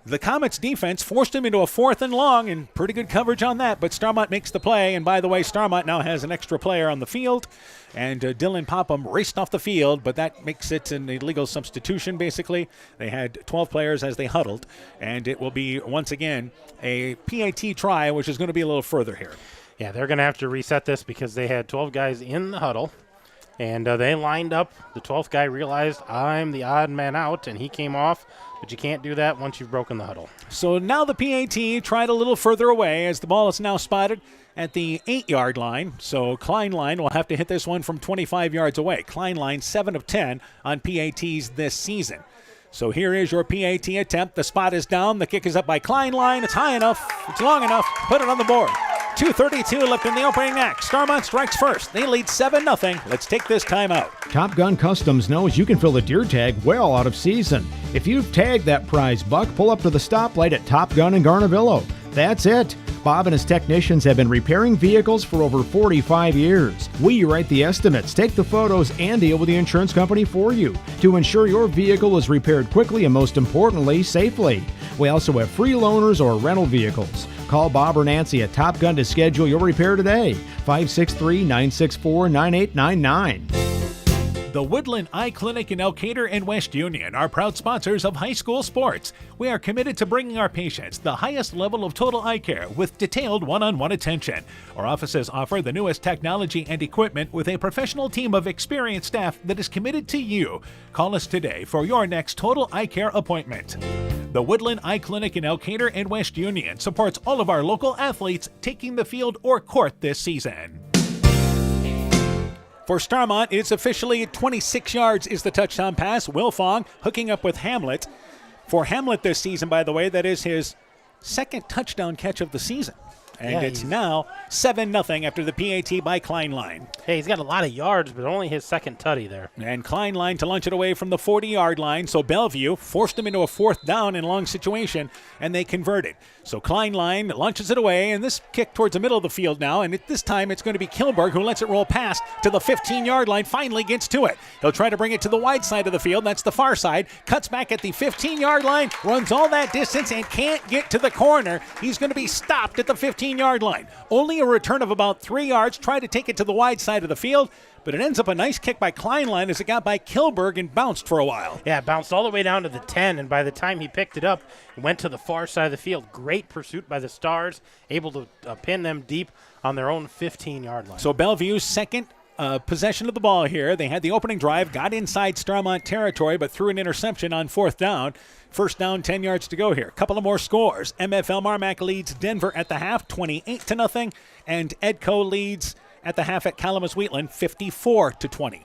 The Comets defense forced him into a 4th and long, and pretty good coverage on that, but Starmont makes the play. And by the way, Starmont now has an extra player on the field, and Dylan Popham raced off the field, but that makes it an illegal substitution, basically. They had 12 players as they huddled, and it will be, once again, a PAT try, which is going to be a little further here. Yeah, they're going to have to reset this because they had 12 guys in the huddle, and they lined up. The 12th guy realized, I'm the odd man out, and he came off. But you can't do that once you've broken the huddle. So now the PAT tried a little further away as the ball is now spotted at the 8-yard line. So Kleinline will have to hit this one from 25 yards away. Kleinline 7 of 10 on PATs this season. So here is your PAT attempt. The spot is down. The kick is up by Kleinline. It's high enough. It's long enough. Put it on the board. 2:32 left in the opening act. Starmont strikes first. They lead 7-0. Let's take this time out. Top Gun Customs knows you can fill the deer tag well out of season. If you've tagged that prize buck, pull up to the stoplight at Top Gun in Garnavillo. That's it. Bob and his technicians have been repairing vehicles for over 45 years. We write the estimates, take the photos, and deal with the insurance company for you to ensure your vehicle is repaired quickly and, most importantly, safely. We also have free loaners or rental vehicles. Call Bob or Nancy at Top Gun to schedule your repair today. 563-964-9899. The Woodland Eye Clinic in Elkader and West Union are proud sponsors of high school sports. We are committed to bringing our patients the highest level of total eye care with detailed one-on-one attention. Our offices offer the newest technology and equipment with a professional team of experienced staff that is committed to you. Call us today for your next total eye care appointment. The Woodland Eye Clinic in Elkader and West Union supports all of our local athletes taking the field or court this season. For Starmont, it's officially 26 yards is the touchdown pass. Wilfong hooking up with Hamlet. For Hamlet this season, by the way, that is his second touchdown catch of the season. And it's now 7-0 after the PAT by Kleinline. Hey, he's got a lot of yards, but only his second tutty there. And Kleinline to launch it away from the 40-yard line. So Bellevue forced him into a 4th down and long situation, and they converted. So Kleinline launches it away, and this kick towards the middle of the field now. And this time it's going to be Kilberg who lets it roll past to the 15-yard line, finally gets to it. He'll try to bring it to the wide side of the field. That's the far side. Cuts back at the 15-yard line, runs all that distance, and can't get to the corner. He's going to be stopped at the 15-yard line. Only a return of about 3 yards. Try to take it to the wide side of the field, but it ends up a nice kick by Kleinline as it got by Kilberg and bounced for a while. Yeah, it bounced all the way down to the 10, and by the time he picked it up, it went to the far side of the field. Great pursuit by the Stars, able to pin them deep on their own 15-yard line. So Bellevue's second possession of the ball here. They had the opening drive, got inside Starmont territory, but threw an interception on 4th down. First down, 10 yards to go here. Couple of more scores. MFL Marmac leads Denver at the half, 28-0, and Edco leads at the half at Calamus-Wheatland, 54-20.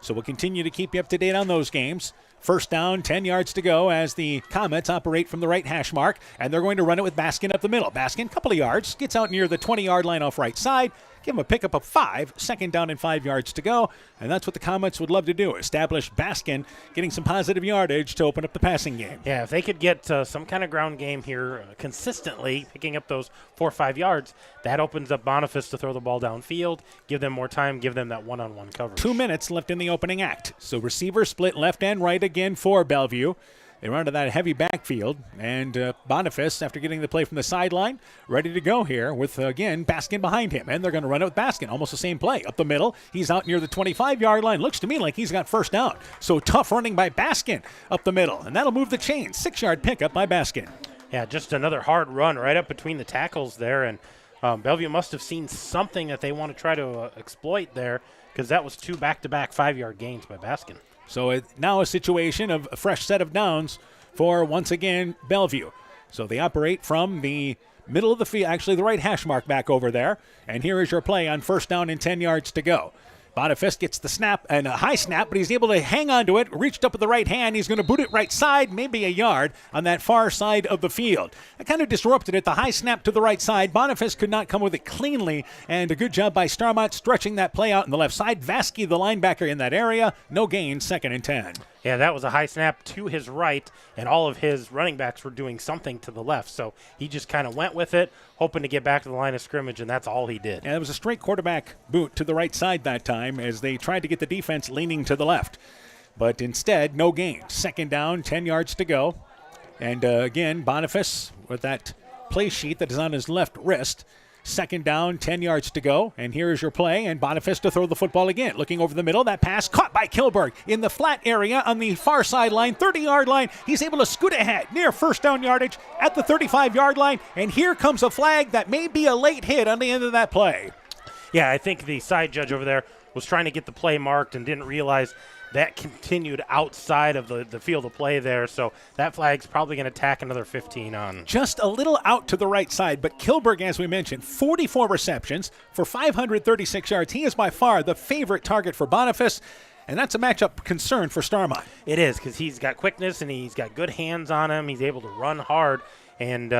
So we'll continue to keep you up to date on those games. First down, 10 yards to go as the Comets operate from the right hash mark, and they're going to run it with Baskin up the middle. Baskin, couple of yards, gets out near the 20-yard line off right side, give them a pickup of 5, second down and 5 yards to go. And that's what the Comets would love to do, establish Baskin getting some positive yardage to open up the passing game. Yeah, if they could get some kind of ground game here consistently, picking up those 4 or 5 yards, that opens up Boniface to throw the ball downfield, give them more time, give them that one-on-one coverage. 2 minutes left in the opening act. So receiver split left and right again for Bellevue. They run to that heavy backfield, and Boniface, after getting the play from the sideline, ready to go here with, again, Baskin behind him. And they're going to run it with Baskin, almost the same play. Up the middle, he's out near the 25-yard line. Looks to me like he's got first down. So tough running by Baskin up the middle, and that'll move the chains. 6-yard pickup by Baskin. Yeah, just another hard run right up between the tackles there, and Bellevue must have seen something that they want to try to exploit there, because that was 2 back-to-back 5-yard gains by Baskin. So now a situation of a fresh set of downs for, once again, Bellevue. So they operate from the middle of the field, actually the right hash mark back over there. And here is your play on first down and 10 yards to go. Boniface gets the snap, and a high snap, but he's able to hang on to it, reached up with the right hand. He's going to boot it right side, maybe a yard on that far side of the field. That kind of disrupted it. The high snap to the right side. Boniface could not come with it cleanly, and a good job by Starmont stretching that play out on the left side. Vasky, the linebacker in that area, no gain, 2nd and 10. Yeah, that was a high snap to his right, and all of his running backs were doing something to the left. So he just kind of went with it, hoping to get back to the line of scrimmage, and that's all he did. And it was a straight quarterback boot to the right side that time as they tried to get the defense leaning to the left. But instead, no gain. 2nd down, 10 yards to go. And again, Boniface with that play sheet that is on his left wrist. 2nd down, 10 yards to go. And here is your play, and Boniface to throw the football again. Looking over the middle, that pass caught by Kilberg in the flat area on the far sideline, 30-yard line. He's able to scoot ahead near first down yardage at the 35-yard line. And here comes a flag that may be a late hit on the end of that play. Yeah, I think the side judge over there was trying to get the play marked and didn't realize that continued outside of the field of play there, so that flag's probably going to tack another 15 on. Just a little out to the right side, but Kilberg, as we mentioned, 44 receptions for 536 yards. He is by far the favorite target for Boniface, and that's a matchup concern for Starmont. It is, because he's got quickness and he's got good hands on him. He's able to run hard, and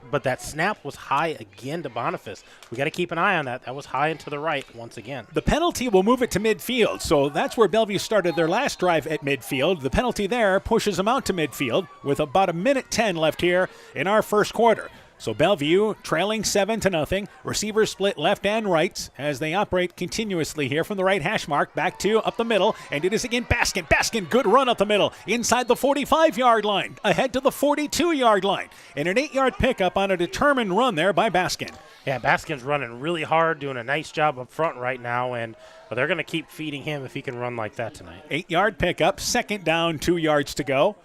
but that snap was high again to Boniface. We got to keep an eye on that. That was high and to the right once again. The penalty will move it to midfield, so that's where Bellevue started their last drive at midfield. The penalty there pushes them out to midfield with about 1:10 left here in our first quarter. So Bellevue trailing 7-0. Receivers split left and right as they operate continuously here from the right hash mark back to up the middle. And it is again Baskin. Baskin, good run up the middle. Inside the 45-yard line. Ahead to the 42-yard line. And an 8-yard pickup on a determined run there by Baskin. Yeah, Baskin's running really hard, doing a nice job up front right now. And they're going to keep feeding him if he can run like that tonight. 8-yard pickup. 2nd down, 2 yards to go.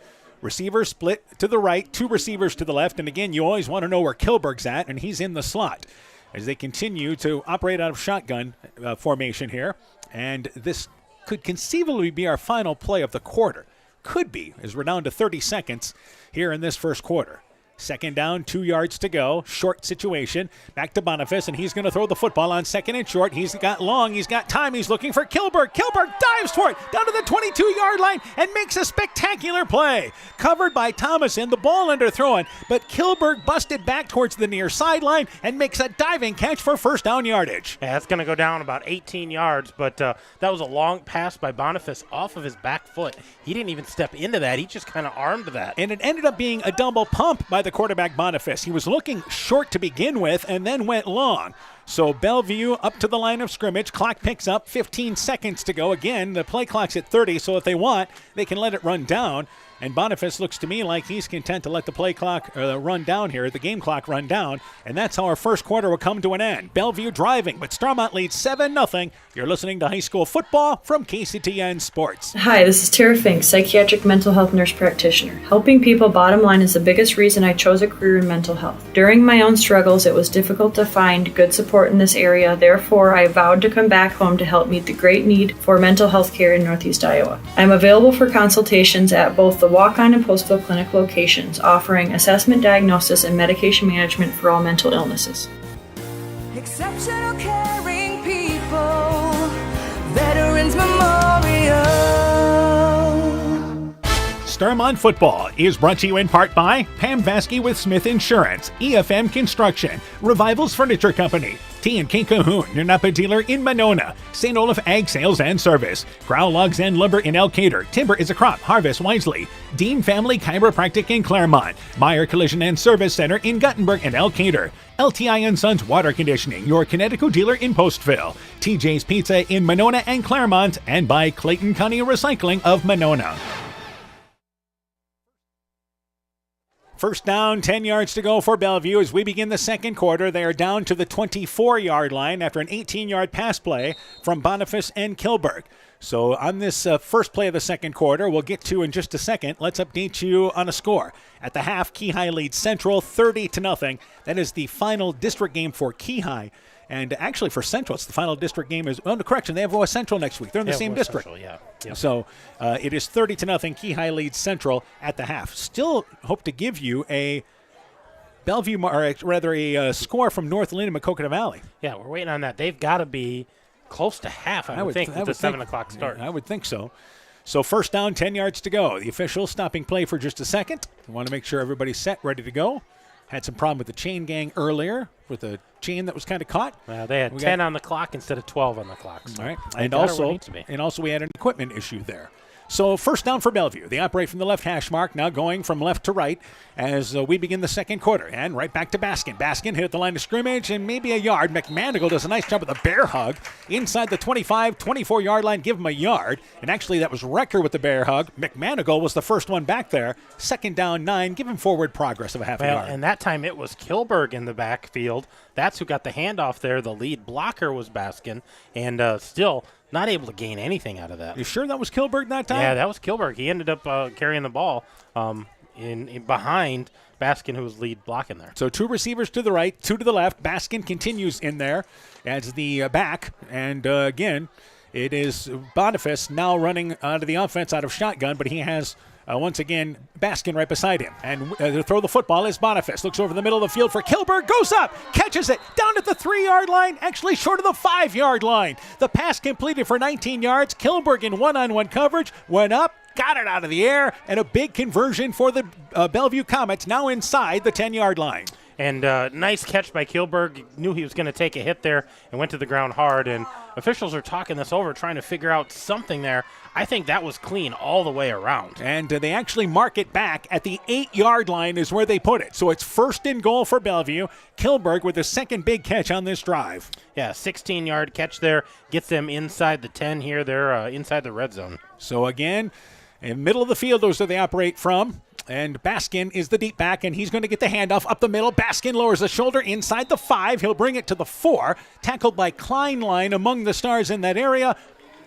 Receiver split to the right, 2 receivers to the left. And again, you always want to know where Kilberg's at, and he's in the slot as they continue to operate out of shotgun formation here. And this could conceivably be our final play of the quarter. Could be, as we're down to 30 seconds here in this first quarter. 2nd down, 2 yards to go. Short situation. Back to Boniface, and he's going to throw the football on 2nd and short. He's got long. He's got time. He's looking for Kilberg. Kilberg dives for it down to the 22-yard line and makes a spectacular play. Covered by Thomason. The ball underthrown, but Kilberg busted back towards the near sideline and makes a diving catch for first down yardage. Yeah, that's going to go down about 18 yards, but that was a long pass by Boniface off of his back foot. He didn't even step into that. He just kind of armed that. And it ended up being a double pump by the quarterback Boniface. He was looking short to begin with and then went long. So Bellevue up to the line of scrimmage. Clock picks up, 15 seconds to go. Again, the play clock's at 30, so if they want, they can let it run down. And Boniface looks to me like he's content to let the play clock run down here, the game clock run down. And that's how our first quarter will come to an end. Bellevue driving, but Starmont leads 7-0. You're listening to high school football from KCTN Sports. Hi, this is Tara Fink, psychiatric mental health nurse practitioner. Helping people bottom line is the biggest reason I chose a career in mental health. During my own struggles, it was difficult to find good support in this area. Therefore, I vowed to come back home to help meet the great need for mental health care in Northeast Iowa. I'm available for consultations at both the Walk-On and Postville Clinic locations, offering assessment, diagnosis, and medication management for all mental illnesses. Exceptional caring people, Veterans Memorial. Starmont Football is brought to you in part by Pam Vasky with Smith Insurance, EFM Construction, Revival's Furniture Company, T&K Cahoon, your Napa dealer in Monona, St. Olaf Ag Sales and Service, Grow Logs and Lumber in Elkader, Timber is a Crop, Harvest wisely, Dean Family Chiropractic in Claremont, Meyer Collision and Service Center in Guttenberg and Elkader, LTI & Sons Water Conditioning, your Connecticut dealer in Postville, TJ's Pizza in Monona and Claremont, and by Clayton County Recycling of Monona. First down, 10 yards to go for Bellevue as we begin the second quarter. They are down to the 24-yard line after an 18-yard pass play from Boniface and Kilberg. So on this first play of the second quarter, we'll get to in just a second. Let's update you on a score. At the half, Keyhigh leads Central 30-0. That is the final district game for Keyhigh. And actually for Central, it's the final district game. Correction, they have West Central next week. They're in the same district. Central, yeah. Yep. So it is 30-0. Keyhigh leads Central at the half. Still hope to give you a Bellevue, or rather a score from North Lynn and Maquoketa Valley. Yeah, we're waiting on that. They've got to be close to half, I would think, with the 7 o'clock start. I would think so. So first down, 10 yards to go. The officials stopping play for just a second. We want to make sure everybody's set, ready to go. Had some problem with the chain gang earlier with a chain that was kind of caught. Well, they had 10 on the clock instead of 12 on the clock. So all right. And also we had an equipment issue there. So first down for Bellevue. They operate from the left hash mark, now going from left to right as we begin the second quarter. And right back to Baskin. Baskin hit at the line of scrimmage and maybe a yard. McManigal does a nice job with a bear hug inside the 25, 24-yard line. Give him a yard. And actually that was Recker with the bear hug. McManigal was the first one back there. Second down, 9. Give him forward progress of a half a yard. And that time it was Kilberg in the backfield. That's who got the handoff there. The lead blocker was Baskin. And still not able to gain anything out of that. You sure that was Kilberg that time? Yeah, that was Kilberg. He ended up carrying the ball in behind Baskin, who was lead blocking there. So 2 receivers to the right, 2 to the left. Baskin continues in there as the back. And again, it is Boniface now running out of the offense out of shotgun, but he has once again Baskin right beside him. And to throw the football is Boniface. Looks over the middle of the field for Kilberg. Goes up. Catches it. Down at the 3-yard line. Actually short of the 5-yard line. The pass completed for 19 yards. Kilberg in one-on-one coverage. Went up. Got it out of the air. And a big conversion for the Bellevue Comets now inside the 10-yard line. And nice catch by Kilberg. Knew he was going to take a hit there and went to the ground hard. And officials are talking this over, trying to figure out something there. I think that was clean all the way around. And they actually mark it back at the 8-yard line is where they put it. So it's first and goal for Bellevue. Kilberg with the second big catch on this drive. Yeah, 16-yard catch there. Gets them inside the 10 here. They're inside the red zone. So again, in the middle of the field, those are they operate from. And Baskin is the deep back, and he's going to get the handoff up the middle. Baskin lowers the shoulder inside the 5. He'll bring it to the 4. Tackled by Kleinlein among the stars in that area.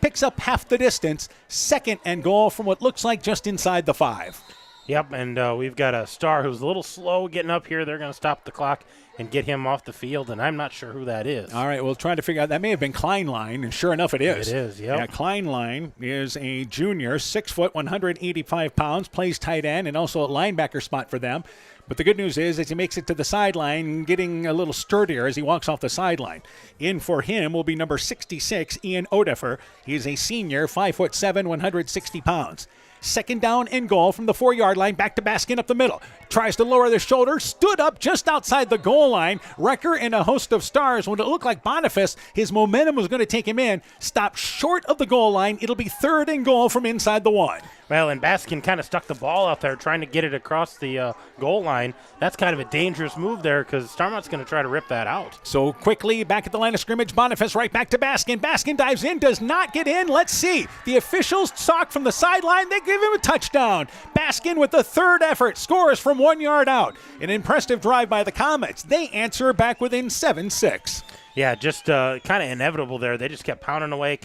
Picks up half the distance. Second and goal from what looks like just inside the 5. Yep, and we've got a star who's a little slow getting up here. They're going to stop the clock and get him off the field, and I'm not sure who that is. All right, we'll try to figure out. That may have been Kleinlein, and sure enough, it is. It is, yep. Yeah, Kleinlein is a junior, 6 foot, 185 pounds, plays tight end and also a linebacker spot for them. But the good news is he makes it to the sideline, getting a little sturdier as he walks off the sideline. In for him will be number 66, Ian Odefer. He is a senior, 5'7", 160 pounds. Second down and goal from the 4-yard line, back to Baskin up the middle. Tries to lower the shoulder, stood up just outside the goal line. Recker and a host of stars. When it looked like Boniface, his momentum was going to take him in. Stopped short of the goal line. It'll be third and goal from inside the 1. Well, and Baskin kind of stuck the ball out there trying to get it across the goal line. That's kind of a dangerous move there because Starmont's going to try to rip that out. So quickly back at the line of scrimmage, Boniface right back to Baskin. Baskin dives in, does not get in. Let's see. The officials talk from the sideline. They give him a touchdown. Baskin with the third effort scores from 1 yard out. An impressive drive by the Comets. They answer back within 7-6. Yeah, just kind of inevitable there. They just kept pounding away,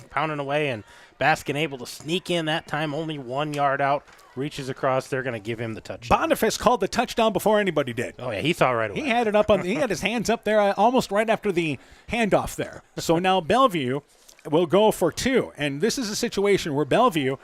and Baskin able to sneak in that time, only 1 yard out, reaches across. They're going to give him the touchdown. Boniface called the touchdown before anybody did. Oh, yeah, he saw right away. He had it up he had his hands up there almost right after the handoff there. So now Bellevue will go for 2. And this is a situation where Bellevue,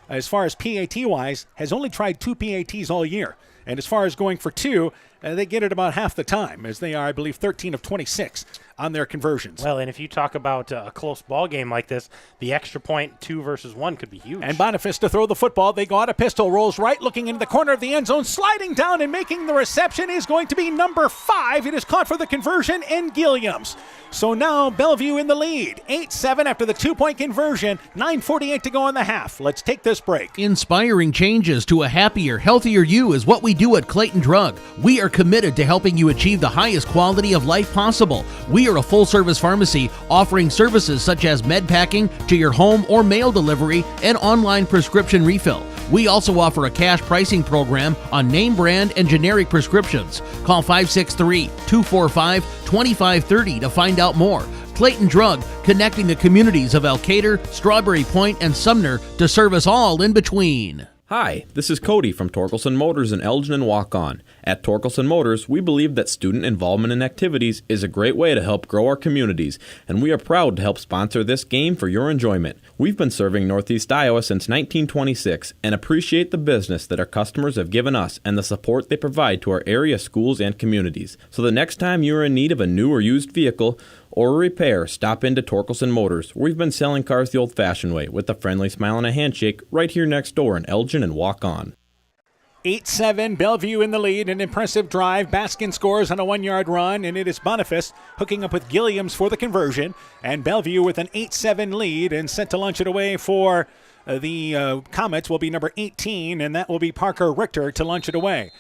as far as PAT-wise, has only tried 2 PATs all year. And as far as going for 2, they get it about half the time, as they are, I believe, 13 of 26 on their conversions. Well, and if you talk about a close ball game like this, the extra point 2 versus 1 could be huge. And Boniface to throw the football. They go out a pistol, rolls right, looking into the corner of the end zone, sliding down and making the reception is going to be number 5. It is caught for the conversion, and Gilliams. So now Bellevue in the lead, 8-7 after the 2-point conversion, 9:48 to go in the half. Let's take this break. Inspiring changes to a happier, healthier you is what we do at Clayton Drug. We are committed to helping you achieve the highest quality of life possible. We are a full-service pharmacy offering services such as med packing to your home or mail delivery and online prescription refill. We also offer a cash pricing program on name brand and generic prescriptions. Call 563-245-2530 to find out more. Clayton Drug, connecting the communities of Elkader, Strawberry Point, and Sumner to service all in between. Hi, this is Cody from Torkelson Motors in Elgin and Walk-On. At Torkelson Motors, we believe that student involvement in activities is a great way to help grow our communities, and we are proud to help sponsor this game for your enjoyment. We've been serving Northeast Iowa since 1926 and appreciate the business that our customers have given us and the support they provide to our area schools and communities. So the next time you are in need of a new or used vehicle or a repair, stop into Torkelson Motors. We've been selling cars the old-fashioned way with a friendly smile and a handshake right here next door in Elgin and Walk-On. 8-7, Bellevue in the lead, an impressive drive. Baskin scores on a 1-yard run, and it is Boniface hooking up with Gilliams for the conversion. And Bellevue with an 8-7 lead and set to lunch it away for the Comets will be number 18, and that will be Parker Richter to lunch it away.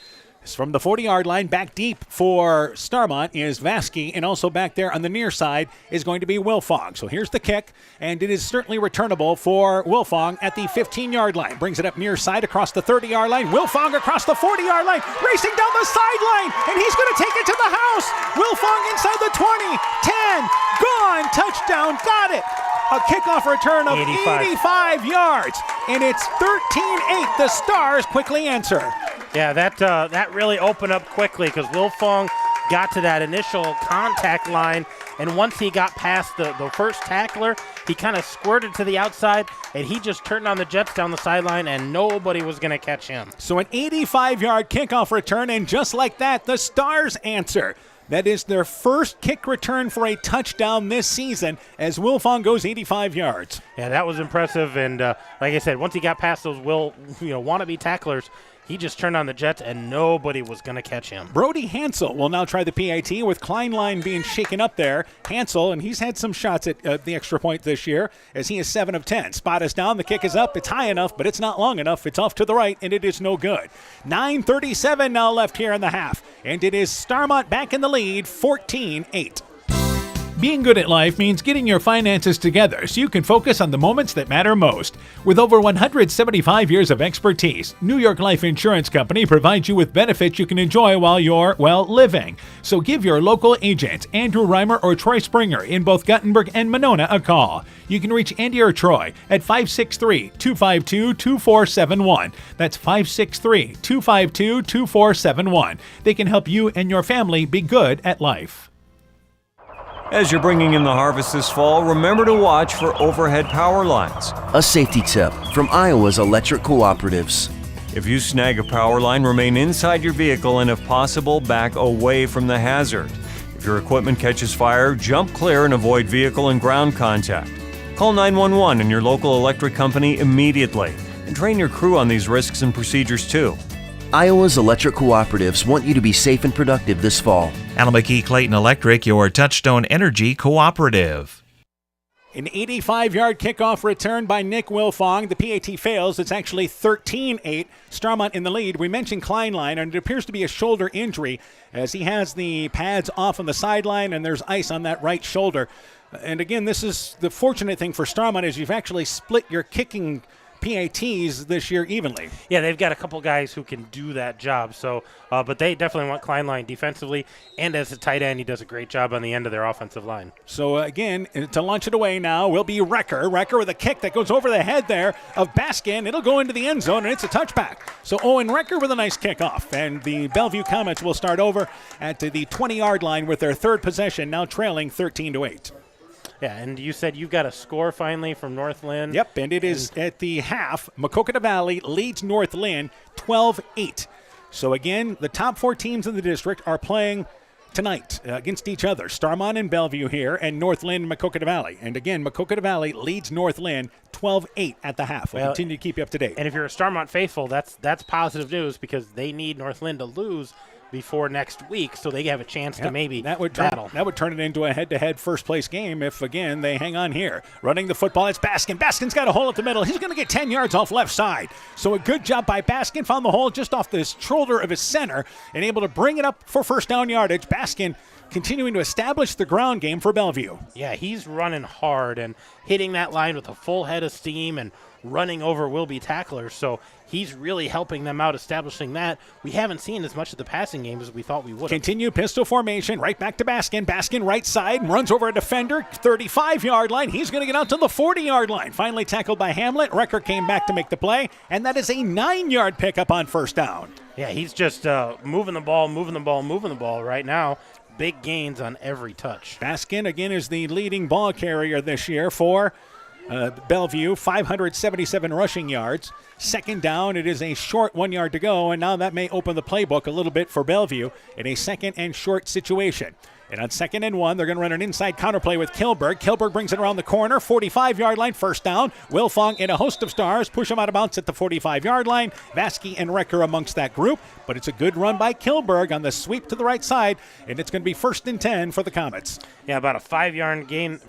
From the 40-yard line, back deep for Starmont is Vasky, and also back there on the near side is going to be Wilfong. So here's the kick, and it is certainly returnable for Wilfong at the 15-yard line. Brings it up near side across the 30-yard line. Wilfong across the 40-yard line, racing down the sideline, and he's going to take it to the house. Wilfong inside the 20, 10, gone, touchdown, got it. A kickoff return of 85 yards, and it's 13-8. The Stars quickly answer. Yeah, that really opened up quickly because Wilfong got to that initial contact line, and once he got past the first tackler, he kind of squirted to the outside, and he just turned on the Jets down the sideline, and nobody was going to catch him. So an 85-yard kickoff return, and just like that, the Stars answer. That is their first kick return for a touchdown this season as Wilfong goes 85 yards. Yeah, that was impressive, and like I said, once he got past those wannabe tacklers, he just turned on the Jets, and nobody was going to catch him. Brody Hansel will now try the PAT with Kleinlein being shaken up there. Hansel, and he's had some shots at the extra point this year as he is 7 of 10. Spot is down. The kick is up. It's high enough, but it's not long enough. It's off to the right, and it is no good. 9:37 now left here in the half, and it is Starmont back in the lead, 14-8. Being good at life means getting your finances together so you can focus on the moments that matter most. With over 175 years of expertise, New York Life Insurance Company provides you with benefits you can enjoy while you're, living. So give your local agents, Andrew Reimer or Troy Springer in both Guttenberg and Monona, a call. You can reach Andy or Troy at 563-252-2471. That's 563-252-2471. They can help you and your family be good at life. As you're bringing in the harvest this fall, remember to watch for overhead power lines. A safety tip from Iowa's electric cooperatives. If you snag a power line, remain inside your vehicle and if possible, back away from the hazard. If your equipment catches fire, jump clear and avoid vehicle and ground contact. Call 911 and your local electric company immediately. And train your crew on these risks and procedures too. Iowa's electric cooperatives want you to be safe and productive this fall. Alameda Clayton Electric, your Touchstone Energy cooperative. An 85-yard kickoff return by Nick Wilfong. The PAT fails. It's actually 13-8. Starmont in the lead. We mentioned Kleinlein, and it appears to be a shoulder injury as he has the pads off on the sideline, and there's ice on that right shoulder. And again, this is the fortunate thing for Starmont is you've actually split your kicking PATs this year evenly. Yeah, they've got a couple guys who can do that job. So, but they definitely want Kleinlein defensively, and as a tight end, he does a great job on the end of their offensive line. So again, to launch it away now will be Recker. Recker with a kick that goes over the head there of Baskin. It'll go into the end zone, and it's a touchback. So Owen Recker with a nice kickoff, and the Bellevue Comets will start over at the 20-yard line with their third possession, now trailing 13-8. Yeah, and you said you got a score finally from North Lynn. Yep, and it is at the half. Maquoketa Valley leads North Lynn 12-8. So again, the top 4 teams in the district are playing tonight against each other. Starmont and Bellevue here, and Northland and Maquoketa Valley. And again, Maquoketa Valley leads Northland 12-8 at the half. We'll continue to keep you up to date. And if you're a Starmont faithful, that's positive news because they need Northland to lose before next week so they have a chance to maybe battle. That would turn it into a head-to-head first-place game if, again, they hang on here. Running the football, it's Baskin. Baskin's got a hole at the middle. He's going to get 10 yards off left side. So a good job by Baskin. Found the hole just off the shoulder of his center and able to bring it up for first down yardage. Baskin continuing to establish the ground game for Bellevue. Yeah, he's running hard and hitting that line with a full head of steam and running over will-be tacklers, so he's really helping them out establishing that. We haven't seen as much of the passing game as we thought we would. Continue pistol formation, right back to Baskin. Baskin right side, runs over a defender, 35-yard line. He's going to get out to the 40-yard line. Finally tackled by Hamlet. Recker came back to make the play, and that is a 9-yard pickup on first down. Yeah, he's just moving the ball right now. Big gains on every touch. Baskin, again, is the leading ball carrier this year for Bellevue, 577 rushing yards. Second down, it is a short 1 yard to go, and now that may open the playbook a little bit for Bellevue in a second and short situation. And on 2nd and 1, they're going to run an inside counterplay with Kilberg. Kilberg brings it around the corner, 45-yard line, first down. Wilfong and a host of stars push him out of bounds at the 45-yard line. Vasky and Recker amongst that group, but it's a good run by Kilberg on the sweep to the right side, and it's going to be 1st and 10 for the Comets. Yeah, about a 5-yard gain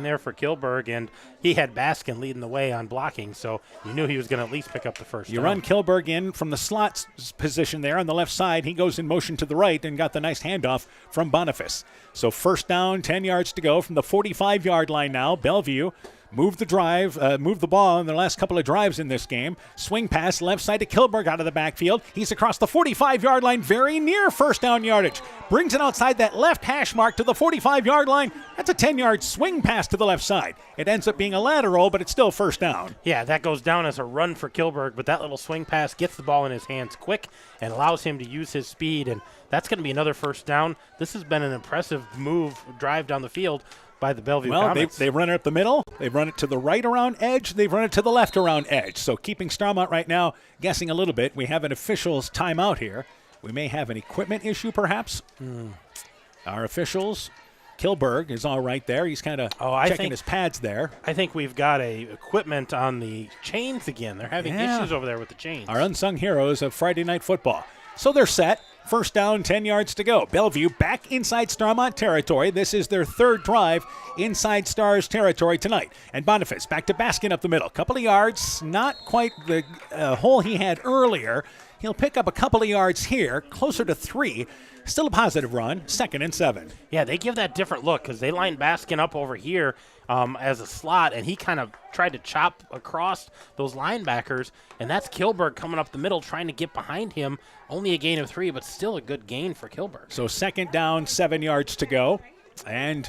there for Kilberg, and he had Baskin leading the way on blocking, so you knew he was going to at least pick up the first down. Run Kilberg in from the slot position there on the left side. He goes in motion to the right and got the nice handoff from Boniface. So first down, 10 yards to go from the 45-yard line now. Bellevue moved the ball in the last couple of drives in this game. Swing pass left side to Kilberg out of the backfield. He's across the 45-yard line, very near first down yardage. Brings it outside that left hash mark to the 45-yard line. That's a 10-yard swing pass to the left side. It ends up being a lateral, but it's still first down. Yeah, that goes down as a run for Kilberg, but that little swing pass gets the ball in his hands quick and allows him to use his speed, and that's going to be another first down. This has been an impressive drive down the field by the Bellevue Comets. They run it up the middle. They've run it to the right around edge. They've run it to the left around edge. So keeping Starmont right now guessing a little bit. We have an officials timeout here. We may have an equipment issue perhaps. Our officials, Kilberg is all right there. He's kind of checking his pads there. I think we've got equipment on the chains again. They're having issues over there with the chains. Our unsung heroes of Friday Night Football. So they're set. First down, 10 yards to go. Bellevue back inside Starmont territory. This is their third drive inside Stars territory tonight. And Boniface back to Baskin up the middle. Couple of yards, not quite the hole he had earlier. He'll pick up a couple of yards here, closer to 3. Still a positive run, 2nd and 7. Yeah, they give that different look because they line Baskin up over here as a slot, and he kind of tried to chop across those linebackers, and that's Kilberg coming up the middle trying to get behind him. Only a gain of 3, but still a good gain for Kilberg. So 2nd down, 7 yards to go, and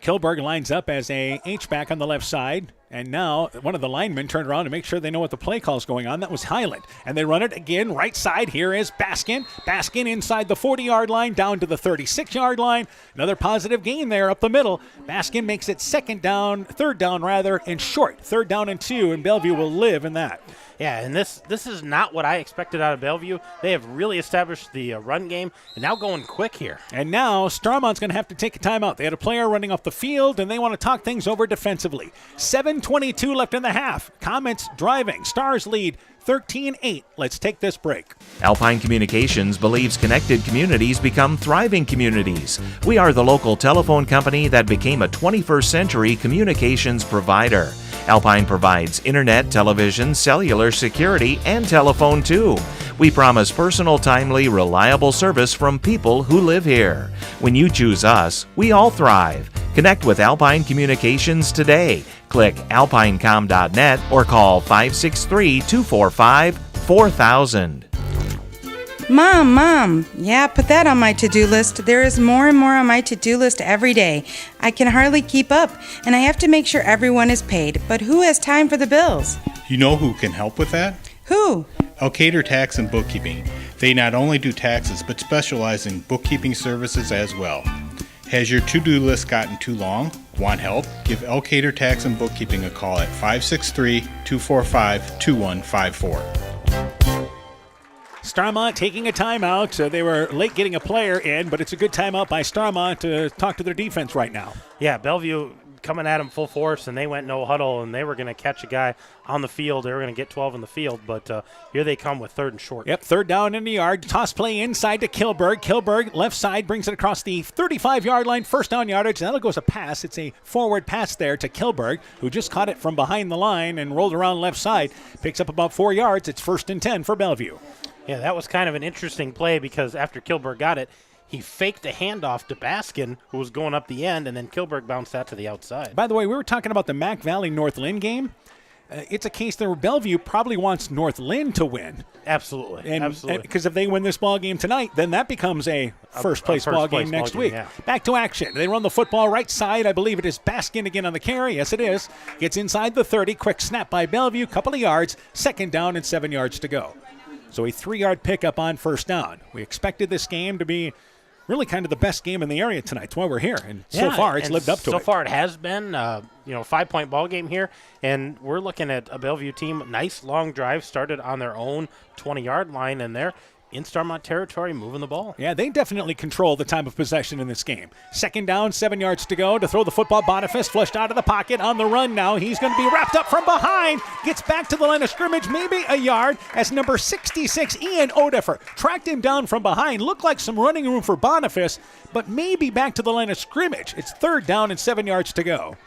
Kilberg lines up as a H-back on the left side. And now one of the linemen turned around to make sure they know what the play call is going on. That was Highland. And they run it again, right side. Here is Baskin. Baskin inside the 40-yard line, down to the 36-yard line. Another positive gain there up the middle. Baskin makes it third down, and short. 3rd down and 2, and Bellevue will live in that. Yeah, and this is not what I expected out of Bellevue. They have really established the run game, and now going quick here. And now Starmont's going to have to take a timeout. They had a player running off the field, and they want to talk things over defensively. 7:22 left in the half. Comets driving. Stars lead 13-8. Let's take this break. Alpine Communications believes connected communities become thriving communities. We are the local telephone company that became a 21st century communications provider. Alpine provides internet, television, cellular security, and telephone too. We promise personal, timely, reliable service from people who live here. When you choose us, we all thrive. Connect with Alpine Communications today. Click alpinecom.net or call 563-245-4000. Mom, yeah, put that on my to-do list. There is more and more on my to-do list every day. I can hardly keep up, and I have to make sure everyone is paid. But who has time for the bills? You know who can help with that? Who? Elkader Tax and Bookkeeping. They not only do taxes, but specialize in bookkeeping services as well. Has your to-do list gotten too long? Want help? Give Elkader Tax and Bookkeeping a call at 563-245-2154. Starmont taking a timeout. They were late getting a player in, but it's a good timeout by Starmont to talk to their defense right now. Yeah, Bellevue coming at them full force, and they went no huddle, and they were going to catch a guy on the field. They were going to get 12 in the field, but here they come with 3rd and short. Yep, 3rd down in the yard. Toss play inside to Kilberg. Kilberg, left side, brings it across the 35-yard line. 1st down yardage. That'll go as a pass. It's a forward pass there to Kilberg, who just caught it from behind the line and rolled around left side. Picks up about 4 yards. It's 1st and 10 for Bellevue. Yeah, that was kind of an interesting play because after Kilberg got it, he faked a handoff to Baskin, who was going up the end, and then Kilberg bounced that to the outside. By the way, we were talking about the Mac Valley North Lynn game. It's a case there where Bellevue probably wants North Lynn to win. Absolutely. Absolutely. Because if they win this ball game tonight, then that becomes a first-place ball game next week. Yeah. Back to action. They run the football right side. I believe it is Baskin again on the carry. Yes, it is. Gets inside the 30. Quick snap by Bellevue. Couple of yards. 2nd down and 7 yards to go. So a 3-yard pickup on 1st down. We expected this game to be really kind of the best game in the area tonight. That's why we're here. And so far, it's lived up to it. So far, it has been, 5-point ball game here. And we're looking at a Bellevue team. Nice long drive started on their own 20-yard line, and they're in Starmont territory moving the ball. Yeah, they definitely control the time of possession in this game. 2nd down, 7 yards to go to throw the football. Boniface flushed out of the pocket on the run now. He's going to be wrapped up from behind. Gets back to the line of scrimmage, maybe a yard, as number 66, Ian Odeffer, tracked him down from behind. Looked like some running room for Boniface, but maybe back to the line of scrimmage. It's 3rd down and 7 yards to go.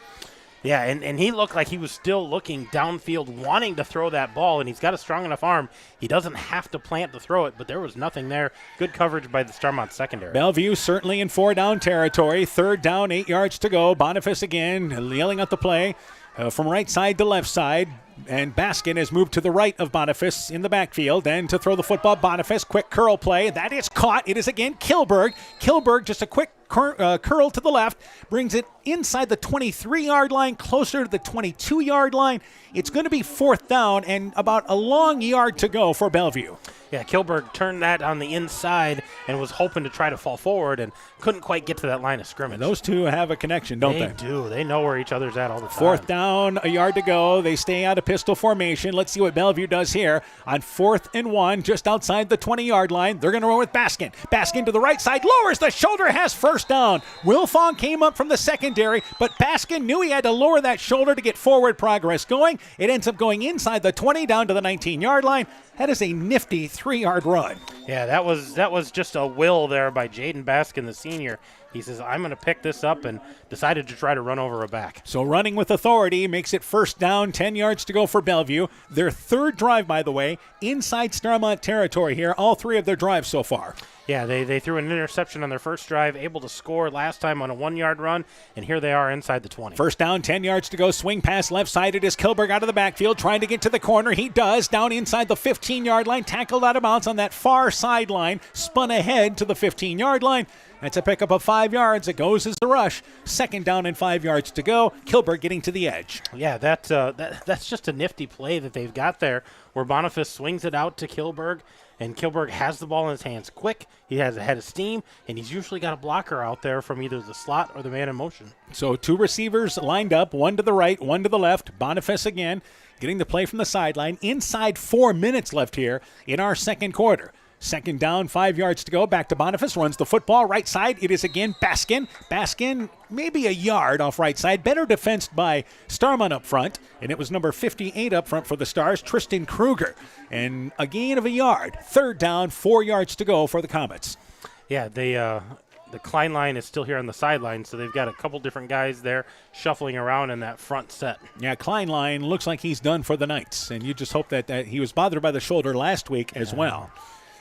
Yeah, and he looked like he was still looking downfield, wanting to throw that ball, and he's got a strong enough arm. He doesn't have to plant to throw it, but there was nothing there. Good coverage by the Starmont secondary. Bellevue certainly in 4-down territory. 3rd down, 8 yards to go. Boniface again yelling out the play from right side to left side. And Baskin has moved to the right of Boniface in the backfield. And to throw the football, Boniface, quick curl play. That is caught. It is again Kilberg. Kilberg, just a quick curl to the left, brings it inside the 23-yard line, closer to the 22-yard line. It's going to be 4th down and about a long yard to go for Bellevue. Yeah, Kilberg turned that on the inside and was hoping to try to fall forward and couldn't quite get to that line of scrimmage. And those two have a connection, don't they? They do. They know where each other's at all the time. 4th down, a yard to go. They stay out of pistol formation. Let's see what Bellevue does here on 4th and 1, just outside the 20-yard line. They're going to run with Baskin. Baskin to the right side, lowers the shoulder, has 1st down. Wilfong came up from the secondary, but Baskin knew he had to lower that shoulder to get forward progress going. It ends up going inside the 20, down to the 19-yard line. That is a nifty 3-yard run. Yeah, that was just a will there by Jaden Baskin, the senior. He says, I'm going to pick this up, and decided to try to run over a back. So running with authority makes it 1st down, 10 yards to go for Bellevue. Their 3rd drive, by the way, inside Starmont territory here, all 3 of their drives so far. Yeah, they threw an interception on their first drive, able to score last time on a 1-yard run, and here they are inside the 20. 1st down, 10 yards to go. Swing pass left side. It is Kilberg out of the backfield, trying to get to the corner. He does, down inside the 15-yard line, tackled out of bounds on that far sideline, spun ahead to the 15-yard line. That's a pickup of 5 yards. It goes as the rush. 2nd down and 5 yards to go. Kilberg getting to the edge. Yeah, that's just a nifty play that they've got there, where Boniface swings it out to Kilberg, and Kilberg has the ball in his hands quick. He has a head of steam, and he's usually got a blocker out there from either the slot or the man in motion. So 2 receivers lined up, 1 to the right, 1 to the left. Boniface again getting the play from the sideline. Inside 4 minutes left here in our 2nd quarter. 2nd down, 5 yards to go. Back to Boniface, runs the football. Right side, it is again Baskin. Baskin, maybe a yard off right side. Better defensed by Starmont up front. And it was number 58 up front for the Stars, Tristan Kruger. And a gain of a yard. 3rd down, 4 yards to go for the Comets. Yeah, the Klein line is still here on the sideline, so they've got a couple different guys there shuffling around in that front set. Yeah, Klein line looks like he's done for the Knights. And you just hope that he was bothered by the shoulder last week as well.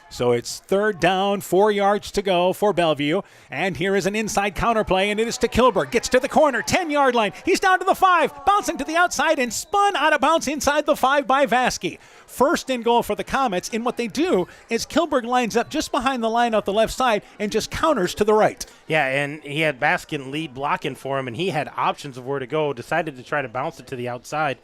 So it's 3rd down, 4 yards to go for Bellevue. And here is an inside counterplay, and it is to Kilberg. Gets to the corner, 10-yard line. He's down to the 5, bouncing to the outside and spun out of bounds inside the 5 by Vasky. 1st and goal for the Comets. And what they do is Kilberg lines up just behind the line off the left side and just counters to the right. Yeah, and he had Baskin lead blocking for him, and he had options of where to go. Decided to try to bounce it to the outside.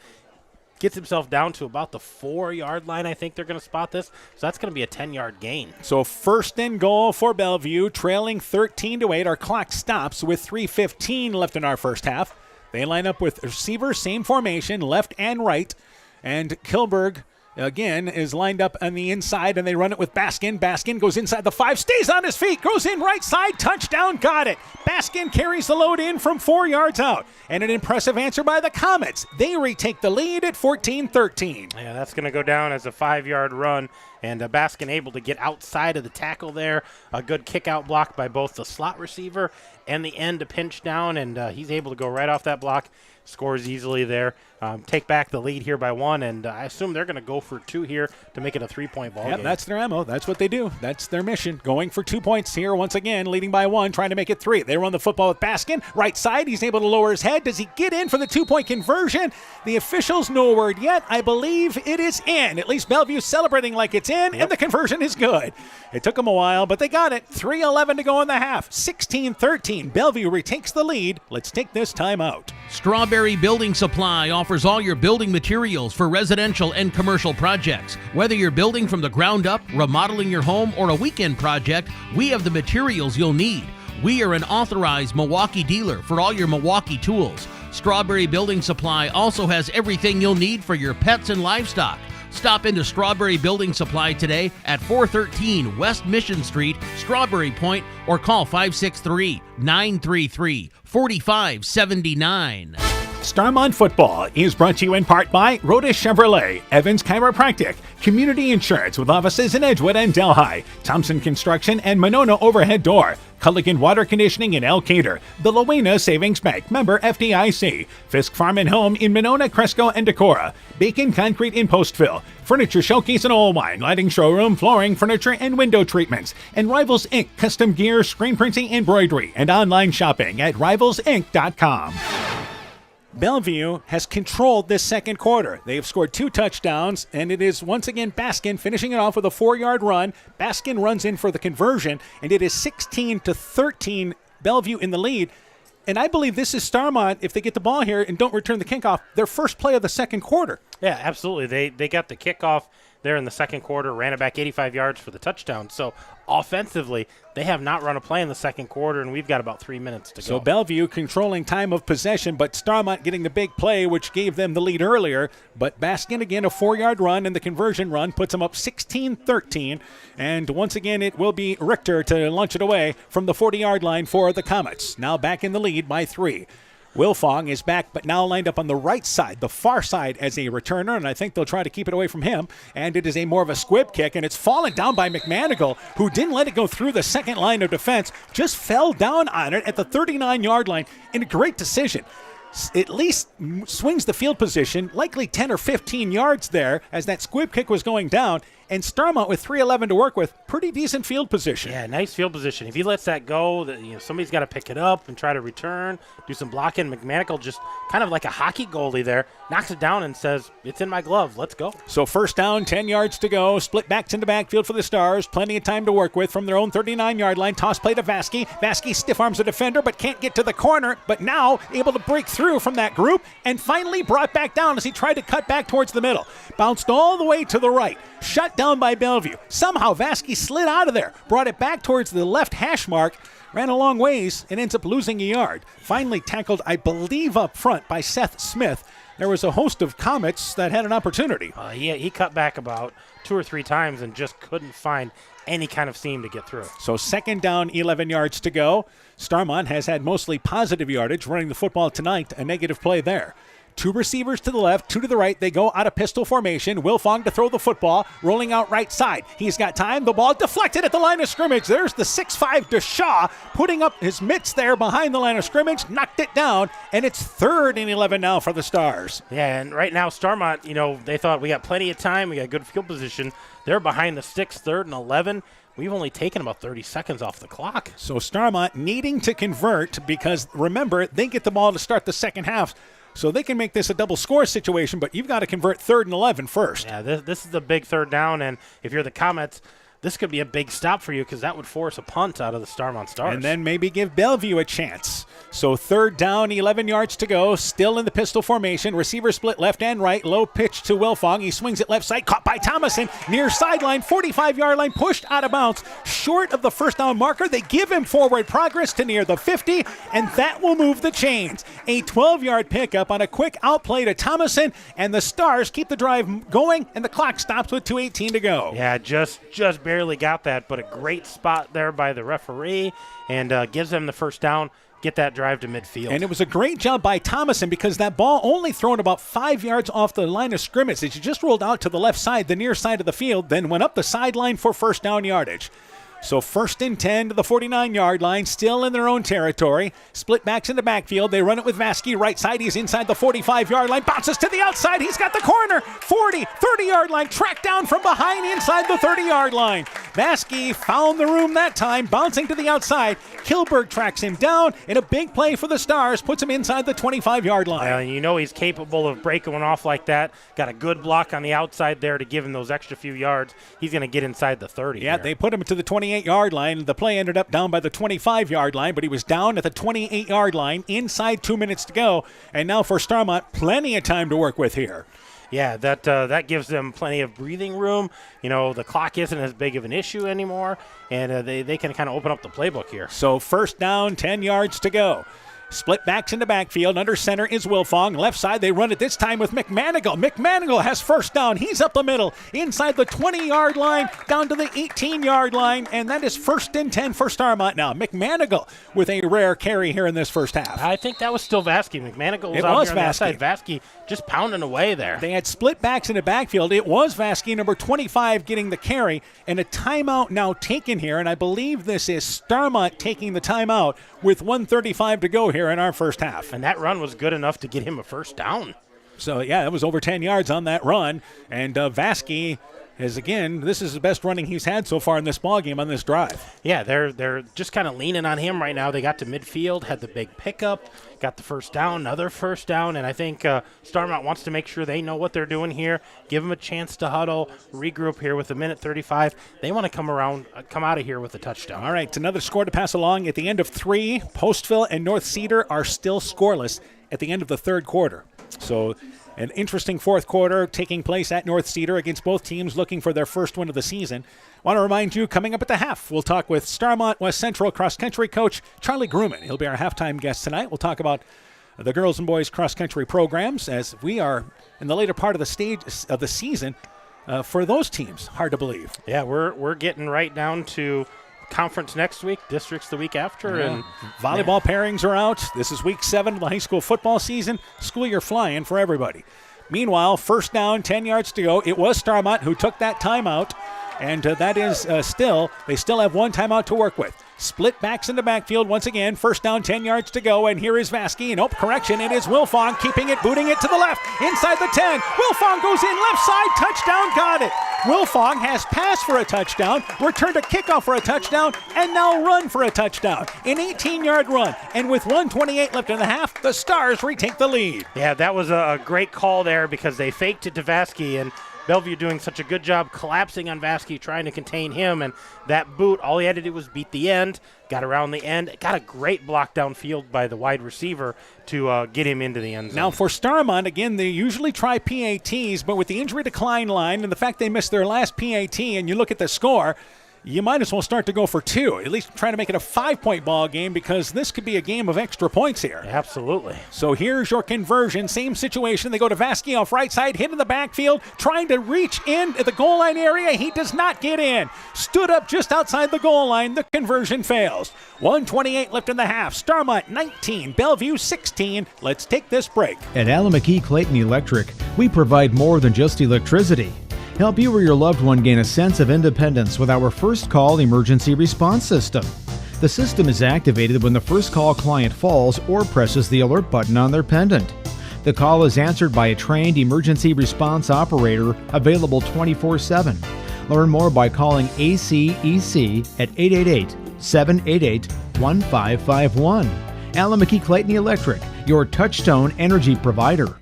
Gets himself down to about the 4-yard line. I think they're going to spot this. So that's going to be a 10-yard gain. So 1st and goal for Bellevue, trailing 13-8. Our clock stops with 3:15 left in our first half. They line up with receivers, same formation, left and right. And Kilberg again is lined up on the inside, and they run it with Baskin. Baskin goes inside the 5, stays on his feet, goes in right side, touchdown, got it. Baskin carries the load in from 4 yards out, and an impressive answer by the Comets. They retake the lead at 14-13. Yeah, that's going to go down as a 5-yard run, and Baskin able to get outside of the tackle there. A good kick-out block by both the slot receiver and the end to pinch down, and he's able to go right off that block. Scores easily there. Take back the lead here by 1, and I assume they're going to go for 2 here to make it a 3-point ball game. That's their ammo. That's what they do. That's their mission. Going for 2 points here once again, leading by 1, trying to make it 3. They run the football with Baskin. Right side, he's able to lower his head. Does he get in for the 2-point conversion? The officials, no word yet. I believe it is in. At least Bellevue celebrating like it's in, and the conversion is good. It took them a while, but they got it. 3:11 to go in the half. 16-13. Bellevue retakes the lead. Let's take this time out. Strawberry Building Supply offers all your building materials for residential and commercial projects. Whether you're building from the ground up, remodeling your home, or a weekend project, we have the materials you'll need. We are an authorized Milwaukee dealer for all your Milwaukee tools. Strawberry Building Supply also has everything you'll need for your pets and livestock. Stop into Strawberry Building Supply today at 413 West Mission Street, Strawberry Point, or call 563-933-4579. Starmont Football is brought to you in part by Rhoda Chevrolet, Evans Chiropractic, Community Insurance with offices in Edgewood and Delhi, Thompson Construction and Monona Overhead Door, Culligan Water Conditioning in Elkader, the Lowena Savings Bank, member FDIC, Fisk Farm and Home in Monona, Cresco, and Decorah, Bacon Concrete in Postville, Furniture Showcase in Old Wine, Lighting Showroom, Flooring, Furniture, and Window Treatments, and Rivals Inc. Custom Gear, Screen Printing, Embroidery, and online shopping at rivalsinc.com. Bellevue has controlled this second quarter. They have scored 2 touchdowns, and it is once again Baskin finishing it off with a 4-yard run. Baskin runs in for the conversion, and it is 16-13, Bellevue in the lead. And I believe this is Starmont, if they get the ball here and don't return the kickoff, their first play of the second quarter. Yeah, absolutely. They got the kickoff there in the second quarter, ran it back 85 yards for the touchdown. So offensively, they have not run a play in the second quarter, and we've got about 3 minutes to go. So Bellevue controlling time of possession, but Starmont getting the big play, which gave them the lead earlier. But Baskin again, a 4-yard run, and the conversion run puts them up 16-13. And once again, it will be Richter to launch it away from the 40-yard line for the Comets. Now back in the lead by 3. Wilfong is back, but now lined up on the right side, the far side, as a returner, and I think they'll try to keep it away from him. And it is a more of a squib kick, and it's fallen down by McManigal, who didn't let it go through the second line of defense, just fell down on it at the 39-yard line in a great decision. At least swings the field position, likely 10 or 15 yards there as that squib kick was going down. And Starmont with 3:11 to work with, pretty decent field position. Yeah, nice field position. If he lets that go, somebody's got to pick it up and try to return, do some blocking. McManigal just kind of like a hockey goalie there, knocks it down and says, it's in my glove, let's go. So first down, 10 yards to go, split backs in the backfield for the Stars, plenty of time to work with from their own 39-yard line. Toss play to Vasky. Vasky stiff arms a defender but can't get to the corner, but now able to break through from that group and finally brought back down as he tried to cut back towards the middle. Bounced all the way to the right. Shut down by Bellevue. Somehow Vasky slid out of there, brought it back towards the left hash mark, ran a long ways, and ends up losing a yard. Finally tackled, I believe, up front by Seth Smith. There was a host of Comets that had an opportunity. He cut back about 2 or 3 times and just couldn't find any kind of seam to get through. So second down, 11 yards to go. Starmont has had mostly positive yardage running the football tonight, a negative play there. 2 receivers to the left, 2 to the right. They go out of pistol formation. Wilfong to throw the football, rolling out right side. He's got time. The ball deflected at the line of scrimmage. There's the 6'5" Deshaw putting up his mitts there behind the line of scrimmage, knocked it down, and it's 3rd and 11 now for the Stars. Yeah, and right now Starmont, they thought we got plenty of time. We got good field position. They're behind the sticks, 3rd and 11. We've only taken about 30 seconds off the clock. So Starmont needing to convert because, remember, they get the ball to start the second half. So they can make this a double score situation, but you've got to convert 3rd and 11 first. Yeah, this is the big 3rd down, and if you're the Comets, this could be a big stop for you because that would force a punt out of the Starmont Stars. And then maybe give Bellevue a chance. So 3rd down, 11 yards to go, still in the pistol formation. Receiver split left and right, low pitch to Wilfong. He swings it left side, caught by Thomason, near sideline, 45-yard line, pushed out of bounds, short of the first down marker. They give him forward progress to near the 50, and that will move the chains. A 12-yard pickup on a quick outplay to Thomason, and the Stars keep the drive going, and the clock stops with 2:18 to go. Yeah, just barely got that, but a great spot there by the referee, and gives them the first down. Get that drive to midfield. And it was a great job by Thomason because that ball only thrown about 5 yards off the line of scrimmage. It just rolled out to the left side, the near side of the field, then went up the sideline for first down yardage. So 1st and 10 to the 49-yard line, still in their own territory. Split backs in the backfield. They run it with Vasky right side. He's inside the 45-yard line. Bounces to the outside. He's got the corner. 40, 30-yard line. Tracked down from behind inside the 30-yard line. Vasky found the room that time, bouncing to the outside. Kilberg tracks him down, and a big play for the Stars puts him inside the 25-yard line. You know he's capable of breaking one off like that. Got a good block on the outside there to give him those extra few yards. He's going to get inside the 30. Yeah, they put him to the 28-yard line. The play ended up down by the 25-yard line, but he was down at the 28-yard line inside 2 minutes to go. And now for Starmont, plenty of time to work with here. Yeah, that gives them plenty of breathing room. You know, the clock isn't as big of an issue anymore, and they can kind of open up the playbook here. So 1st down, 10 yards to go. Split backs in the backfield. Under center is Wilfong. Left side, they run it this time with McManigal. McManigal has first down. He's up the middle, inside the 20-yard line, down to the 18-yard line, and that is 1st and 10 for Starmont now. McManigal with a rare carry here in this first half. I think that was still Vasky. McManigal was it out was here on Vasky. the outside. Vasky just pounding away there. They had split backs in the backfield. It was Vasky, number 25, getting the carry, and a timeout now taken here, and I believe this is Starmont taking the timeout with 1:35 to go here in our first half. And that run was good enough to get him a first down. So, yeah, that was over 10 yards on that run. And Vasky is, again, this is the best running he's had so far in this ballgame on this drive. Yeah, they're just kind of leaning on him right now. They got to midfield, had the big pickup, got the first down, another first down, and I think Starmont wants to make sure they know what they're doing here, give them a chance to huddle, regroup here with 1:35. They want to come out of here with a touchdown. All right, another score to pass along. At the end of 3, Postville and North Cedar are still scoreless at the end of the 3rd quarter. So an interesting 4th quarter taking place at North Cedar against both teams looking for their first win of the season. Want to remind you, coming up at the half, we'll talk with Starmont West Central cross-country coach Charlie Grumman. He'll be our halftime guest tonight. We'll talk about the girls and boys cross-country programs as we are in the later part of the stage of the season for those teams. Hard to believe. Yeah, we're getting right down to conference next week, districts the week after, and volleyball pairings are out. This is week 7 of the high school football season. School year flying for everybody. Meanwhile, 1st down, 10 yards to go. It was Starmont who took that timeout, and that is they still have one timeout to work with. Split backs in the backfield once again. 1st down, 10 yards to go, and here is Vasky. Nope, correction, it is Wilfong keeping it, booting it to the left, inside the 10. Wilfong goes in, left side, touchdown, got it. Wilfong has passed for a touchdown, returned a kickoff for a touchdown, and now run for a touchdown. An 18-yard run, and with 1:28 left in the half, the Stars retake the lead. Yeah, that was a great call there because they faked it to Vasky, and Bellevue doing such a good job collapsing on Vasky, trying to contain him, and that boot, all he had to do was beat the end, got around the end, got a great block downfield by the wide receiver to get him into the end zone. Now for Starmont, again, they usually try PATs, but with the injury decline line and the fact they missed their last PAT, and you look at the score, you might as well start to go for 2, at least trying to make it a 5-point ball game because this could be a game of extra points here. Absolutely. So here's your conversion. Same situation. They go to Vasky off right side, hit in the backfield, trying to reach in at the goal line area. He does not get in. Stood up just outside the goal line. The conversion fails. 1:28 left in the half. Starmont 19, Bellevue 16. Let's take this break. At Alameda Clayton Electric, we provide more than just electricity. Help you or your loved one gain a sense of independence with our first call emergency response system. The system is activated when the first call client falls or presses the alert button on their pendant. The call is answered by a trained emergency response operator available 24/7. Learn more by calling ACEC at 888-788-1551. Alameda Clayton Electric, your touchstone energy provider.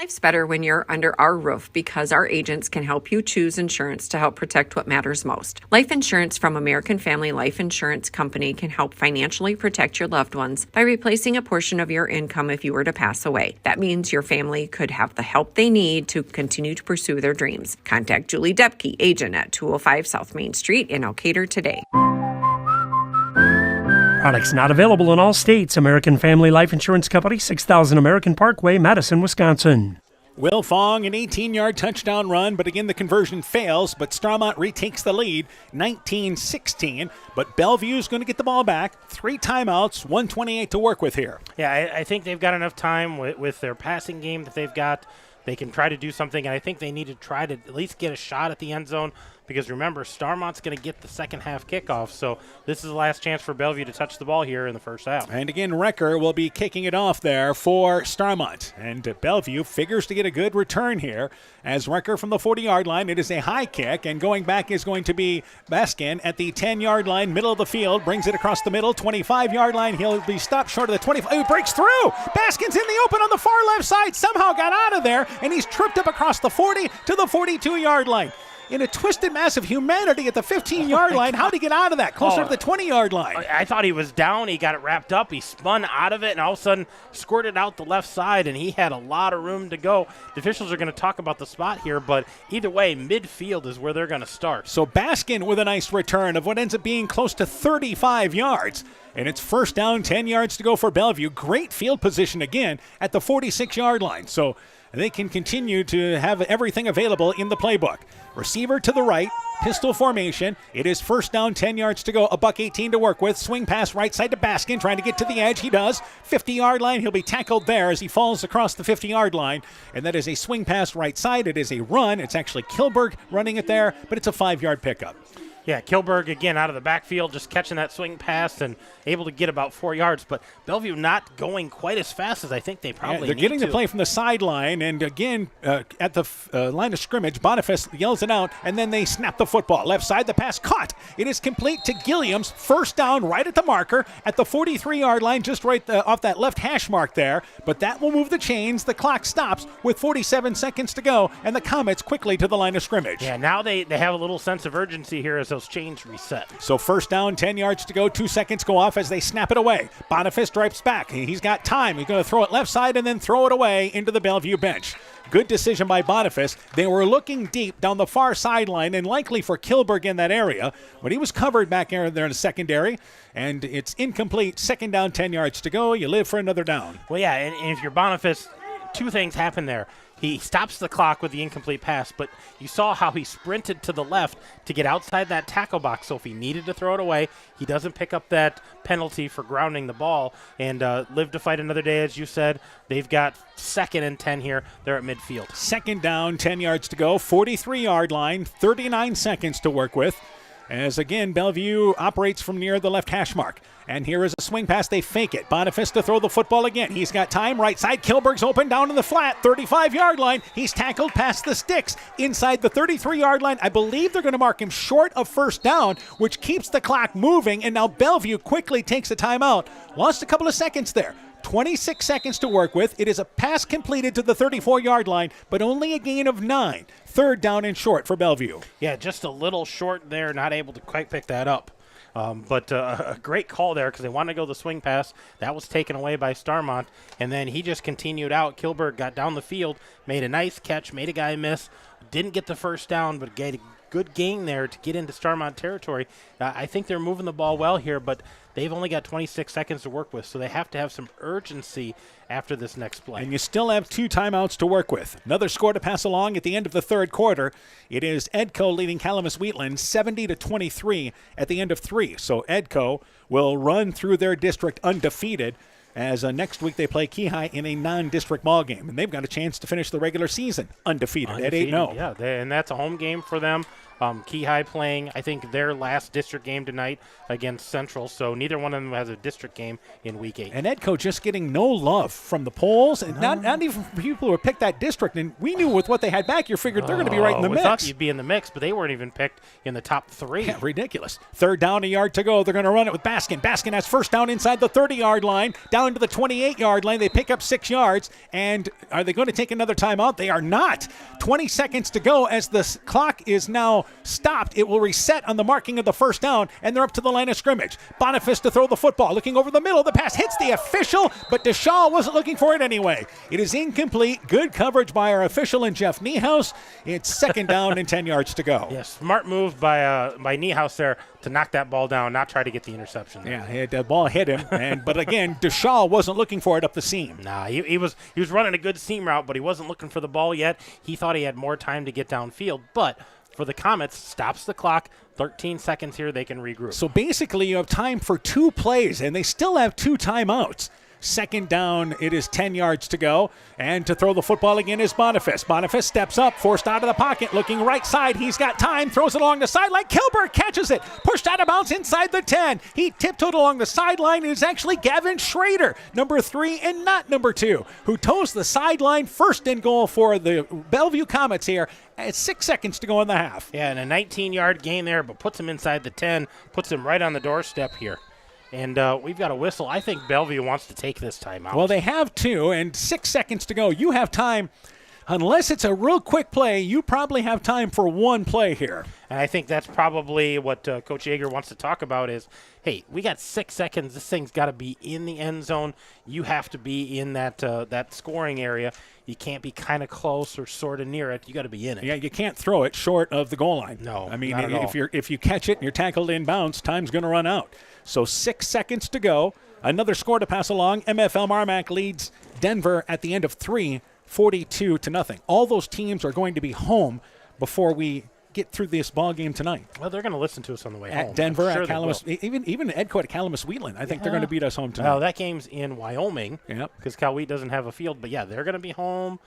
life's better when you're under our roof because our agents can help you choose insurance to help protect what matters most. Life insurance from American Family Life Insurance Company can help financially protect your loved ones by replacing a portion of your income if you were to pass away. That means your family could have the help they need to continue to pursue their dreams. Contact Julie Depke, agent at 205 South Main Street in Elkader today. Products not available in all states. American Family Life Insurance Company, 6000 American Parkway, Madison, Wisconsin. Will Fong, an 18-yard touchdown run, but again the conversion fails, but Starmont retakes the lead, 19-16, but Bellevue's going to get the ball back. 3 timeouts, 1:28 to work with here. Yeah, I think they've got enough time with their passing game that they've got. They can try to do something, and I think they need to try to at least get a shot at the end zone because, remember, Starmont's going to get the second half kickoff, so this is the last chance for Bellevue to touch the ball here in the first half. And again, Recker will be kicking it off there for Starmont. And Bellevue figures to get a good return here as Recker from the 40-yard line. It is a high kick, and going back is going to be Baskin at the 10-yard line, middle of the field, brings it across the middle, 25-yard line. He'll be stopped short of the 25. He breaks through. Baskin's in the open on the far left side, somehow got out of there, and he's tripped up across the 40 to the 42-yard line. In a twisted mass of humanity at the 15-yard line. How'd he get out of that? Closer to the 20-yard line. I thought he was down. He got it wrapped up. He spun out of it, and all of a sudden squirted out the left side, and he had a lot of room to go. The officials are going to talk about the spot here, but either way, midfield is where they're going to start. So Baskin with a nice return of what ends up being close to 35 yards. And it's first down, 10 yards to go for Bellevue. Great field position again at the 46-yard line. So they can continue to have everything available in the playbook. Receiver to the right, pistol formation. It is first down, 10 yards to go. $1.18 to work with. Swing pass right side to Baskin, trying to get to the edge. He does. 50-yard line. He'll be tackled there as he falls across the 50-yard line. And that is a swing pass right side. It is a run. It's actually Kilberg running it there, but it's a 5-yard pickup. Yeah, Kilberg again out of the backfield, just catching that swing pass and able to get about 4 yards. But Bellevue not going quite as fast as I think they probably they're need getting to. the play from the sideline, and again, at the line of scrimmage, Boniface yells it out, and then they snap the football. Left side, the pass caught. It is complete to Gilliams. First down right at the marker at the 43-yard line, just right off that left hash mark there. But that will move the chains. The clock stops with 47 seconds to go, and the Comets quickly to the line of scrimmage. Yeah, now they have a little sense of urgency here as those chains reset. So first down, 10 yards to go. 2 seconds go off as they snap it away. Boniface drives back. He's got time. He's going to throw it left side and then throw it away into the Bellevue bench. Good decision by Boniface. They were looking deep down the far sideline and likely for Kilberg in that area, but he was covered back there in the secondary, and it's incomplete. Second down, 10 yards to go. You live for another down. Well, yeah, and if you're Boniface, 2 things happen there. He stops the clock with the incomplete pass, but you saw how he sprinted to the left to get outside that tackle box. So if he needed to throw it away, he doesn't pick up that penalty for grounding the ball and live to fight another day, as you said. They've got 2nd and 10 here. They're at midfield. Second down, 10 yards to go. 43-yard line, 39 seconds to work with. As again, Bellevue operates from near the left hash mark. And here is a swing pass. They fake it. Boniface to throw the football again. He's got time. Right side. Kilberg's open down in the flat. 35-yard line. He's tackled past the sticks. Inside the 33-yard line. I believe they're going to mark him short of first down, which keeps the clock moving. And now Bellevue quickly takes a timeout. Lost a couple of seconds there. 26 seconds to work with. It is a pass completed to the 34-yard line, but only a gain of 9. Third down and short for Bellevue. Yeah, just a little short there, not able to quite pick that up. But a great call there because they wanted to go the swing pass. That was taken away by Starmont, and then he just continued out. Kilberg got down the field, made a nice catch, made a guy miss. Didn't get the first down, but get a good gain there to get into Starmont territory. I think they're moving the ball well here, but they've only got 26 seconds to work with, so they have to have some urgency after this next play. And you still have 2 timeouts to work with. Another score to pass along at the end of the third quarter. It is Edco leading Calamus-Wheatland 70-23 at the end of 3. So Edco will run through their district undefeated as next week they play Keyhigh in a non-district ball game. And they've got a chance to finish the regular season undefeated at 8-0. Yeah, and that's a home game for them. Key High playing, I think, their last district game tonight against Central, so neither one of them has a district game in Week 8. And Edco just getting no love from the polls, and not even from people who picked that district. And we knew with what they had back, you figured they're going to be right in the we mix. thought you'd be in the mix, but they weren't even picked in the top 3. Yeah, ridiculous. 3rd down, a yard to go. They're going to run it with Baskin. Baskin has first down inside the 30-yard line, down to the 28-yard line. They pick up 6 yards, and are they going to take another timeout? They are not. 20 seconds to go as the clock is now stopped. It will reset on the marking of the first down, and they're up to the line of scrimmage. Boniface to throw the football. Looking over the middle. The pass hits the official, but DeShaw wasn't looking for it anyway. It is incomplete. Good coverage by our official and Jeff Niehaus. It's 2nd down and 10 yards to go. Yeah, smart move by Niehaus there to knock that ball down, not try to get the interception there. Yeah, the ball hit him, but again, DeShaw wasn't looking for it up the seam. Nah, he was running a good seam route, but he wasn't looking for the ball yet. He thought he had more time to get downfield, but for the Comets, stops the clock. 13 seconds here, they can regroup. So basically, you have time for 2 plays, and they still have 2 timeouts. 2nd down, it is 10 yards to go. And to throw the football again is Boniface. Boniface steps up, forced out of the pocket, looking right side. He's got time, throws it along the sideline. Kilberg catches it, pushed out of bounds inside the 10. He tiptoed along the sideline. It is actually Gavin Schrader, number 3 and not number 2, who toes the sideline. 1st and goal for the Bellevue Comets here. It's 6 seconds to go in the half. Yeah, and a 19-yard gain there, but puts him inside the 10, puts him right on the doorstep here. And we've got a whistle. I think Bellevue wants to take this time out. Well, they have 2, and 6 seconds to go. You have time. Unless it's a real quick play, you probably have time for 1 play here. And I think that's probably what Coach Yeager wants to talk about is, hey, we got 6 seconds. This thing's got to be in the end zone. You have to be in that scoring area. You can't be kind of close or sort of near it. You got to be in it. Yeah, you can't throw it short of the goal line. No, I mean, not at all. if you catch it and you're tackled in bounds, time's going to run out. So 6 seconds to go. Another score to pass along. MFL Marmac leads Denver at the end of 3, 42-0. All those teams are going to be home before we get through this ball game tonight. Well, they're going to listen to us on the way at home. Denver, sure at Calamus, even Edco at Calamus Wheatland. I think they're going to beat us home tonight. Well, that game's in Wyoming. Yep. Because Cal Wheat doesn't have a field. But yeah, they're going to be home.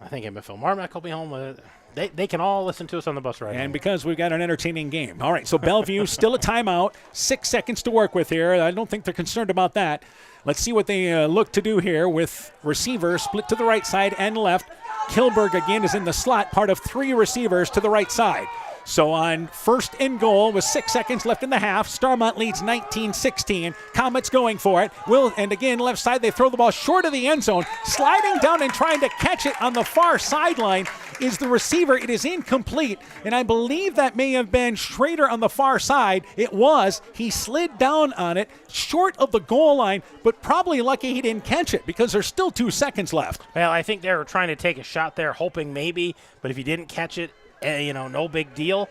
I think MFL Marmac will be home. They can all listen to us on the bus ride. And because we've got an entertaining game. All right, so Bellevue still a timeout. 6 seconds to work with here. I don't think they're concerned about that. Let's see what they look to do here with receiver split to the right side and left. Kilberg again is in the slot, part of 3 receivers to the right side. So on 1st and goal with 6 seconds left in the half, Starmont leads 19-16. Comets going for it. And again, left side, they throw the ball short of the end zone. Sliding down and trying to catch it on the far sideline is the receiver. It is incomplete, and I believe that may have been Schrader on the far side. It was. He slid down on it, short of the goal line, but probably lucky he didn't catch it because there's still 2 seconds left. Well, I think they were trying to take a shot there, hoping maybe, but if he didn't catch it, no big deal.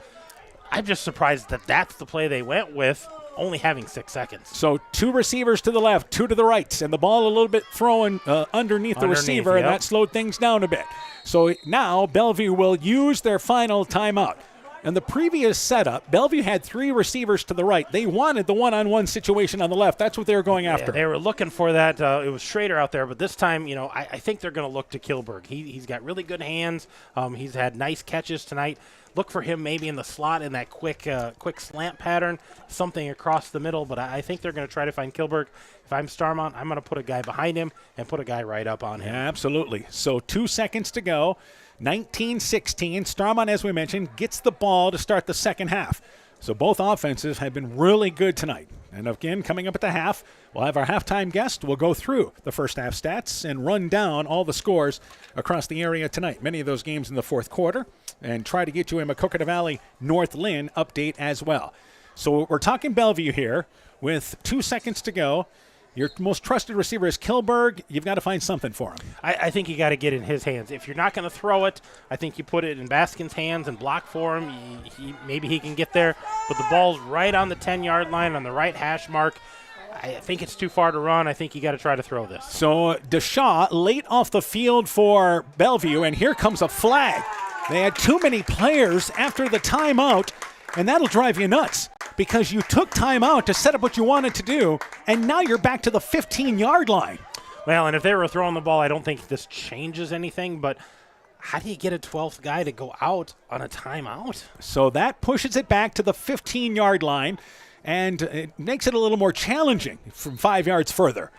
I'm just surprised that that's the play they went with, only having 6 seconds. So 2 receivers to the left, 2 to the right, and the ball a little bit thrown underneath the receiver, and that slowed things down a bit. So now Bellevue will use their final timeout. In the previous setup, Bellevue had 3 receivers to the right. They wanted the one-on-one situation on the left. That's what they were going after. Yeah, they were looking for that. It was Schrader out there, but this time, I think they're going to look to Kilberg. He's got really good hands. He's had nice catches tonight. Look for him maybe in the slot in that quick slant pattern, something across the middle, but I think they're going to try to find Kilberg. If I'm Starmont, I'm going to put a guy behind him and put a guy right up on him. Yeah, absolutely. So 2 seconds to go. 19-16. Starmont, as we mentioned, gets the ball to start the second half. So both offenses have been really good tonight. And again, coming up at the half, we'll have our halftime guest. We'll go through the first half stats and run down all the scores across the area tonight. Many of those games in the fourth quarter, and try to get you a Maquoketa Valley North Lynn update as well. So we're talking Bellevue here with 2 seconds to go. Your most trusted receiver is Kilberg. You've got to find something for him. I think you got to get it in his hands. If you're not going to throw it, I think you put it in Baskin's hands and block for him. Maybe he can get there. But the ball's right on the 10-yard line on the right hash mark. I think it's too far to run. I think you got to try to throw this. So DeShaw late off the field for Bellevue, and here comes a flag. They had too many players after the timeout, and that'll drive you nuts because you took time out to set up what you wanted to do, and now you're back to the 15-yard line. Well, and if they were throwing the ball, I don't think this changes anything, but how do you get a 12th guy to go out on a timeout? So that pushes it back to the 15-yard line, and it makes it a little more challenging from 5 yards further.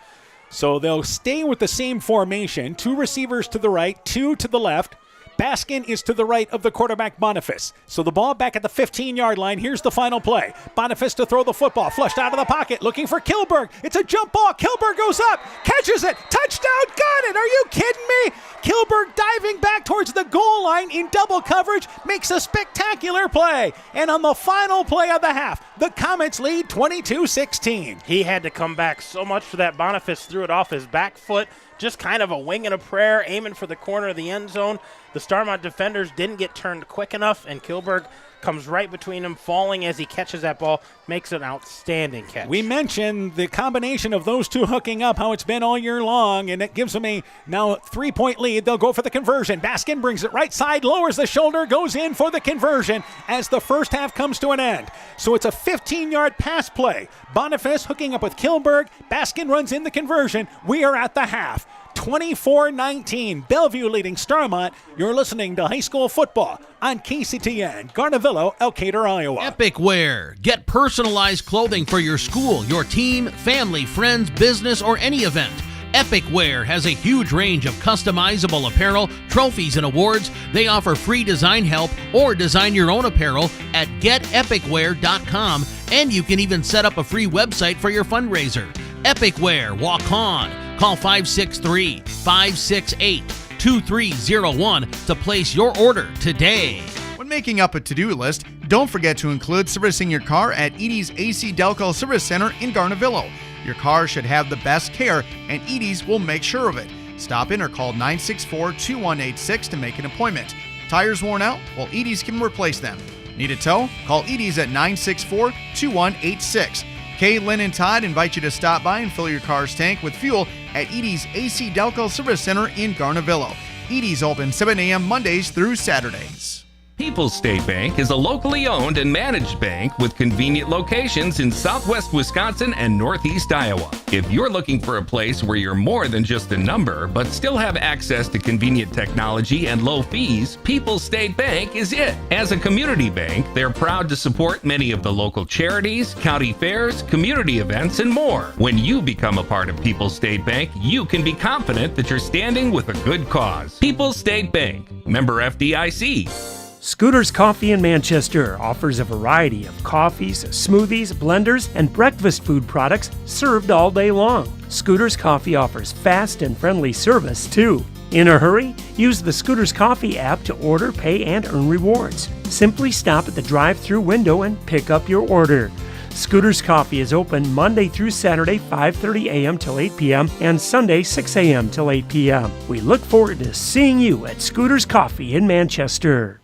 So they'll stay with the same formation, 2 receivers to the right, 2 to the left. Baskin is to the right of the quarterback, Boniface. So the ball back at the 15-yard line. Here's the final play. Boniface to throw the football. Flushed out of the pocket. Looking for Kilberg. It's a jump ball. Kilberg goes up. Catches it. Touchdown. Got it. Are you kidding me? Kilberg diving back towards the goal line in double coverage. Makes a spectacular play. And on the final play of the half, the Comets lead 22-16. He had to come back so much for that. Boniface threw it off his back foot. Just kind of a wing and a prayer, aiming for the corner of the end zone. The Starmont defenders didn't get turned quick enough, and Kilberg comes right between them, falling as he catches that ball, makes an outstanding catch. We mentioned the combination of those two hooking up, how it's been all year long, and it gives them a now 3-point lead. They'll go for the conversion. Baskin brings it right side, lowers the shoulder, goes in for the conversion as the first half comes to an end. So it's a 15-yard pass play. Boniface hooking up with Kilberg. Baskin runs in the conversion. We are at the half. 24-19, Bellevue leading Starmont. You're listening to high school football on KCTN, Garnavillo, Elkader, Iowa. Epic Wear. Get personalized clothing for your school, your team, family, friends, business, or any event. Epic Wear has a huge range of customizable apparel, trophies, and awards. They offer free design help or design your own apparel at getepicwear.com, and you can even set up a free website for your fundraiser. Epic Wear, walk on. Call 563-568-2301 to place your order today. When making up a to-do list, don't forget to include servicing your car at Edie's AC Delco Service Center in Garnavillo. Your car should have the best care, and Edie's will make sure of it. Stop in or call 964-2186 to make an appointment. Tires worn out? Well, Edie's can replace them. Need a tow? Call Edie's at 964-2186. Kay, Lynn, and Todd invite you to stop by and fill your car's tank with fuel at Edie's AC Delco Service Center in Garnavillo. Edie's open 7 a.m. Mondays through Saturdays. People's State Bank is a locally owned and managed bank with convenient locations in southwest Wisconsin and northeast Iowa. If you're looking for a place where you're more than just a number, but still have access to convenient technology and low fees, People's State Bank is it. As a community bank, they're proud to support many of the local charities, county fairs, community events, and more. When you become a part of People's State Bank, you can be confident that you're standing with a good cause. People's State Bank, member FDIC. Scooter's Coffee in Manchester offers a variety of coffees, smoothies, blenders, and breakfast food products served all day long. Scooter's Coffee offers fast and friendly service, too. In a hurry? Use the Scooter's Coffee app to order, pay, and earn rewards. Simply stop at the drive-thru window and pick up your order. Scooter's Coffee is open Monday through Saturday, 5:30 a.m. till 8 p.m. and Sunday, 6 a.m. till 8 p.m. We look forward to seeing you at Scooter's Coffee in Manchester.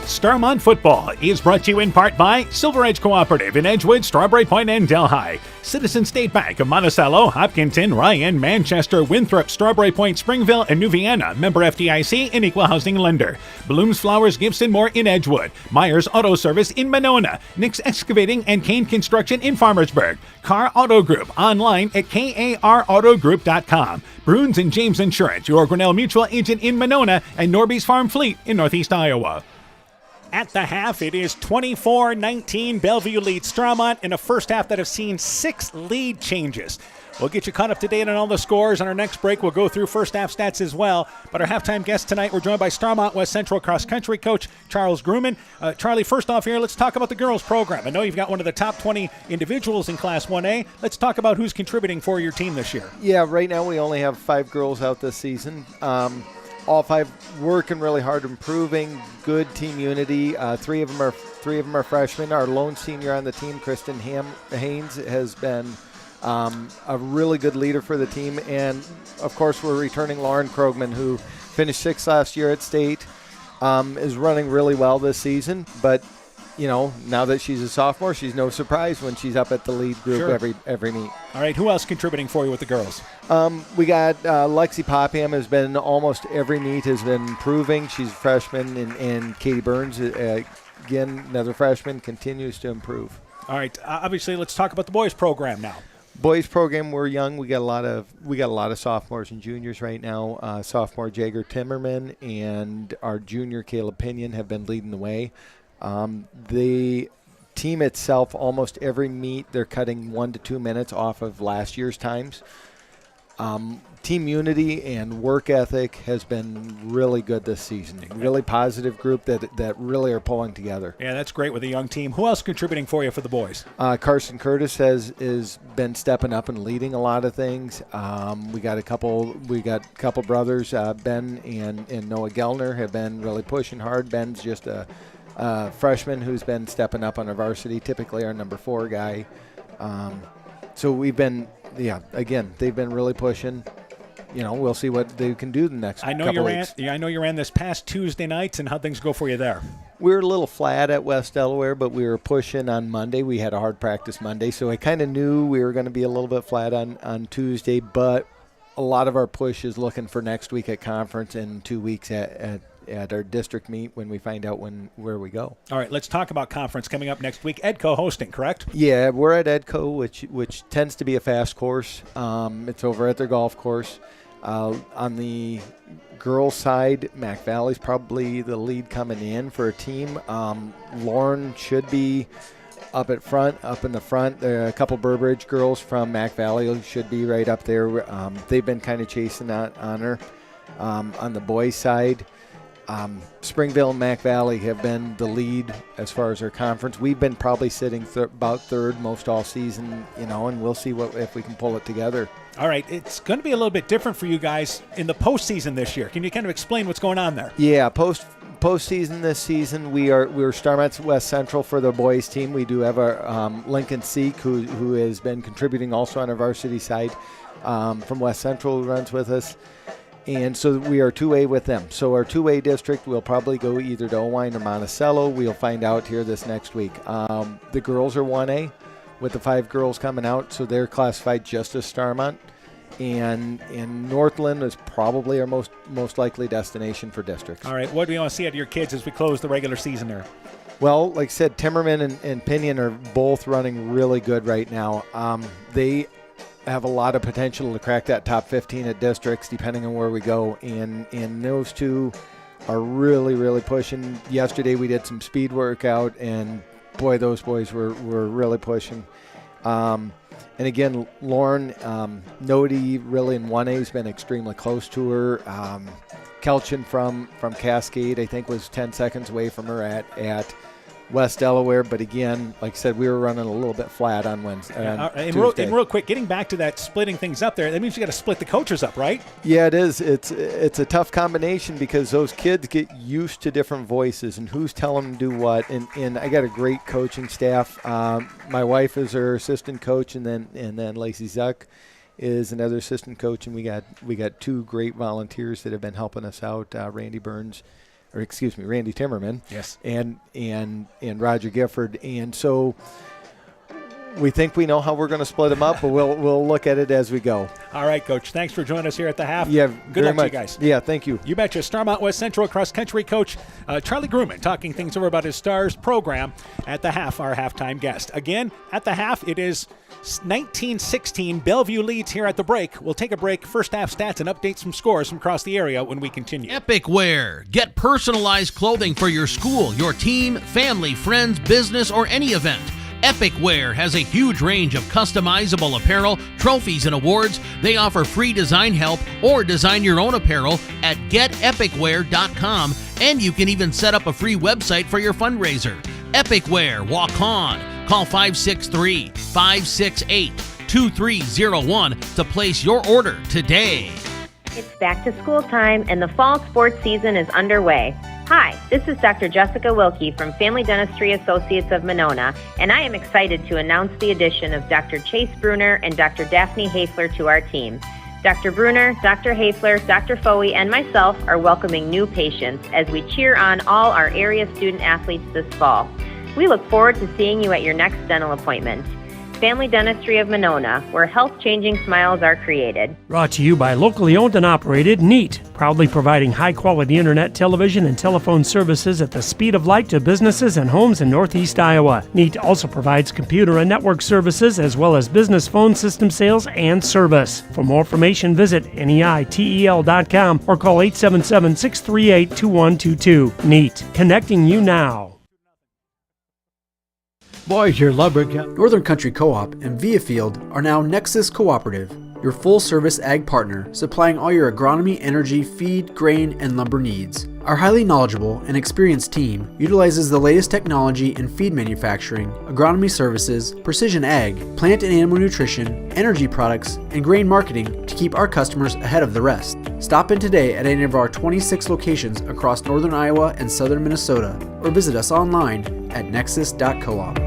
Starmont football is brought to you in part by Silver Edge Cooperative in Edgewood, Strawberry Point, and Delhi. Citizen State Bank of Monticello, Hopkinton, Ryan, Manchester, Winthrop, Strawberry Point, Springville, and New Vienna. Member FDIC and Equal Housing Lender. Blooms Flowers, Gifts, and More in Edgewood. Myers Auto Service in Monona. Nick's Excavating and Kane Construction in Farmersburg. Carr Auto Group online at karautogroup.com. Bruins and James Insurance, your Grinnell Mutual agent in Monona, and Norby's Farm Fleet in Northeast Iowa. At the half, it is 24-19. Bellevue leads Starmont in a first half that has seen 6 lead changes. We'll get you caught up to date on all the scores. On our next break, we'll go through first half stats as well. But our halftime guest tonight, we're joined by Starmont West Central cross-country coach Charles Grumman. Charlie, first off here, let's talk about the girls program. I know you've got one of the top 20 individuals in Class 1A. Let's talk about who's contributing for your team this year. Yeah, right now we only have 5 girls out this season. All 5 working really hard, improving, good team unity. 3 of them are freshmen. Our lone senior on the team, Kristen Haynes, has been a really good leader for the team. And, of course, we're returning Lauren Krogman, who finished 6th last year at state, is running really well this season. But, you know, now that she's a sophomore, she's no surprise when she's up at the lead group every meet. All right, who else contributing for you with the girls? We got Lexi Popham has been almost every meet has been improving. She's a freshman, and Katie Burns, again, another freshman, continues to improve. All right, obviously let's talk about the boys program now. Boys program, we're young. We got a lot of sophomores and juniors right now. Sophomore Jagger Timmerman and our junior Caleb Pinion have been leading the way. The team itself, almost every meet, they're cutting 1 to 2 minutes off of last year's times. Team unity and work ethic has been really good this season. Really positive group that really are pulling together. Yeah, that's great with a young team. Who else contributing for you for the boys? Carson Curtis has been stepping up and leading a lot of things. We got a couple brothers, Ben and Noah Gellner, have been really pushing hard. Ben's just a freshman who's been stepping up on our varsity, typically our number 4 guy. So we've been, they've been really pushing. We'll see what they can do the next couple weeks. I know you ran this past Tuesday nights, and how'd things go for you there? We were a little flat at West Delaware, but we were pushing on Monday. We had a hard practice Monday, so I kind of knew we were going to be a little bit flat on Tuesday, but a lot of our push is looking for next week at conference and 2 weeks at our district meet when we find out where we go. All right, let's talk about conference coming up next week. EDCO hosting, correct? Yeah, we're at EDCO, which tends to be a fast course. It's over at their golf course. On the girls' side, Mac Valley's probably the lead coming in for a team. Lauren should be up in the front. There are a couple Burbridge girls from Mac Valley should be right up there. They've been kind of chasing that on her. On the boys' side, Springville and Mac Valley have been the lead as far as our conference. We've been probably sitting about third most all season, and we'll see if we can pull it together. All right, it's going to be a little bit different for you guys in the postseason this year. Can you kind of explain what's going on there? Yeah, postseason this season, we're Starmont West Central for the boys team. We do have our Lincoln Seek, who has been contributing also on our varsity side from West Central, who runs with us. And so we are 2A with them. So our 2A district will probably go either to Owine or Monticello. We'll find out here this next week. The girls are 1A with the 5 girls coming out, so they're classified just as Starmont. And Northland is probably our most likely destination for districts. All right, what do you want to see out of your kids as we close the regular season there? Well, like I said, Timmerman and Pinion are both running really good right now. They have a lot of potential to crack that top 15 at districts, depending on where we go. And those two are really, really pushing. Yesterday we did some speed workout, and boy, those boys were really pushing. And again, Lauren, Nodi really in 1A has been extremely close to her. Kelchin from Cascade, I think, was 10 seconds away from her at West Delaware, but again, like I said, we were running a little bit flat on Wednesday. And real quick, getting back to that splitting things up there, that means you got to split the coaches up, right? Yeah, it is. It's a tough combination because those kids get used to different voices and who's telling them to do what. And I got a great coaching staff. My wife is our assistant coach, and then Lacey Zuck is another assistant coach, and we got 2 great volunteers that have been helping us out. Randy Timmerman. Yes. And Roger Gifford. And so we think we know how we're going to split them up, but we'll look at it as we go. All right, Coach. Thanks for joining us here at the half. Yeah, good luck much. to you guys. Yeah, thank you. You betcha. Starmont West Central cross country coach Charlie Grumman talking things over about his Stars program at the half, our halftime guest. Again, at the half, it is 19-16. Bellevue leads here at the break. We'll take a break. First half stats and update some scores from across the area when we continue. Epic Wear. Get personalized clothing for your school, your team, family, friends, business, or any event. Epic Wear has a huge range of customizable apparel, trophies, and awards. They offer free design help or design your own apparel at getepicwear.com, and you can even set up a free website for your fundraiser. Epic Wear, walk on. Call 563-568-2301 to place your order today. It's back to school time and the fall sports season is underway. Hi, this is Dr. Jessica Wilkie from Family Dentistry Associates of Monona, and I am excited to announce the addition of Dr. Chase Bruner and Dr. Daphne Hafler to our team. Dr. Bruner, Dr. Hafler, Dr. Foey, and myself are welcoming new patients as we cheer on all our area student athletes this fall. We look forward to seeing you at your next dental appointment. Family Dentistry of Monona, where health-changing smiles are created. Brought to you by locally owned and operated NEAT, proudly providing high-quality internet, television, and telephone services at the speed of light to businesses and homes in Northeast Iowa. NEAT also provides computer and network services as well as business phone system sales and service. For more information, visit NEITEL.com or call 877-638-2122. NEAT, connecting you now. Bossier, Lubbock, Northern Country Co-op, and Viafield are now Nexus Cooperative, your full-service ag partner supplying all your agronomy, energy, feed, grain, and lumber needs. Our highly knowledgeable and experienced team utilizes the latest technology in feed manufacturing, agronomy services, precision ag, plant and animal nutrition, energy products, and grain marketing to keep our customers ahead of the rest. Stop in today at any of our 26 locations across northern Iowa and southern Minnesota, or visit us online at nexus.coop.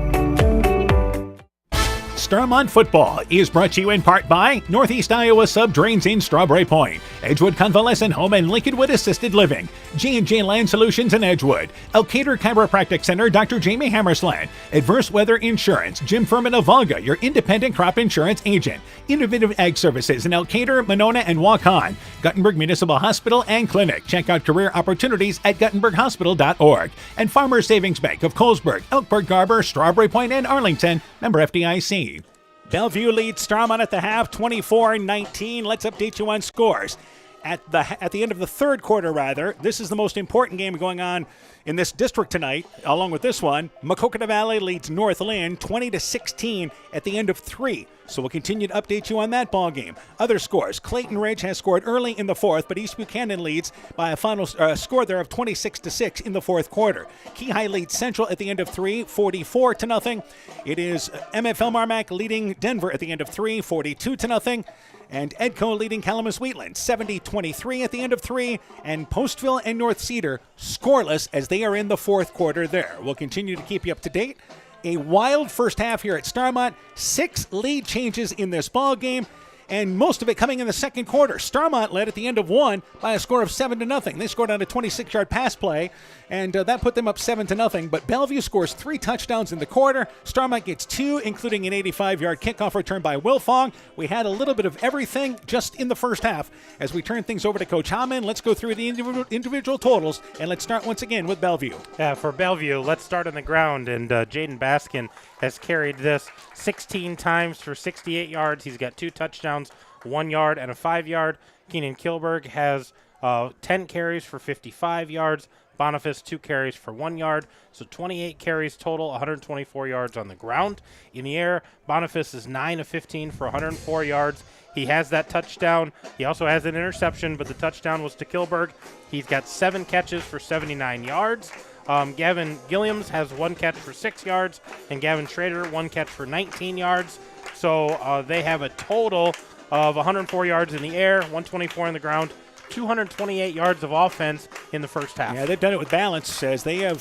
Starmont Football is brought to you in part by Northeast Iowa Sub-Drains in Strawberry Point, Edgewood Convalescent Home and Lincolnwood Assisted Living, J&J Land Solutions in Edgewood, Elkader Chiropractic Center, Dr. Jamie Hammersland, Adverse Weather Insurance, Jim Furman of Volga, your independent crop insurance agent, Innovative Ag Services in Elkader, Monona, and Waukon, Guttenberg Municipal Hospital and Clinic. Check out career opportunities at guttenberghospital.org, and Farmers Savings Bank of Colesburg, Elkburg, Garber, Strawberry Point, and Arlington, member FDIC. Bellevue leads Starmont at the half, 24-19. Let's update you on scores. At the end of the third quarter, this is the most important game going on in this district tonight, along with this one. Maquoketa Valley leads North Lynn 20-16 at the end of 3. So we'll continue to update you on that ball game. Other scores: Clayton Ridge has scored early in the fourth, but East Buchanan leads by a final score there of 26-6 in the fourth quarter. Keyhigh leads Central at the end of 3, 44-0. It is MFL Marmac leading Denver at the end of 3, 42-0. And Edco leading Calamus-Wheatland 70-23 at the end of 3, and Postville and North Cedar scoreless as they are in the fourth quarter there. We'll continue to keep you up to date. A wild first half here at Starmont. 6 lead changes in this ball game, and most of it coming in the second quarter. Starmont led at the end of 1 by a score of 7-0. They scored on a 26-yard pass play, and that put them up 7-0. But Bellevue scores 3 touchdowns in the quarter. Starmont gets 2, including an 85-yard kickoff return by Wilfong. We had a little bit of everything just in the first half. As we turn things over to Coach Hammond, let's go through the individual totals, and let's start once again with Bellevue. Yeah, for Bellevue, let's start on the ground, and Jaden Baskin has carried this 16 times for 68 yards. He's got 2 touchdowns, 1 yard and a 5-yard. Keenan Kilberg has 10 carries for 55 yards. Boniface 2 carries for 1 yard. So 28 carries total, 124 yards on the ground. In the air, Boniface is 9 of 15 for 104 yards. He has that touchdown. He also has an interception, but the touchdown was to Kilberg. He's got 7 catches for 79 yards. Gavin Gilliams has 1 catch for 6 yards, and Gavin Schrader 1 catch for 19 yards. So they have a total of 104 yards in the air, 124 on the ground, 228 yards of offense in the first half. Yeah, they've done it with balance, as they have,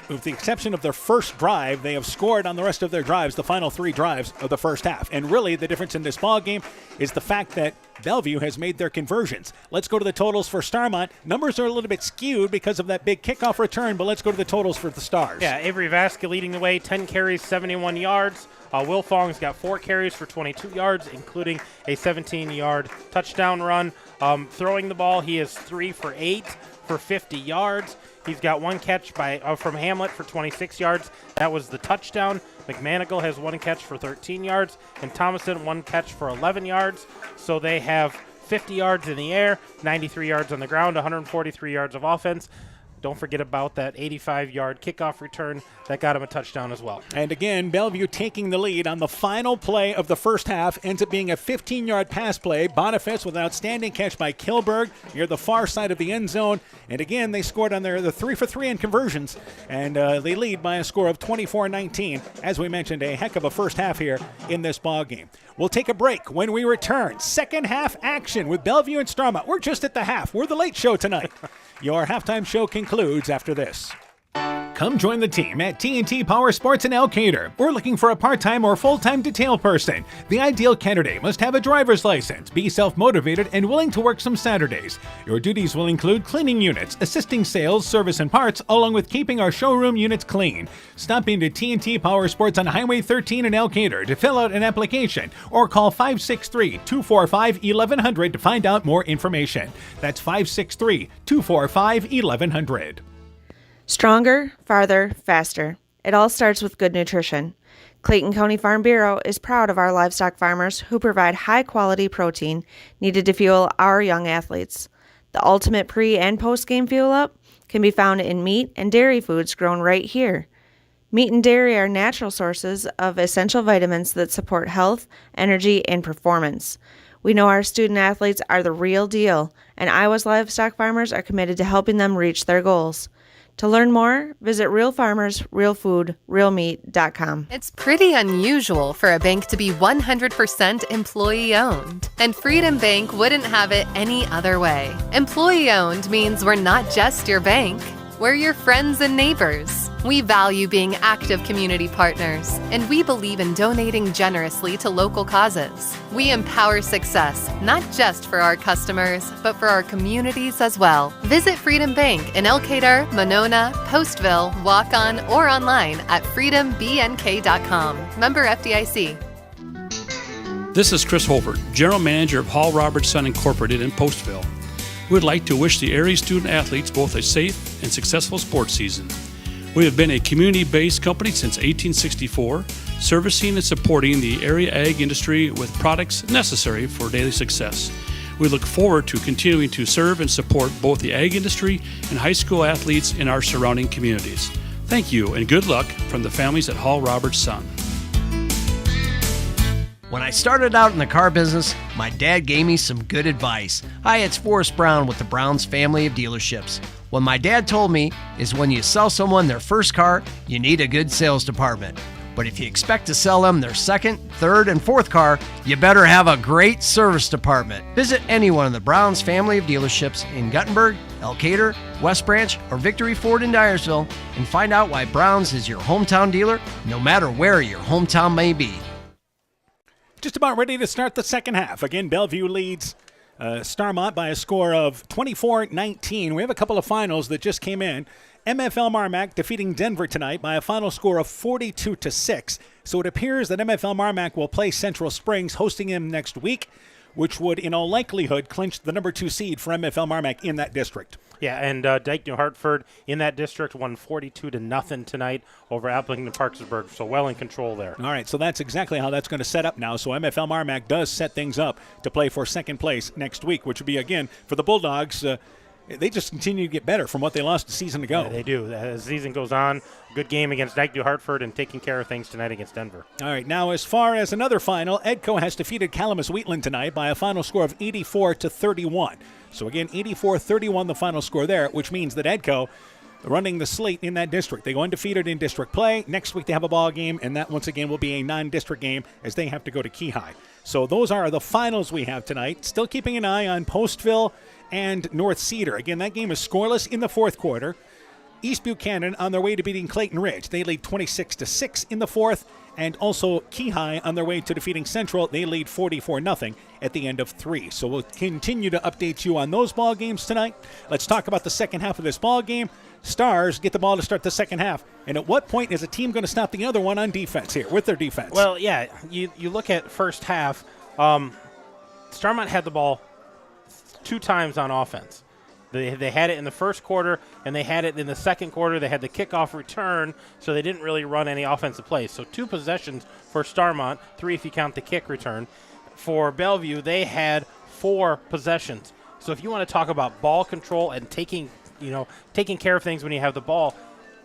with the exception of their first drive, they have scored on the rest of their drives, the final 3 drives of the first half. And really, the difference in this ball game is the fact that Bellevue has made their conversions. Let's go to the totals for Starmont. Numbers are a little bit skewed because of that big kickoff return, but let's go to the totals for the Stars. Yeah, Avery Vasca leading the way, 10 carries, 71 yards. Wilfong's got 4 carries for 22 yards, including a 17-yard touchdown run. Throwing the ball, he is 3 for 8 for 50 yards. He's got 1 catch from Hamlet for 26 yards. That was the touchdown. McManigal has 1 catch for 13 yards, and Thomason 1 catch for 11 yards. So they have 50 yards in the air, 93 yards on the ground, 143 yards of offense. Don't forget about that 85-yard kickoff return that got him a touchdown as well. And again, Bellevue taking the lead on the final play of the first half. Ends up being a 15-yard pass play. Boniface with an outstanding catch by Kilberg near the far side of the end zone. And again, they scored on the 3 for 3 in conversions. And they lead by a score of 24-19. As we mentioned, a heck of a first half here in this ball game. We'll take a break. When we return, second half action with Bellevue and Starmont. We're just at the half. We're the late show tonight. Your halftime show concludes after this. Come join the team at T&T Power Sports in Elkader. We're looking for a part-time or full-time detail person. The ideal candidate must have a driver's license, be self-motivated, and willing to work some Saturdays. Your duties will include cleaning units, assisting sales, service, and parts, along with keeping our showroom units clean. Stop into T&T Power Sports on Highway 13 in Elkader to fill out an application, or call 563-245-1100 to find out more information. That's 563-245-1100. Stronger, farther, faster. It all starts with good nutrition. Clayton County Farm Bureau is proud of our livestock farmers who provide high-quality protein needed to fuel our young athletes. The ultimate pre- and post-game fuel-up can be found in meat and dairy foods grown right here. Meat and dairy are natural sources of essential vitamins that support health, energy, and performance. We know our student athletes are the real deal, and Iowa's livestock farmers are committed to helping them reach their goals. To learn more, visit realfarmers.realfood.realmeat.com. It's pretty unusual for a bank to be 100% employee-owned, and Freedom Bank wouldn't have it any other way. Employee-owned means we're not just your bank, we're your friends and neighbors. We value being active community partners, and we believe in donating generously to local causes. We empower success, not just for our customers, but for our communities as well. Visit Freedom Bank in Elkader, Monona, Postville, Waukon, or online at freedombnk.com. Member FDIC. This is Chris Holbert, General Manager of Hall Robertson Incorporated in Postville. We would like to wish the area student athletes both a safe and successful sports season. We have been a community-based company since 1864, servicing and supporting the area ag industry with products necessary for daily success. We look forward to continuing to serve and support both the ag industry and high school athletes in our surrounding communities. Thank you and good luck from the families at Hall Roberts Son. When I started out in the car business, my dad gave me some good advice. Hi, it's Forrest Brown with the Brown's family of dealerships. What my dad told me is when you sell someone their first car, you need a good sales department. But if you expect to sell them their second, third, and fourth car, you better have a great service department. Visit any one of the Brown's family of dealerships in Guttenberg, Elkader, West Branch, or Victory Ford in Dyersville and find out why Brown's is your hometown dealer, no matter where your hometown may be. Just about ready to start the second half. Again, Bellevue leads Starmont by a score of 24-19. We have a couple of finals that just came in. MFL Marmac defeating Denver tonight by a final score of 42-6. So it appears that MFL Marmac will play Central Springs, hosting them next week, which would, in all likelihood, clinch the number 2 seed for MFL Marmac in that district. Yeah, and Dyke New Hartford in that district won 42-0 tonight over Appleton Parkersburg, so well in control there. All right, so that's exactly how that's going to set up now. So MFL Marmac does set things up to play for second place next week, which would be, again, for the Bulldogs, they just continue to get better from what they lost a season ago. Yeah, they do. As the season goes on, good game against Dyke New Hartford and taking care of things tonight against Denver. All right, now as far as another final, Edco has defeated Calamus Wheatland tonight by a final score of 84-31. So again, 84-31 the final score there, which means that Edco running the slate in that district. They go undefeated in district play. Next week they have a ball game, and that once again will be a non-district game as they have to go to Key High. So those are the finals we have tonight. Still keeping an eye on Postville and North Cedar. Again, that game is scoreless in the fourth quarter. East Buchanan on their way to beating Clayton Ridge. They lead 26-6 in the fourth. And also Key High on their way to defeating Central. They lead 44-0 at the end of 3. So we'll continue to update you on those ball games tonight. Let's talk about the second half of this ball game. Stars get the ball to start the second half. And at what point is a team going to stop the other one on defense here with their defense? Well, yeah, you look at first half. Starmont had the ball 2 times on offense. They had it in the first quarter, and they had it in the second quarter. They had the kickoff return, so they didn't really run any offensive plays. So 2 possessions for Starmont, 3 if you count the kick return. For Bellevue, they had 4 possessions. So if you want to talk about ball control and taking care of things when you have the ball,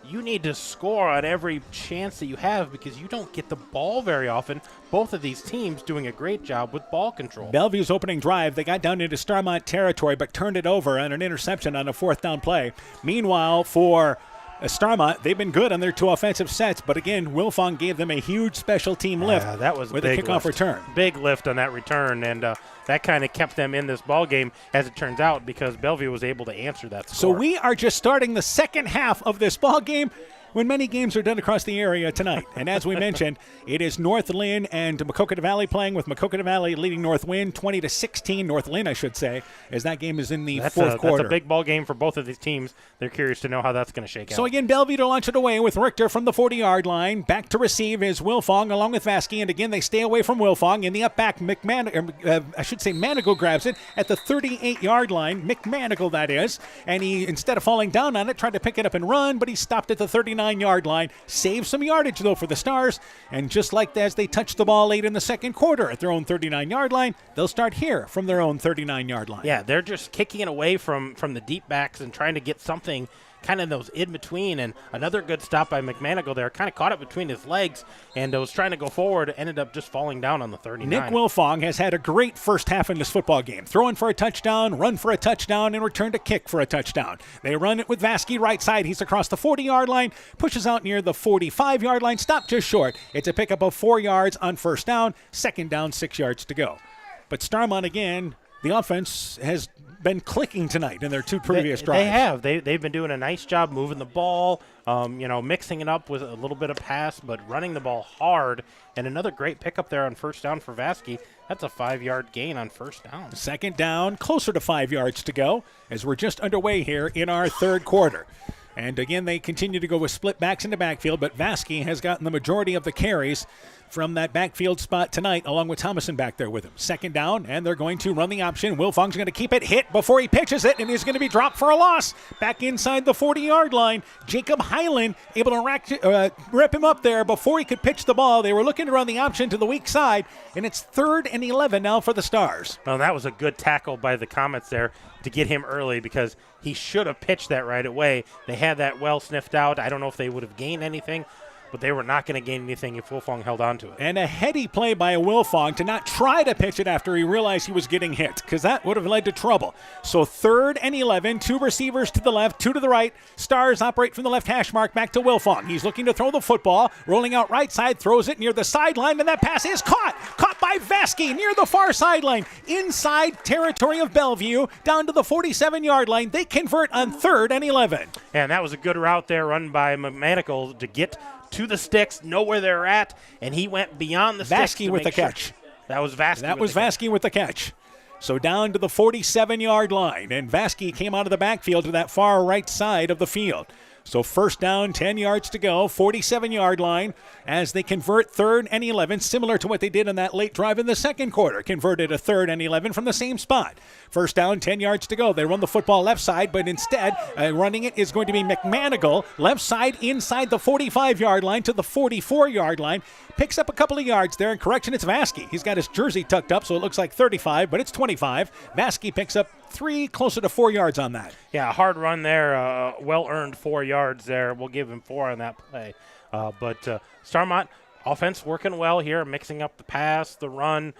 you need to score on every chance that you have because you don't get the ball very often. Both of these teams doing a great job with ball control. Bellevue's opening drive, they got down into Starmont territory but turned it over on an interception on a 4th down play. Meanwhile, for Starmont, they've been good on their 2 offensive sets, but again, Wilfong gave them a huge special team lift that was with a kickoff return. Big lift on that return, and that kind of kept them in this ball game, as it turns out, because Bellevue was able to answer that score. So we are just starting the second half of this ball game. when many games are done across the area tonight. And as we mentioned, it is North Lynn and Maquoketa Valley playing, with Maquoketa Valley leading North Lynn 20-16. North Lynn, I should say, as that game is in the fourth quarter. That's a big ball game for both of these teams. They're curious to know how that's going to shake out. So again, Bellevue to launch it away with Richter from the 40-yard line. Back to receive is Wilfong along with Vasky, and again they stay away from Wilfong. In the up back, Manigal grabs it at the 38-yard line. McManigal, that is. And he, instead of falling down on it, tried to pick it up and run, but he stopped at the 39-yard line. Saved some yardage, though, for the Stars. And just like as they touched the ball late in the second quarter at their own 39-yard line, they'll start here from their own 39-yard line. Yeah, they're just kicking it away from the deep backs and trying to get something kind of those in between. And another good stop by McManigal there. Kind of caught it between his legs and was trying to go forward. Ended up just falling down on the 39. Nick Wilfong has had a great first half in this football game. Throwing for a touchdown, run for a touchdown, and return to kick for a touchdown. They run it with Vasky right side. He's across the 40-yard line, pushes out near the 45-yard line, stopped just short. It's a pickup of 4 yards on first down. Second down, 6 yards to go. But Starmont again, the offense has been clicking tonight in their two previous drives. They have. They've been doing a nice job moving the ball, mixing it up with a little bit of pass, but running the ball hard. And another great pickup there on first down for Vasky. That's a 5-yard gain on first down. Second down, closer to 5 yards to go as we're just underway here in our third quarter. And again, they continue to go with split backs in the backfield, but Vasky has gotten the majority of the carries from that backfield spot tonight, along with Thomason back there with him. Second down, and they're going to run the option. Wilfong's going to keep it hit before he pitches it, and he's going to be dropped for a loss. Back inside the 40-yard line, Jacob Hyland able to rip him up there before he could pitch the ball. They were looking to run the option to the weak side, and it's 3rd and 11 now for the Stars. Well, that was a good tackle by the Comets there to get him early, because he should have pitched that right away. They had that well sniffed out. I don't know if they would have gained anything, but they were not going to gain anything if Wilfong held on to it. And a heady play by Wilfong to not try to pitch it after he realized he was getting hit, because that would have led to trouble. So 3rd and 11, 2 receivers to the left, 2 to the right. Stars operate from the left hash mark back to Wilfong. He's looking to throw the football, rolling out right side, throws it near the sideline, and that pass is caught by Vasky near the far sideline, inside territory of Bellevue, down to the 47-yard line. They convert on 3rd and 11. And that was a good route there run by McManigal to get to the sticks, know where they're at, and he went beyond the sticks. Vasky with the catch. That was Vasky. That was Vasky with the catch. So down to the 47-yard line, and Vasky came out of the backfield to that far right side of the field. So first down, 10 yards to go, 47-yard line as they convert 3rd and 11, similar to what they did in that late drive in the second quarter. Converted a 3rd and 11 from the same spot. First down, 10 yards to go. They run the football left side, but instead running it is going to be McManigal. Left side inside the 45-yard line to the 44-yard line. Picks up a couple of yards there. And correction, it's Vasky. He's got his jersey tucked up, so it looks like 35, but it's 25. Vasky picks up 3, closer to 4 yards on that. Yeah, hard run there. Well-earned 4 yards there. We'll give him 4 on that play. But Starmont, offense working well here, mixing up the pass, the run,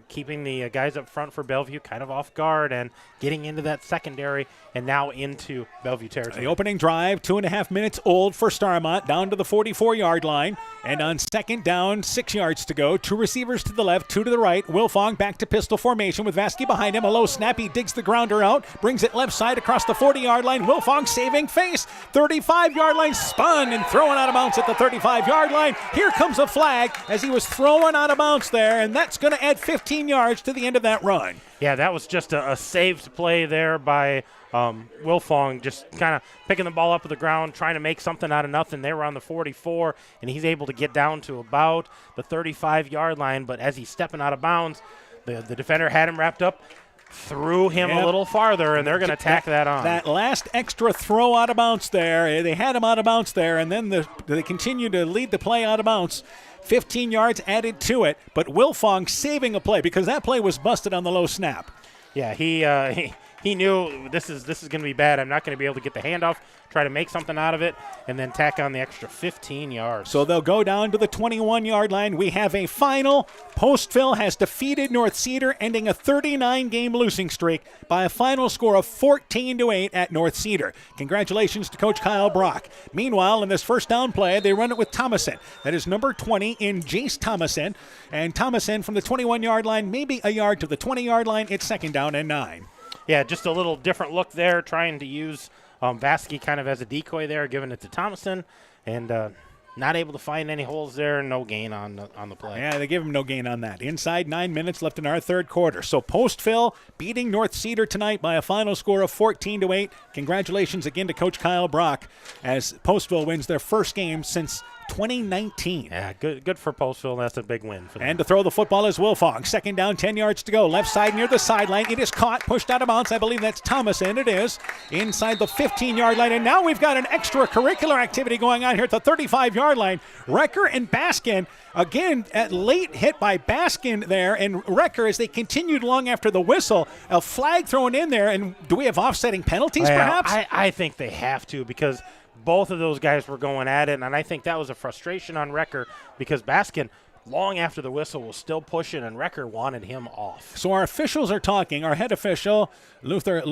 keeping the guys up front for Bellevue kind of off guard and getting into that secondary and now into Bellevue territory. The opening drive, 2.5 minutes old for Starmont, down to the 44-yard line. And on second down, 6 yards to go. 2 receivers to the left, 2 to the right. Wilfong back to pistol formation with Vasky behind him. A low snap, he digs the grounder out, brings it left side across the 40-yard line. Wilfong saving face. 35-yard line, spun and thrown out of bounds at the 35-yard line. Here comes a flag as he was thrown out of bounds there, and that's going to add 15 yards to the end of that run. Yeah, that was just a saved play there by Wilfong, just kind of picking the ball up to the ground, trying to make something out of nothing. They were on the 44, and he's able to get down to about the 35-yard line, but as he's stepping out of bounds, the defender had him wrapped up, threw him a little farther, and they're going to tack that on. That last extra throw out of bounds there, they had him out of bounds there, and then they continue to lead the play out of bounds. 15 yards added to it, but Wilfong saving a play because that play was busted on the low snap. Yeah, he knew this is going to be bad. I'm not going to be able to get the handoff, try to make something out of it, and then tack on the extra 15 yards. So they'll go down to the 21-yard line. We have a final. Postville has defeated North Cedar, ending a 39-game losing streak by a final score of 14-8 at North Cedar. Congratulations to Coach Kyle Brock. Meanwhile, in this first down play, they run it with Thomason. That is number 20 in Jace Thomason. And Thomason from the 21-yard line, maybe a yard to the 20-yard line. It's second down and 9. Yeah, just a little different look there, trying to use Vasky kind of as a decoy there, giving it to Thomason. and not able to find any holes there. No gain on the play. Yeah, they give him no gain on that. Inside 9 minutes left in our third quarter. So Postville beating North Cedar tonight by a final score of 14-8. Congratulations again to Coach Kyle Brock as Postville wins their first game since 2019. Yeah, good for Postville. That's a big win for them. And to throw the football is Wilfong. Second down, 10 yards to go. Left side near the sideline. It is caught, pushed out of bounds. I believe that's Thomas, and it is inside the 15-yard line. And now we've got an extracurricular activity going on here at the 35-yard line. Wrecker and Baskin, again, at late hit by Baskin there, and Wrecker as they continued long after the whistle. A flag thrown in there, and do we have offsetting penalties perhaps? I think they have to, because both of those guys were going at it, and I think that was a frustration on Wrecker because Baskin, long after the whistle, was still pushing, and Wrecker wanted him off. So our officials are talking. Our head official, Luther,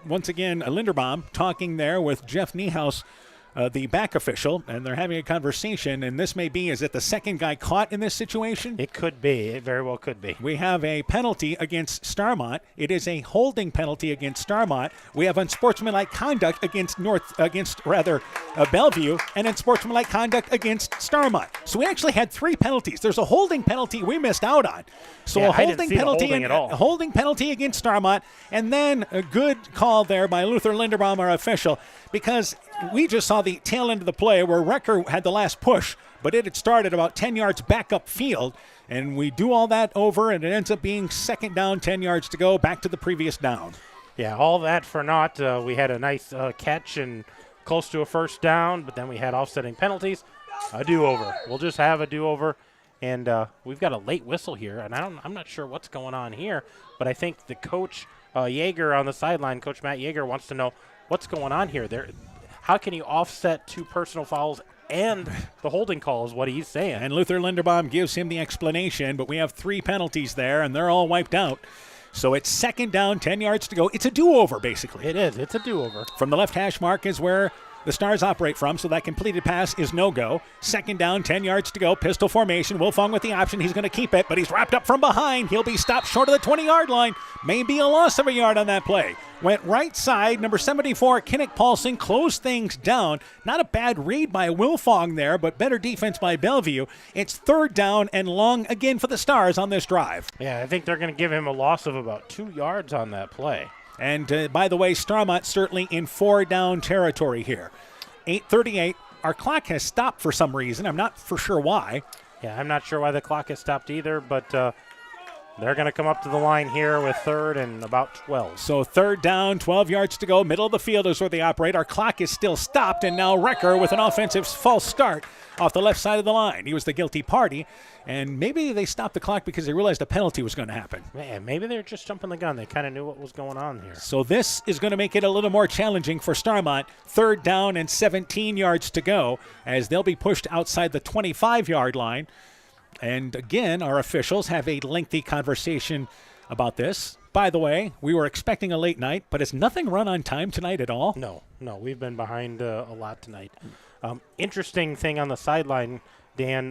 once again, Linderbaum, talking there with Jeff Niehaus, the back official, and they're having a conversation, and this may be, is it the second guy caught in this situation? It could be. It very well could be. We have a penalty against Starmont. It is a holding penalty against Starmont. We have unsportsmanlike conduct against Bellevue, and unsportsmanlike conduct against Starmont. So we actually had 3 penalties. There's a holding penalty we missed out on. So a holding penalty against Starmont, and then a good call there by Luther Linderbaum, our official, because we just saw the tail end of the play where Wrecker had the last push, but it had started about 10 yards back up field, and we do all that over, and it ends up being second down, 10 yards to go, back to the previous down. Yeah, all that for naught. We had a nice catch and close to a first down, but then we had offsetting penalties. A do-over. We'll just have a do-over, and we've got a late whistle here, and I'm not sure what's going on here, but I think the coach, Yeager on the sideline, Coach Matt Yeager, wants to know what's going on here. How can you offset 2 personal fouls and the holding call is what he's saying. And Luther Linderbaum gives him the explanation, but we have 3 penalties there, and they're all wiped out. So it's second down, 10 yards to go. It's a do-over, basically. It is. It's a do-over. From the left hash mark is where the Stars operate from, so that completed pass is no-go. Second down, 10 yards to go. Pistol formation. Wilfong with the option. He's going to keep it, but he's wrapped up from behind. He'll be stopped short of the 20-yard line. Maybe a loss of a yard on that play. Went right side. Number 74, Kinnick Paulson, closed things down. Not a bad read by Wilfong there, but better defense by Bellevue. It's third down and long again for the Stars on this drive. Yeah, I think they're going to give him a loss of about 2 yards on that play. And by the way, Starmont certainly in 4-down territory here. 8:38. Our clock has stopped for some reason. I'm not for sure why. Yeah, I'm not sure why the clock has stopped either, but they're going to come up to the line here with third and about 12. So third down, 12 yards to go. Middle of the field is where they operate. Our clock is still stopped, and now Wrecker with an offensive false start off the left side of the line. He was the guilty party, and maybe they stopped the clock because they realized a penalty was going to happen. Man, maybe they're just jumping the gun. They kind of knew what was going on here. So this is going to make it a little more challenging for Starmont. Third down and 17 yards to go as they'll be pushed outside the 25-yard line. And again, our officials have a lengthy conversation about this. By the way, we were expecting a late night, but has nothing run on time tonight at all? No, we've been behind a lot tonight. Interesting thing on the sideline, Dan,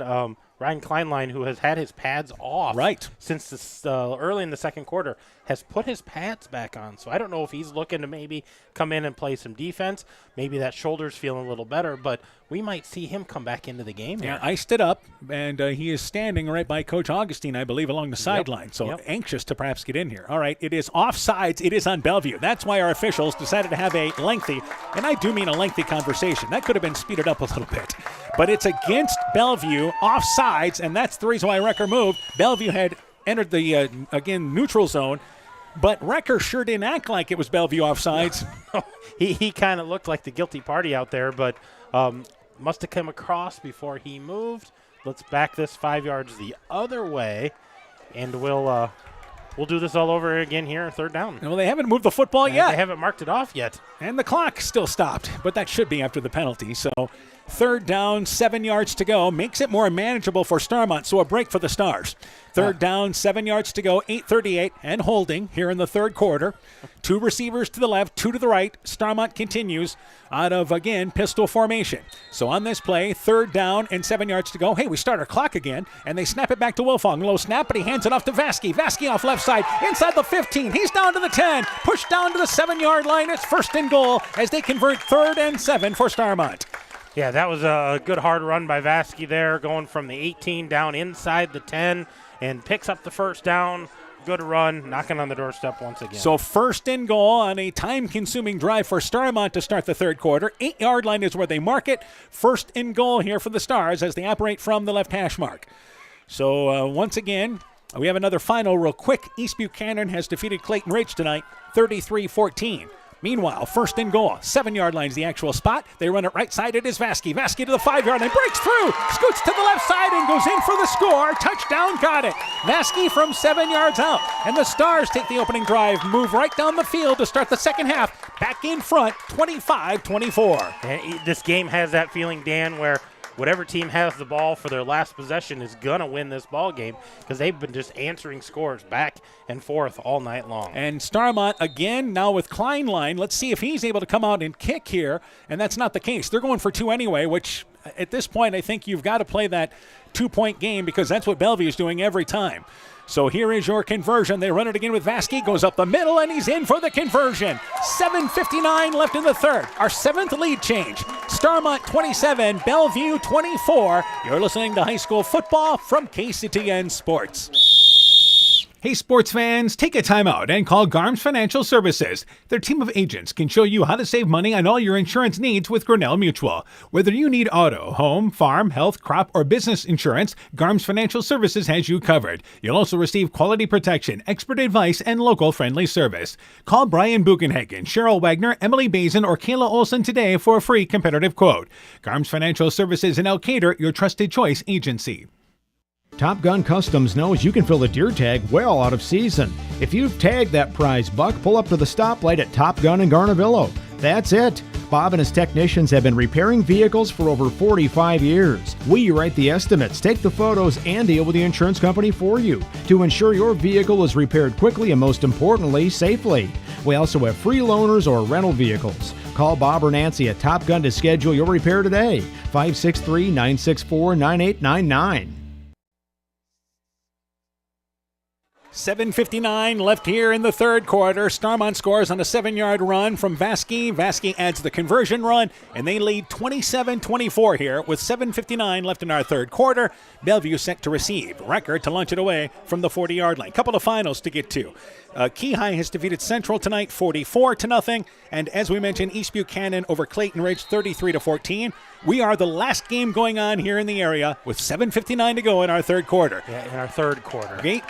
Ryan Kleinlein, who has had his pads off since this, early in the second quarter, has put his pads back on. So I don't know if he's looking to maybe come in and play some defense. Maybe that shoulder's feeling a little better, but we might see him come back into the game. Yeah, iced it up, and he is standing right by Coach Augustine, I believe, along the sideline. So anxious to perhaps get in here. All right, it is offsides. It is on Bellevue. That's why our officials decided to have a lengthy, and I do mean a lengthy conversation. That could have been speeded up a little bit. But it's against Bellevue, offsides, and that's the reason why Wrecker moved. Bellevue had entered the, neutral zone, but Wrecker sure didn't act like it was Bellevue offsides. He kind of looked like the guilty party out there, but must have come across before he moved. Let's back this 5 yards the other way, and we'll do this all over again here, third down. Well, they haven't moved the football yet. They haven't marked it off yet. And the clock still stopped, but that should be after the penalty. So third down, 7 yards to go. Makes it more manageable for Starmont, so a break for the Stars. Third down, 7 yards to go, 8:38, and holding here in the third quarter. 2 receivers to the left, 2 to the right. Starmont continues out of, again, pistol formation. So on this play, third down and 7 yards to go. Hey, we start our clock again, and they snap it back to Wilfong. Low snap, but he hands it off to Vasky. Vasky off left side, inside the 15. He's down to the 10, pushed down to the 7-yard line. It's first and goal as they convert 3rd and 7 for Starmont. Yeah, that was a good hard run by Vasky there, going from the 18 down inside the 10 and picks up the first down. Good run, knocking on the doorstep once again. So first and goal on a time-consuming drive for Starmont to start the third quarter. 8-yard line is where they mark it. First and goal here for the Stars as they operate from the left hash mark. So once again, we have another final real quick. East Buchanan has defeated Clayton Ridge tonight, 33-14. Meanwhile, first and goal, 7-yard line is the actual spot. They run it right side. It is Vasky. Vasky to the 5-yard line, breaks through, scoots to the left side and goes in for the score. Touchdown, got it. Vasky from 7 yards out. And the Stars take the opening drive, move right down the field to start the second half. Back in front, 25-24. And this game has that feeling, Dan, where whatever team has the ball for their last possession is going to win this ball game because they've been just answering scores back and forth all night long. And Starmont again now with Kleinlein. Let's see if he's able to come out and kick here. And that's not the case. They're going for 2 anyway, which at this point I think you've got to play that 2-point game because that's what Bellevue is doing every time. So here is your conversion. They run it again with Vasky. Goes up the middle, and he's in for the conversion. 7:59 left in the third. Our 7th lead change. Starmont 27, Bellevue 24. You're listening to high school football from KCTN Sports. Hey sports fans, take a time out and call Garms Financial Services. Their team of agents can show you how to save money on all your insurance needs with Grinnell Mutual. Whether you need auto, home, farm, health, crop, or business insurance, Garms Financial Services has you covered. You'll also receive quality protection, expert advice, and local friendly service. Call Brian Bugenhagen, Cheryl Wagner, Emily Bazin, or Kayla Olson today for a free competitive quote. Garms Financial Services in Elkader, your trusted choice agency. Top Gun Customs knows you can fill the deer tag well out of season. If you've tagged that prize buck, pull up to the stoplight at Top Gun in Garnavillo. That's it. Bob and his technicians have been repairing vehicles for over 45 years. We write the estimates, take the photos, and deal with the insurance company for you to ensure your vehicle is repaired quickly and, most importantly, safely. We also have free loaners or rental vehicles. Call Bob or Nancy at Top Gun to schedule your repair today. 563-964-9899. 7:59 left here in the third quarter. Starmont scores on a 7-yard run from Vasky. Vasky adds the conversion run, and they lead 27-24 here with 7:59 left in our third quarter. Bellevue set to receive. Record to launch it away from the 40-yard line. Couple of finals to get to. Keyhigh has defeated Central tonight 44-0. And as we mentioned, East Buchanan over Clayton Ridge 33-14. We are the last game going on here in the area with 7:59 to go in our third quarter. Yeah, in our third quarter. Great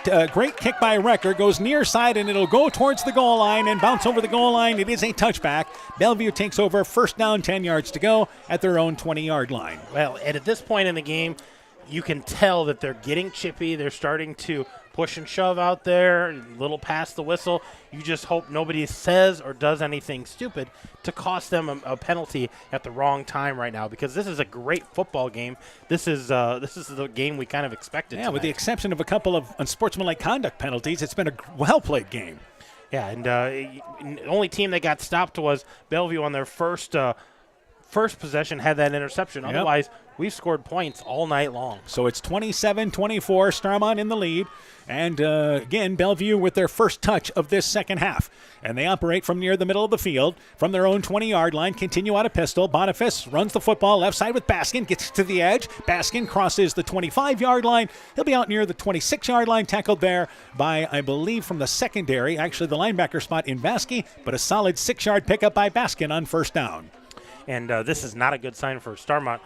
kick by Recker. Goes near side, and it'll go towards the goal line and bounce over the goal line. It is a touchback. Bellevue takes over, first down, 10 yards to go at their own 20-yard line. Well, and at this point in the game, you can tell that they're getting chippy. They're starting to push and shove out there, a little past the whistle. You just hope nobody says or does anything stupid to cost them a penalty at the wrong time right now, because this is a great football game. This is the game we kind of expected. Yeah, tonight. with the exception of a couple of unsportsmanlike conduct penalties, it's been a well-played game. Yeah, and the only team that got stopped was Bellevue on their first possession, had that interception. Yep. Otherwise, we've scored points all night long. So it's 27-24, Starmont in the lead. And again, Bellevue with their first touch of this second half. And they operate from near the middle of the field, from their own 20-yard line, continue out of pistol. Boniface runs the football left side with Baskin, gets to the edge. Baskin crosses the 25-yard line. He'll be out near the 26-yard line, tackled there by, I believe, from the secondary, actually the linebacker spot in Vasky, but a solid 6-yard pickup by Baskin on first down. And this is not a good sign for Starmont.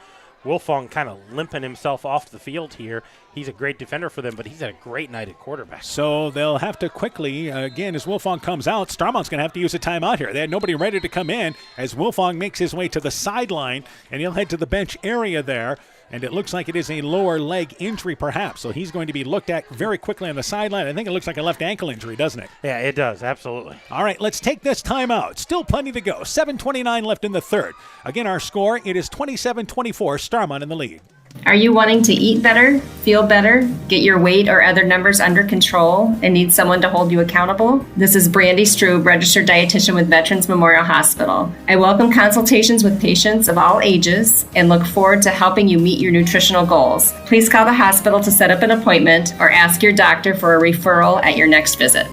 Wilfong kind of limping himself off the field here. He's a great defender for them, but he's had a great night at quarterback. So they'll have to quickly, again, as Wilfong comes out, Starmont's going to have to use a timeout here. They had nobody ready to come in as Wilfong makes his way to the sideline, and he'll head to the bench area there. And it looks like it is a lower leg injury, perhaps. So he's going to be looked at very quickly on the sideline. I think it looks like a left ankle injury, doesn't it? Yeah, it does, absolutely. All right, let's take this timeout. Still plenty to go. 7:29 left in the third. Again, our score, it is 27-24, Starmont in the lead. Are you wanting to eat better, feel better, get your weight or other numbers under control, and need someone to hold you accountable? This is Brandy Strube, registered dietitian with Veterans Memorial Hospital. I welcome consultations with patients of all ages and look forward to helping you meet your nutritional goals. Please call the hospital to set up an appointment or ask your doctor for a referral at your next visit.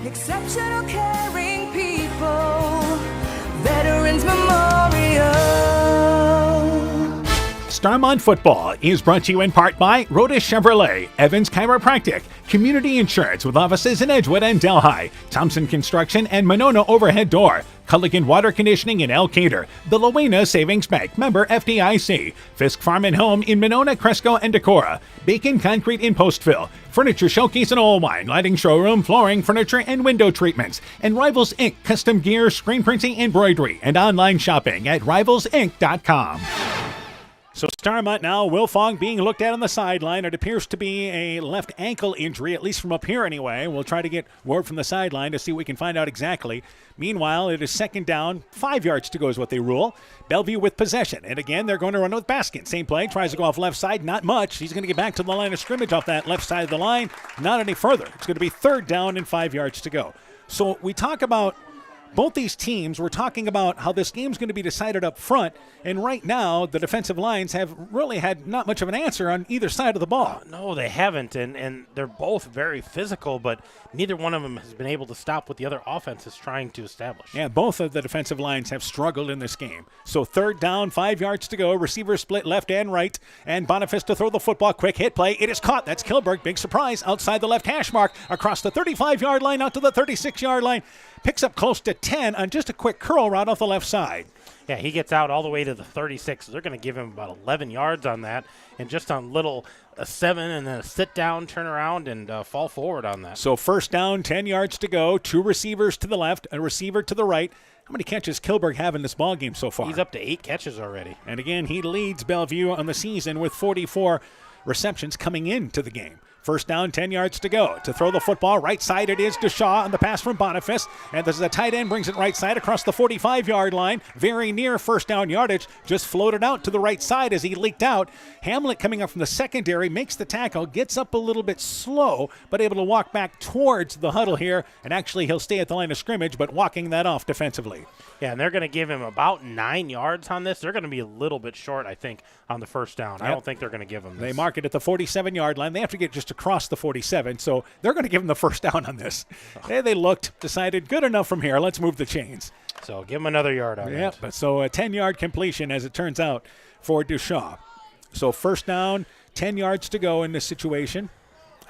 Exceptional caring people, Veterans Memorial. Starmont Football is brought to you in part by Rhoda Chevrolet, Evans Chiropractic, Community Insurance with offices in Edgewood and Delhi, Thompson Construction and Monona Overhead Door, Culligan Water Conditioning in Elkader, the Lowena Savings Bank, member FDIC, Fisk Farm and Home in Monona, Cresco, and Decorah, Bacon Concrete in Postville, Furniture Showcase in Old Wine, Lighting Showroom, Flooring, Furniture, and Window Treatments, and Rivals Inc. Custom Gear, Screen Printing, Embroidery, and online shopping at rivalsinc.com. So Starmont now, Wilfong being looked at on the sideline. It appears to be a left ankle injury, at least from up here anyway. We'll try to get word from the sideline to see what we can find out exactly. Meanwhile, it is second down, 5 yards to go is what they rule. Bellevue with possession. And again, they're going to run with Baskin. Same play, tries to go off left side, not much. He's going to get back to the line of scrimmage off that left side of the line. Not any further. It's going to be third down and 5 yards to go. So we talk about both these teams, we're talking about how this game's going to be decided up front, and right now the defensive lines have really had not much of an answer on either side of the ball. No, they haven't, and they're both very physical, but neither one of them has been able to stop what the other offense is trying to establish. Yeah, both of the defensive lines have struggled in this game. So third down, 5 yards to go. Receivers split left and right, and Boniface to throw the football. Quick hit play. It is caught. That's Kilberg. Big surprise outside the left hash mark, across the 35-yard line out to the 36-yard line. Picks up close to 10 on just a quick curl route off the left side. Yeah, he gets out all the way to the 36. They're going to give him about 11 yards on that, and just on a 7 and then a sit down, turn around, and fall forward on that. So first down, 10 yards to go. 2 receivers to the left, a receiver to the right. How many catches Kilberg have in this ball game so far? He's up to 8 catches already. And again, he leads Bellevue on the season with 44 receptions coming into the game. First down, 10 yards to go. To throw the football, right side it is to Shaw on the pass from Boniface. And this is a tight end, brings it right side across the 45-yard line. Very near first down yardage. Just floated out to the right side as he leaked out. Hamlet coming up from the secondary, makes the tackle, gets up a little bit slow, but able to walk back towards the huddle here. And actually, he'll stay at the line of scrimmage, but walking that off defensively. Yeah, and they're going to give him about 9 yards on this. They're going to be a little bit short, I think, on the first down. Yep. I don't think they're going to give him this. They mark it at the 47-yard line. They have to get just across the 47, so they're going to give him the first down on this. They looked, decided, good enough from here. Let's move the chains. So give him another yard on that. But so a 10-yard completion, as it turns out, for Duchamp. So first down, 10 yards to go in this situation.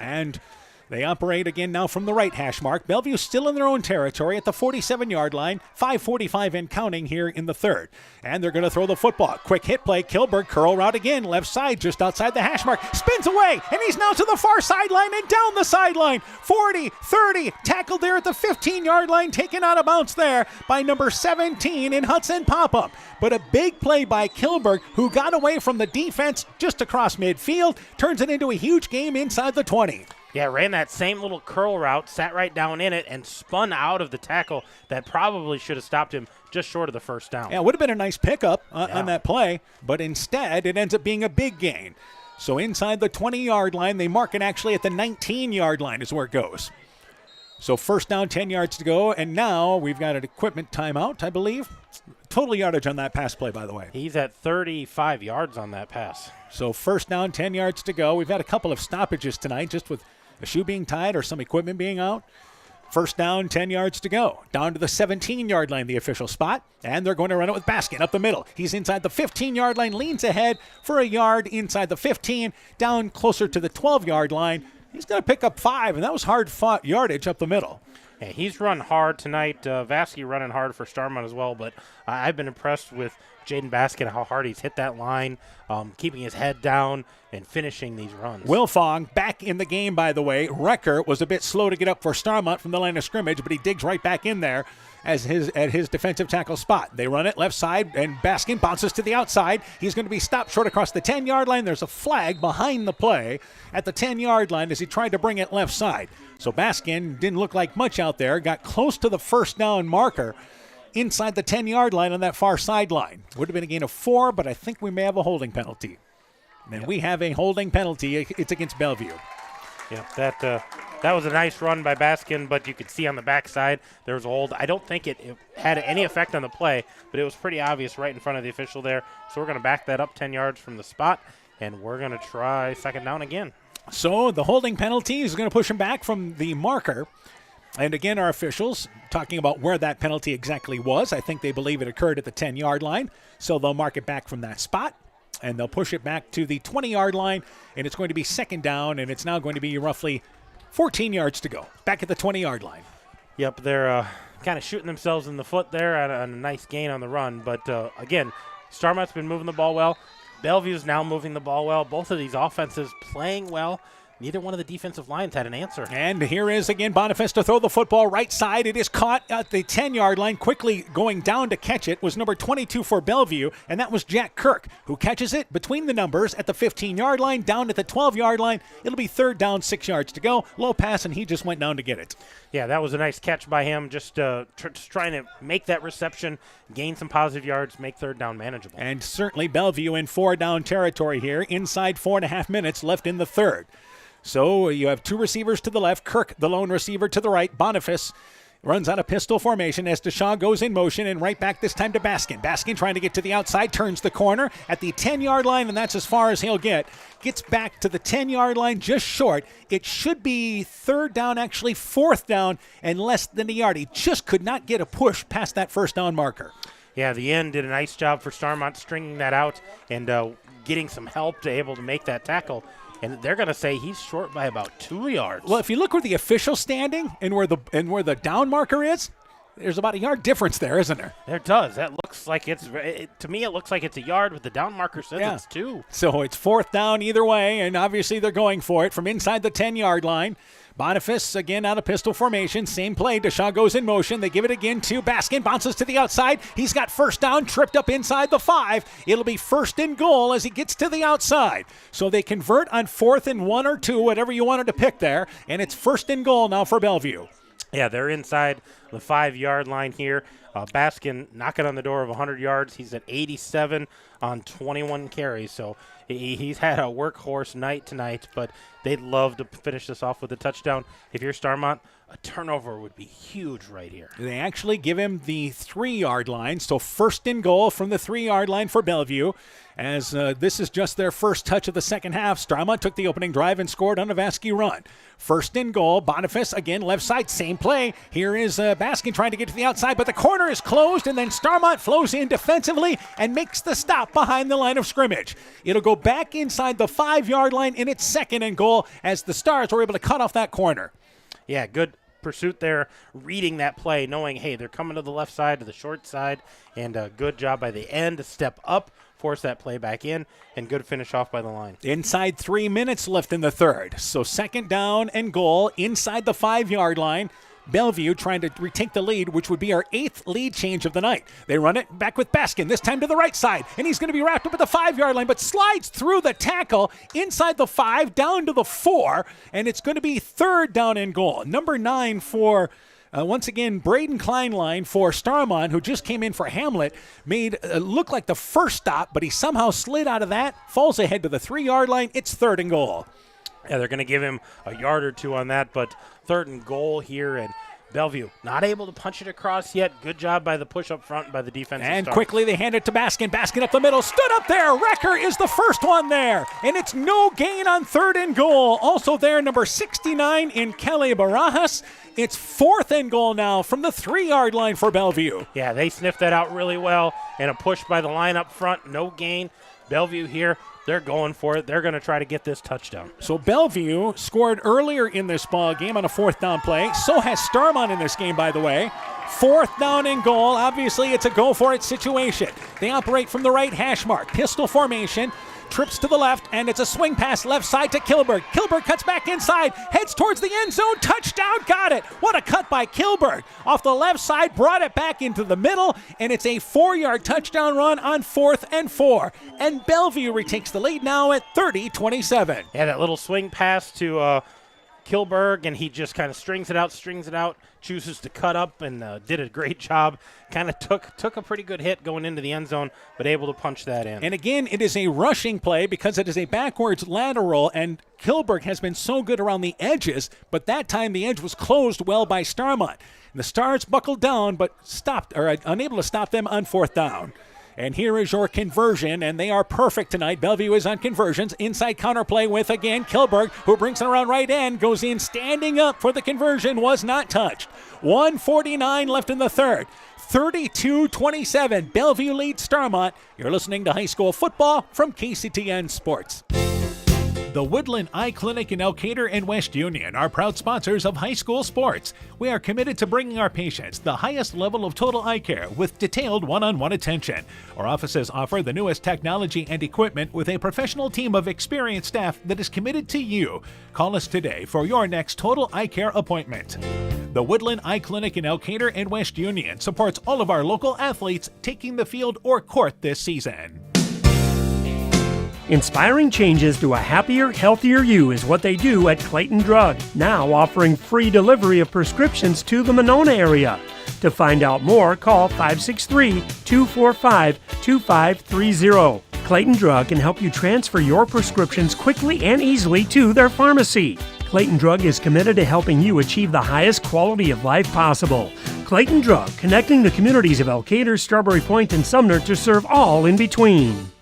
And they operate again now from the right hash mark. Bellevue still in their own territory at the 47-yard line. 5:45 and counting here in the third. And they're going to throw the football. Quick hit play. Kilberg, curl route again. Left side just outside the hash mark. Spins away. And he's now to the far sideline and down the sideline. 40, 30. Tackled there at the 15-yard line. Taken out of bounds there by number 17 in Hudson Pop-Up. But a big play by Kilberg, who got away from the defense just across midfield. Turns it into a huge game inside the 20. Yeah, ran that same little curl route, sat right down in it, and spun out of the tackle that probably should have stopped him just short of the first down. Yeah, it would have been a nice pickup on that play, but instead it ends up being a big gain. So inside the 20-yard line, they mark it actually at the 19-yard line is where it goes. So first down, 10 yards to go, and now we've got an equipment timeout, I believe. Total yardage on that pass play, by the way. He's at 35 yards on that pass. So first down, 10 yards to go. We've had a couple of stoppages tonight, just with a shoe being tied or some equipment being out. First down, 10 yards to go. Down to the 17-yard line, the official spot. And they're going to run it with Baskin up the middle. He's inside the 15-yard line, leans ahead for a yard inside the 15, down closer to the 12-yard line. He's going to pick up 5, and that was hard-fought yardage up the middle. Yeah, he's run hard tonight. Vasky running hard for Starmont as well, but I've been impressed with Jaden Baskin, how hard he's hit that line, keeping his head down and finishing these runs. Wilfong back in the game, by the way. Recker was a bit slow to get up for Starmont from the line of scrimmage, but he digs right back in there at his defensive tackle spot. They run it left side, and Baskin bounces to the outside. He's going to be stopped short across the 10-yard line. There's a flag behind the play at the 10-yard line as he tried to bring it left side. So Baskin didn't look like much out there, got close to the first down marker inside the 10-yard line on that far sideline. Would have been a gain of 4, but I think we may have a holding penalty. And we have a holding penalty. It's against Bellevue. Yeah, that was a nice run by Baskin, but you could see on the backside there was a hold. I don't think it had any effect on the play, but it was pretty obvious right in front of the official there. So we're going to back that up 10 yards from the spot, and we're going to try second down again. So the holding penalty is going to push him back from the marker. And again, our officials talking about where that penalty exactly was. I think they believe it occurred at the 10-yard line, so they'll mark it back from that spot. And they'll push it back to the 20-yard line, and it's going to be second down, and it's now going to be roughly 14 yards to go, back at the 20-yard line. Yep, they're kind of shooting themselves in the foot there on a nice gain on the run. But, again, Starmont's been moving the ball well. Bellevue's now moving the ball well. Both of these offenses playing well. Neither one of the defensive lines had an answer. And here is again Boniface to throw the football right side. It is caught at the 10-yard line. Quickly going down to catch it was number 22 for Bellevue, and that was Jack Kirk, who catches it between the numbers at the 15-yard line, down at the 12-yard line. It'll be third down, 6 yards to go. Low pass, and he just went down to get it. Yeah, that was a nice catch by him, just trying to make that reception, gain some positive yards, make third down manageable. And certainly Bellevue in 4-down territory here, inside 4.5 minutes left in the third. So you have two receivers to the left, Kirk, the lone receiver, to the right. Boniface runs out of pistol formation as Deshaw goes in motion, and right back this time to Baskin. Baskin trying to get to the outside, turns the corner at the 10-yard line, and that's as far as he'll get. Gets back to the 10-yard line just short. It should be third down, actually fourth down, and less than a yard. He just could not get a push past that first down marker. Yeah, the end did a nice job for Starmont stringing that out and getting some help to able to make that tackle. And they're going to say he's short by about 2 yards. Well, if you look where the official's standing and where the down marker is, there's about a yard difference there, isn't there? There does. That looks like to me, it looks like it's a yard, with the down marker says it's 2. So it's fourth down either way, and obviously they're going for it from inside the 10-yard line. Boniface again out of pistol formation. Same play. Deshaw goes in motion. They give it again to Baskin. Bounces to the outside. He's got first down, tripped up inside the 5. It'll be first and goal as he gets to the outside. So they convert on 4th and 1 or 2, whatever you wanted to pick there, and it's first and goal now for Bellevue. Yeah, they're inside the 5-yard line here. Baskin knocking on the door of 100 yards. He's at 87 on 21 carries. So he's had a workhorse night tonight, but they'd love to finish this off with a touchdown. If you're Starmont, a turnover would be huge right here. They actually give him the 3-yard line, so first and goal from the 3-yard line for Bellevue. As this is just their first touch of the second half, Starmont took the opening drive and scored on a Vasky run. First and goal, Boniface again left side, same play. Here is Baskin trying to get to the outside, but the corner is closed, and then Starmont flows in defensively and makes the stop behind the line of scrimmage. It'll go back inside the 5-yard line, and it's second and goal as the Stars were able to cut off that corner. Yeah, good pursuit there, reading that play, knowing, hey, they're coming to the left side, to the short side, and a good job by the end to step up, force that play back in, and good finish off by the line. Inside 3 minutes left in the third. So second down and goal inside the 5-yard line. Bellevue trying to retake the lead, which would be our 8th lead change of the night. They run it back with Baskin, this time to the right side, and he's going to be wrapped up at the 5-yard line, but slides through the tackle inside the 5, down to the 4, and it's going to be third down and goal. Number 9 for, once again, Braden Kleinlein for Starmont, who just came in for Hamlet, made look like the first stop, but he somehow slid out of that, falls ahead to the 3-yard line. It's third and goal. Yeah, they're going to give him a yard or two on that, but third and goal here, and Bellevue not able to punch it across yet. Good job by the push up front by the defensive And star. quickly they hand it to Baskin. Baskin up the middle, stood up there. Wrecker is the first one there, and it's no gain on third and goal. Also there, number 69 in Kelly Barajas. It's fourth and goal now from the 3-yard line for Bellevue. Yeah, they sniffed that out really well, and a push by the line up front, no gain. Bellevue here, they're going for it. They're going to try to get this touchdown. So Bellevue scored earlier in this ball game on a fourth down play. So has Starmont in this game, by the way. Fourth down and goal. Obviously, it's a go-for-it situation. They operate from the right hash mark. Pistol formation. Trips to the left, and it's a swing pass left side to Kilberg. Kilberg cuts back inside, heads towards the end zone. Touchdown, got it. What a cut by Kilberg. Off the left side, brought it back into the middle, and it's a 4-yard touchdown run on 4th and 4. And Bellevue retakes the lead now at 30-27. Yeah, that little swing pass to Kilberg, and he just kind of strings it out, chooses to cut up, and did a great job. Kind of took a pretty good hit going into the end zone, but able to punch that in. And again, it is a rushing play because it is a backwards lateral, and Kilberg has been so good around the edges, but that time the edge was closed well by Starmont. And the Stars buckled down, but unable to stop them on fourth down. And here is your conversion, and they are perfect tonight. Bellevue is on conversions. Inside counterplay with, again, Kilberg, who brings it around right end, goes in standing up for the conversion, was not touched. 1:49 left in the third. 32-27, Bellevue leads Starmont. You're listening to high school football from KCTN Sports. The Woodland Eye Clinic in Elkader and West Union are proud sponsors of high school sports. We are committed to bringing our patients the highest level of total eye care with detailed one-on-one attention. Our offices offer the newest technology and equipment with a professional team of experienced staff that is committed to you. Call us today for your next total eye care appointment. The Woodland Eye Clinic in Elkader and West Union supports all of our local athletes taking the field or court this season. Inspiring changes to a happier, healthier you is what they do at Clayton Drug, now offering free delivery of prescriptions to the Monona area. To find out more, call 563-245-2530. Clayton Drug can help you transfer your prescriptions quickly and easily to their pharmacy. Clayton Drug is committed to helping you achieve the highest quality of life possible. Clayton Drug, connecting the communities of Elkader, Strawberry Point, and Sumner to serve all in between.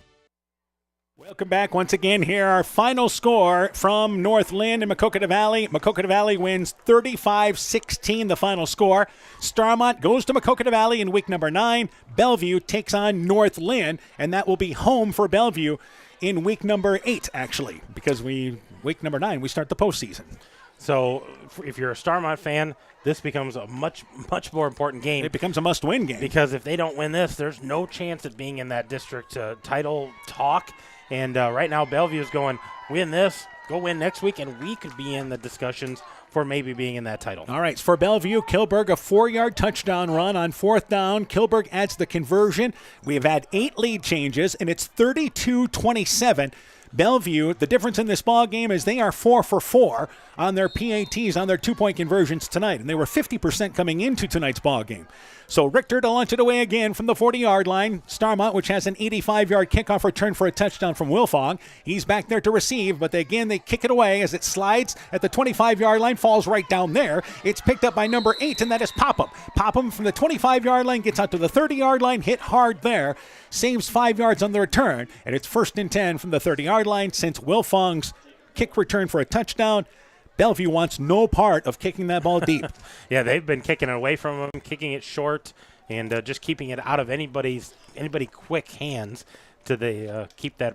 Welcome back once again here. Our final score from North Lynn and Maquoketa Valley. Maquoketa Valley wins 35-16, the final score. Starmont goes to Maquoketa Valley in week number 9. Bellevue takes on North Lynn, and that will be home for Bellevue in week number 8, actually, because week number 9, we start the postseason. So if you're a Starmont fan, this becomes a much more important game. It becomes a must-win game. Because if they don't win this, there's no chance of being in that district title talk. And right now, Bellevue is going, win this, go win next week, and we could be in the discussions for maybe being in that title. All right, for Bellevue, Kilberg, a 4-yard touchdown run on 4th down. Kilberg adds the conversion. We have had 8 lead changes, and it's 32-27. Bellevue, the difference in this ball game is they are 4 for 4 on their PATs, on their 2-point conversions tonight, and they were 50% coming into tonight's ball game. So Richter to launch it away again from the 40-yard line. Starmont, which has an 85-yard kickoff return for a touchdown from Wilfong. He's back there to receive, but they kick it away as it slides at the 25-yard line, falls right down there. It's picked up by number 8, and that is Popham. Popham from the 25-yard line gets out to the 30-yard line, hit hard there, saves 5 yards on the return, and it's 1st and 10 from the 30-yard line since Wilfong's kick return for a touchdown. Bellevue wants no part of kicking that ball deep. Yeah, they've been kicking it away from them, kicking it short, and just keeping it out of anybody quick hands to keep that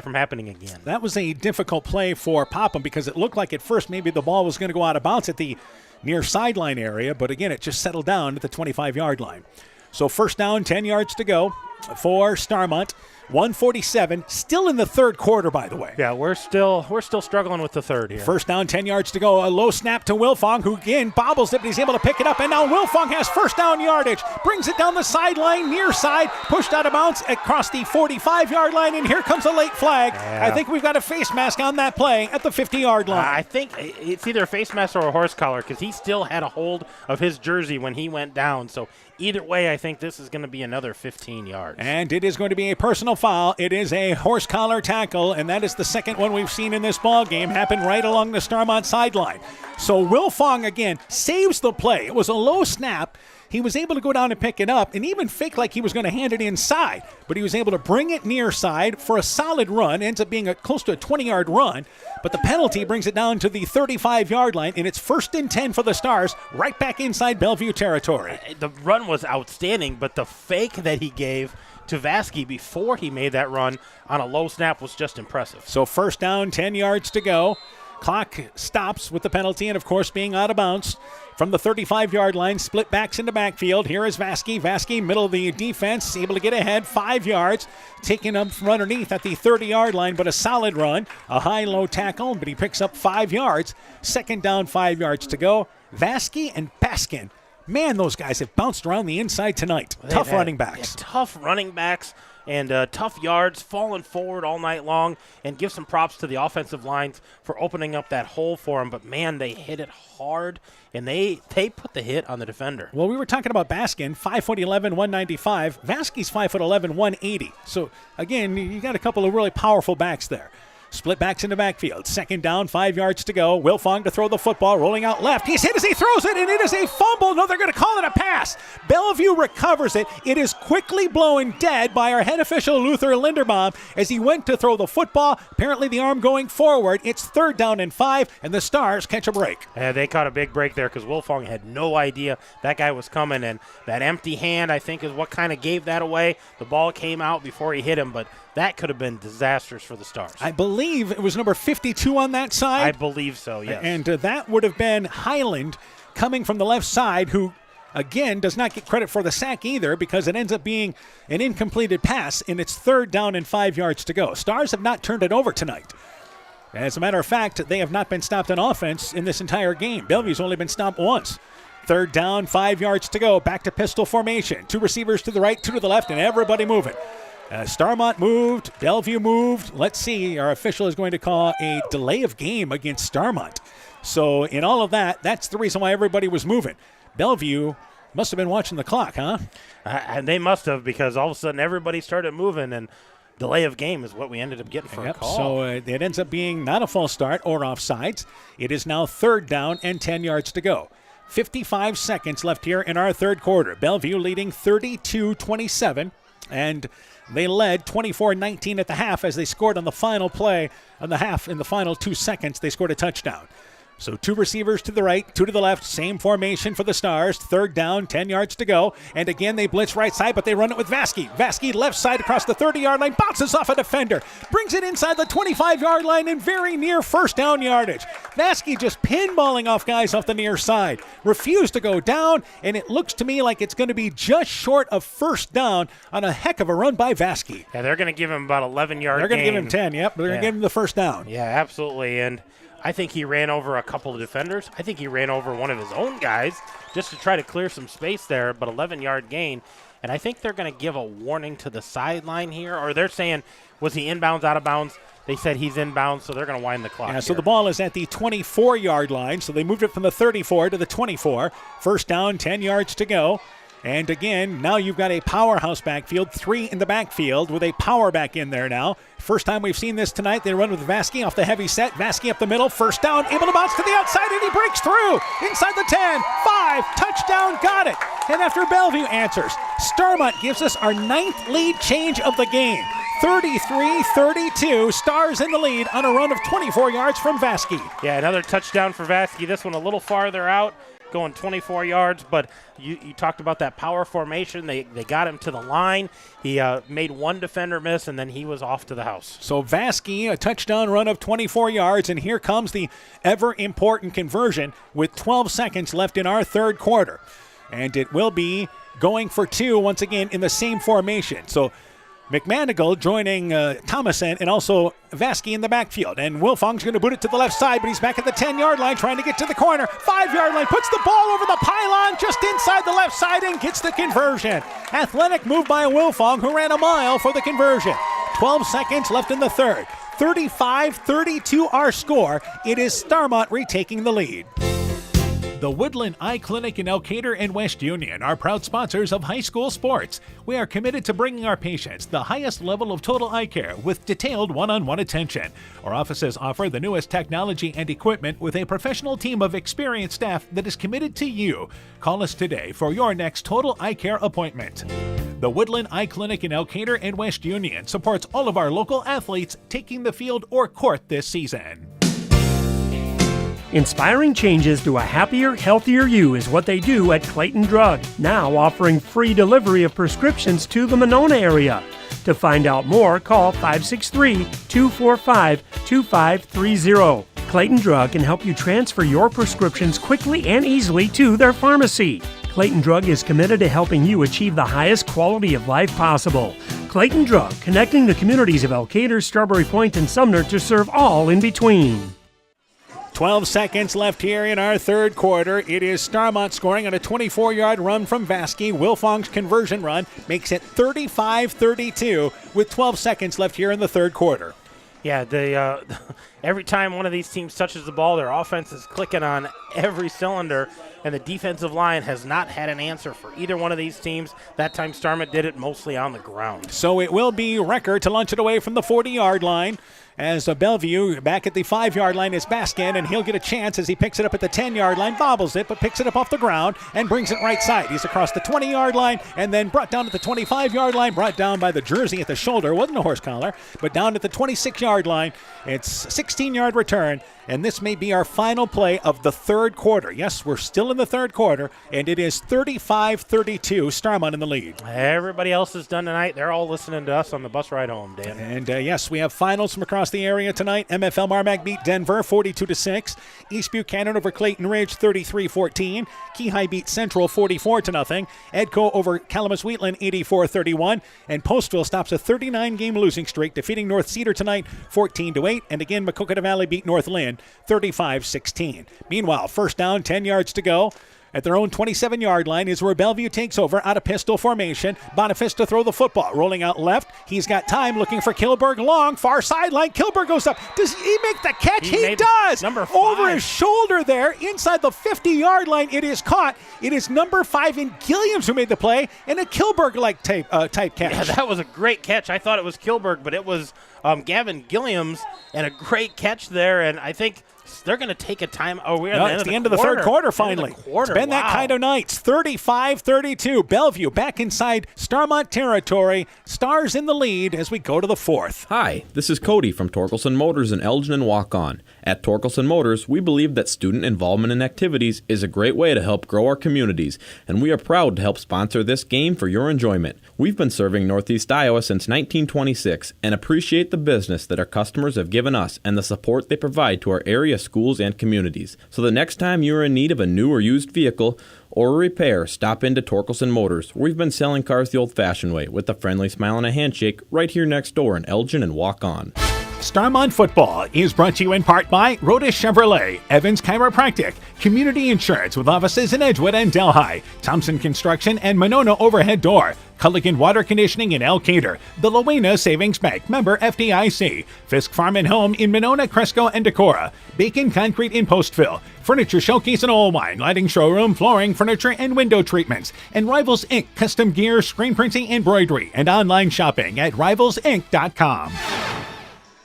from happening again. That was a difficult play for Popham because it looked like at first maybe the ball was going to go out of bounds at the near sideline area, but again, it just settled down at the 25-yard line. So 1st down, 10 yards to go for Starmont. 1:47, still in the third quarter, by the way. Yeah, we're still struggling with the third here. 1st down, 10 yards to go. A low snap to Wilfong, who again bobbles it, but he's able to pick it up. And now Wilfong has 1st down yardage. Brings it down the sideline, near side, pushed out of bounds across the 45-yard line, and here comes a late flag. Yeah. I think we've got a face mask on that play at the 50-yard line. I think it's either a face mask or a horse collar because he still had a hold of his jersey when he went down. So either way, I think this is going to be another 15 yards. And it is going to be a personal foul. It is a horse collar tackle, and that is the second one we've seen in this ball game happen right along the Starmont sideline. So Wilfong, again, saves the play. It was a low snap. He was able to go down and pick it up and even fake like he was going to hand it inside, but he was able to bring it near side for a solid run. Ends up being close to a 20-yard run, but the penalty brings it down to the 35-yard line, and it's 1st and 10 for the Stars, right back inside Bellevue territory. The run was outstanding, but the fake that he gave to Vasky before he made that run on a low snap was just impressive. So 1st down, 10 yards to go. Clock stops with the penalty and, of course, being out of bounds from the 35-yard line. Split backs into backfield. Here is Vasky. Vasky, middle of the defense, able to get ahead 5 yards. Taking up from underneath at the 30-yard line, but a solid run. A high-low tackle, but he picks up 5 yards. 2nd down, 5 yards to go. Vasky and Baskin. Man, those guys have bounced around the inside tonight. Tough running backs. Yeah, tough running backs and tough yards, falling forward all night long, and give some props to the offensive lines for opening up that hole for them. But, man, they hit it hard, and they put the hit on the defender. Well, we were talking about Baskin, 5'11", 195. Vasky's 5'11", 180. So, again, you got a couple of really powerful backs there. Split backs into backfield. Second down, 5 yards to go. Wilfong to throw the football, rolling out left. He's hit as he throws it, and it is a fumble. No, they're going to call it a pass. Bellevue recovers it. It is quickly blown dead by our head official, Luther Linderbaum, as he went to throw the football. Apparently the arm going forward. It's 3rd down and 5, and the Stars catch a break. They caught a big break there because Wilfong had no idea that guy was coming, and that empty hand, I think, is what kind of gave that away. The ball came out before he hit him, but that could have been disastrous for the Stars. I believe it was number 52 on that side. I believe so, yes. And that would have been Highland coming from the left side, who, again, does not get credit for the sack either because it ends up being an incompleted pass, and it's 3rd down and 5 yards to go. Stars have not turned it over tonight. As a matter of fact, they have not been stopped on offense in this entire game. Bellevue's only been stopped once. 3rd down, 5 yards to go. Back to pistol formation. 2 receivers to the right, 2 to the left, and everybody moving. Starmont moved. Bellevue moved. Let's see. Our official is going to call a delay of game against Starmont. So in all of that, that's the reason why everybody was moving. Bellevue must have been watching the clock, huh? And they must have, because all of a sudden everybody started moving, and delay of game is what we ended up getting for a call. So it ends up being not a false start or offsides. It is now 3rd down and 10 yards to go. 55 seconds left here in our third quarter. Bellevue leading 32-27, and they led 24-19 at the half as they scored on the final play on the half. In the final 2 seconds, they scored a touchdown. So 2 receivers to the right, 2 to the left, same formation for the Stars. 3rd down, 10 yards to go. And again, they blitz right side, but they run it with Vasky. Vasky left side across the 30-yard line, bounces off a defender, brings it inside the 25-yard line and very near first down yardage. Vasky just pinballing off guys off the near side. Refused to go down, and it looks to me like it's going to be just short of first down on a heck of a run by Vasky. Yeah, they're going to give him about 11-yard They're going to give him 10, yep. They're going to give him the first down. Yeah, absolutely. And I think he ran over a couple of defenders. I think he ran over one of his own guys just to try to clear some space there, but 11-yard gain. And I think they're going to give a warning to the sideline here, or they're saying, was he inbounds, out of bounds? They said he's inbounds, so they're going to wind the clock. Yeah, so the ball is at the 24-yard line, so they moved it from the 34 to the 24. First down, 10 yards to go. And again, now you've got a powerhouse backfield, 3 in the backfield with a power back in there now. First time we've seen this tonight. They run with Vasky off the heavy set. Vasky up the middle, first down, able to bounce to the outside, and he breaks through. Inside the 10, 5, touchdown, got it. And after Bellevue answers, Starmont gives us our 9th lead change of the game. 33-32, Stars in the lead on a run of 24 yards from Vasky. Yeah, another touchdown for Vasky. This one a little farther out, going 24 yards, but you talked about that power formation. They got him to the line. He made one defender miss, and then he was off to the house. So Vasky, a touchdown run of 24 yards, and here comes the ever-important conversion with 12 seconds left in our third quarter. And it will be going for 2 once again in the same formation. So McManigal joining Thomason and also Vasky in the backfield. And Wilfong's going to boot it to the left side, but he's back at the 10-yard line trying to get to the corner. 5-yard line, puts the ball over the pylon just inside the left side and gets the conversion. Athletic move by Wilfong, who ran a mile for the conversion. 12 seconds left in the third. 35-32 our score. It is Starmont retaking the lead. The Woodland Eye Clinic in Elkader and West Union are proud sponsors of high school sports. We are committed to bringing our patients the highest level of total eye care with detailed one-on-one attention. Our offices offer the newest technology and equipment with a professional team of experienced staff that is committed to you. Call us today for your next total eye care appointment. The Woodland Eye Clinic in Elkader and West Union supports all of our local athletes taking the field or court this season. Inspiring changes to a happier, healthier you is what they do at Clayton Drug, now offering free delivery of prescriptions to the Monona area. To find out more, call 563-245-2530. Clayton Drug can help you transfer your prescriptions quickly and easily to their pharmacy. Clayton Drug is committed to helping you achieve the highest quality of life possible. Clayton Drug, connecting the communities of Elkader, Strawberry Point, and Sumner to serve all in between. 12 seconds left here in our third quarter. It is Starmont scoring on a 24-yard run from Vasky. Wilfong's conversion run makes it 35-32 with 12 seconds left here in the third quarter. Yeah, every time one of these teams touches the ball, their offense is clicking on every cylinder, and the defensive line has not had an answer for either one of these teams. That time Starmont did it mostly on the ground. So it will be Recker to launch it away from the 40-yard line. As Bellevue back at the 5-yard line is Baskin, and he'll get a chance as he picks it up at the 10-yard line, bobbles it, but picks it up off the ground and brings it right side. He's across the 20-yard line and then brought down at the 25-yard line, brought down by the jersey at the shoulder. Wasn't a horse collar, but down at the 26-yard line. It's 16-yard return, and this may be our final play of the third quarter. Yes, we're still in the third quarter, and it is 35-32, Starmont in the lead. Everybody else is done tonight. They're all listening to us on the bus ride home, Dan. And yes, we have finals from across the area tonight. MFL Marmac beat Denver 42-6. East Buchanan over Clayton Ridge 33-14. Keyhigh beat Central 44-0. Edco over Calamus Wheatland 84-31. And Postville stops a 39-game losing streak, defeating North Cedar tonight 14-8. And again, Maquoketa Valley beat North Lynn 35-16. Meanwhile, first down, 10 yards to go. At their own 27-yard line is where Bellevue takes over out of pistol formation. Boniface to throw the football. Rolling out left. He's got time looking for Kilberg. Long, far sideline. Kilberg goes up. Does he make the catch? He does. Number 5. Over his shoulder there, inside the 50-yard line. It is caught. It is number 5 in Gilliams who made the play, and a Kilberg-like type catch. Yeah, that was a great catch. I thought it was Kilberg, but it was Gavin Gilliams, and a great catch there, and I think they're going to take a time. Oh, we're at the end of the third quarter finally. It's been that kind of night. 35-32. Bellevue back inside Starmont territory. Stars in the lead as we go to the fourth. Hi, this is Cody from Torkelson Motors in Elgin and Walk-On. At Torkelson Motors, we believe that student involvement in activities is a great way to help grow our communities, and we are proud to help sponsor this game for your enjoyment. We've been serving Northeast Iowa since 1926 and appreciate the business that our customers have given us and the support they provide to our area schools and communities. So the next time you're in need of a new or used vehicle or a repair, stop into Torkelson Motors. We've been selling cars the old-fashioned way with a friendly smile and a handshake right here next door in Elgin and Walk-On. Starmont Football is brought to you in part by Rhoda Chevrolet, Evans Chiropractic, Community Insurance with offices in Edgewood and Delhi, Thompson Construction and Monona Overhead Door, Culligan Water Conditioning in Elkader, the Lowena Savings Bank, member FDIC, Fisk Farm and Home in Monona, Cresco, and Decorah, Bacon Concrete in Postville, Furniture Showcase in Oldwine, Lighting Showroom, Flooring, Furniture, and Window Treatments, and Rivals Inc. Custom Gear, Screen Printing, Embroidery, and online shopping at rivalsinc.com.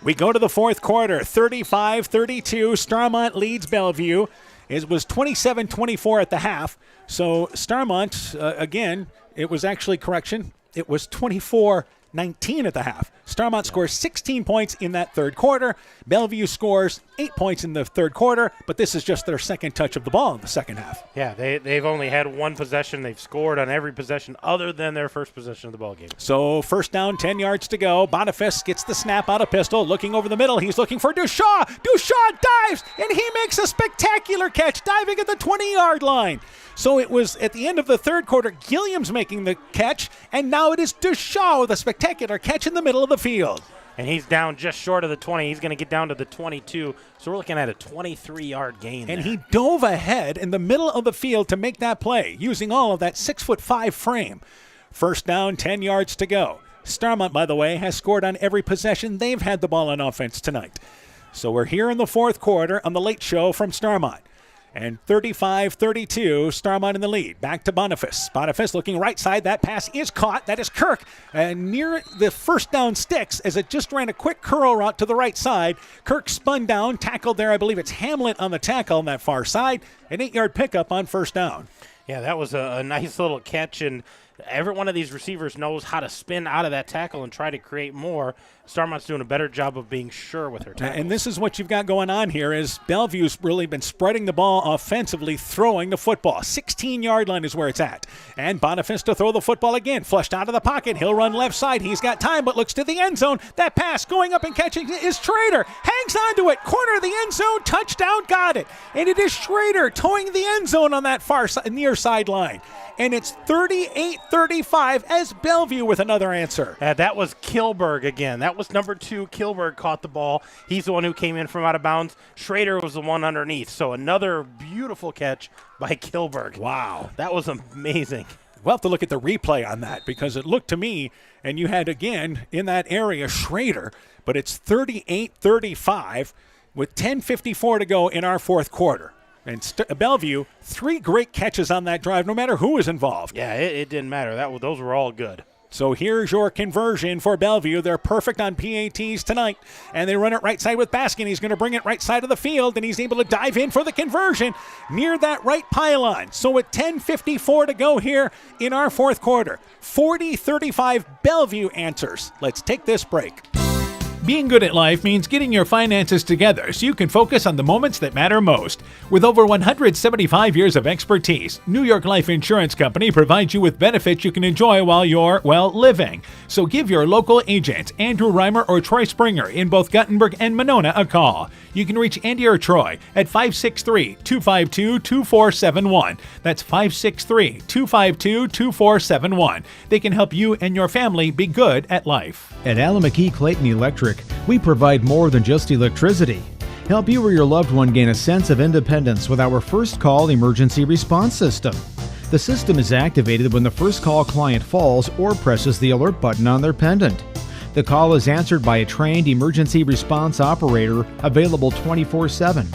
We go to the fourth quarter, 35-32. Starmont leads Bellevue. It was 27-24 at the half. So Starmont, again, it was actually correction. It was 24-19 at the half. Starmont scores 16 points in that third quarter. Bellevue scores 8 points in the third quarter, but this is just their second touch of the ball in the second half. Yeah, they've only had one possession. They've scored on every possession other than their first possession of the ball game. So first down, 10 yards to go. Boniface gets the snap out of pistol, looking over the middle. He's looking for Dushaw. Dushaw dives, and he makes a spectacular catch, diving at the 20-yard line. So it was at the end of the third quarter, Gilliams making the catch, and now it is Dushaw with a spectacular catch in the middle of the field. And he's down just short of the 20. He's going to get down to the 22. So we're looking at a 23-yard gain. And he dove ahead in the middle of the field to make that play, using all of that 6'5" frame. First down, 10 yards to go. Starmont, by the way, has scored on every possession they've had the ball on offense tonight. So we're here in the fourth quarter on the late show from Starmont. And 35-32, Starmont in the lead. Back to Boniface. Boniface looking right side. That pass is caught. That is Kirk. And near the first down sticks as it just ran a quick curl route to the right side. Kirk spun down, tackled there. I believe it's Hamlet on the tackle on that far side. An 8-yard pickup on first down. Yeah, that was a nice little catch. And every one of these receivers knows how to spin out of that tackle and try to create more. Starmont's doing a better job of being sure with her tackles. And this is what you've got going on here is Bellevue's really been spreading the ball offensively, throwing the football. 16-yard line is where it's at. And Boniface to throw the football again. Flushed out of the pocket. He'll run left side. He's got time, but looks to the end zone. That pass going up and catching is Schrader. Hangs onto it. Corner of the end zone. Touchdown. Got it. And it is Schrader towing the end zone on that far near sideline. And it's 38-35 as Bellevue with another answer. That was Kilberg again. That was number 2. Kilberg caught the ball. He's the one who came in from out of bounds. Schrader was the one underneath. So another beautiful catch by Kilberg. Wow. That was amazing. We'll have to look at the replay on that because it looked to me, and you had again in that area Schrader, but it's 38-35. with 10:54 to go in our fourth quarter. And Bellevue, 3 great catches on that drive, no matter who was involved. Yeah, it didn't matter. Those were all good. So here's your conversion for Bellevue. They're perfect on PATs tonight. And they run it right side with Baskin. He's going to bring it right side of the field, and he's able to dive in for the conversion near that right pylon. So with 10:54 to go here in our fourth quarter, 40-35 Bellevue answers. Let's take this break. Being good at life means getting your finances together so you can focus on the moments that matter most. With over 175 years of expertise, New York Life Insurance Company provides you with benefits you can enjoy while you're, living. So give your local agents, Andrew Reimer or Troy Springer in both Guttenberg and Monona, a call. You can reach Andy or Troy at 563-252-2471. That's 563-252-2471. They can help you and your family be good at life. At Alameda Clayton Electric, we provide more than just electricity. Help you or your loved one gain a sense of independence with our first call emergency response system. The system is activated when the first call client falls or presses the alert button on their pendant. The call is answered by a trained emergency response operator available 24/7.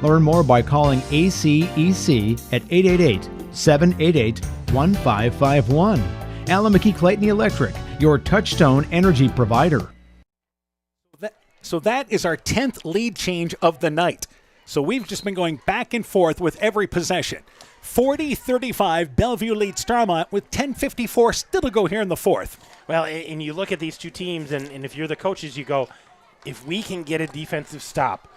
Learn more by calling ACEC at 888-788-1551. Alameda Clayton Electric, your touchstone energy provider. So that is our 10th lead change of the night. So we've just been going back and forth with every possession. 40-35, Bellevue leads Starmont with 10:54 still to go here in the fourth. Well, and you look at these two teams, and if you're the coaches, you go, if we can get a defensive stop,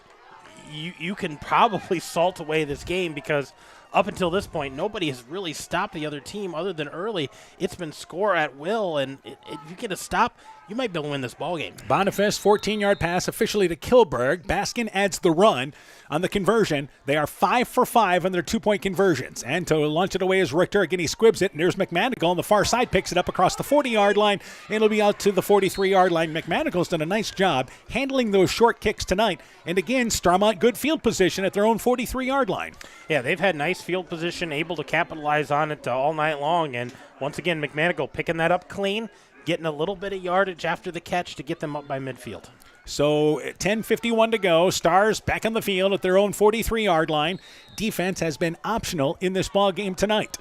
you can probably salt away this game, because up until this point, nobody has really stopped the other team other than early. It's been score at will, and if you get a stop, you might be able to win this ballgame. Boniface, 14-yard pass officially to Kilberg. Baskin adds the run on the conversion. They are 5 for 5 on their 2-point conversions. And to launch it away is Richter. Again, he squibs it, and there's McManigal on the far side, picks it up across the 40-yard line, and it'll be out to the 43-yard line. McManigal's done a nice job handling those short kicks tonight. And again, Starmont, good field position at their own 43-yard line. Yeah, they've had nice field position, able to capitalize on it all night long. And once again, McManigal picking that up clean, getting a little bit of yardage after the catch to get them up by midfield. So 10:51 to go. Stars back on the field at their own 43-yard line. Defense has been optional in this ball game tonight.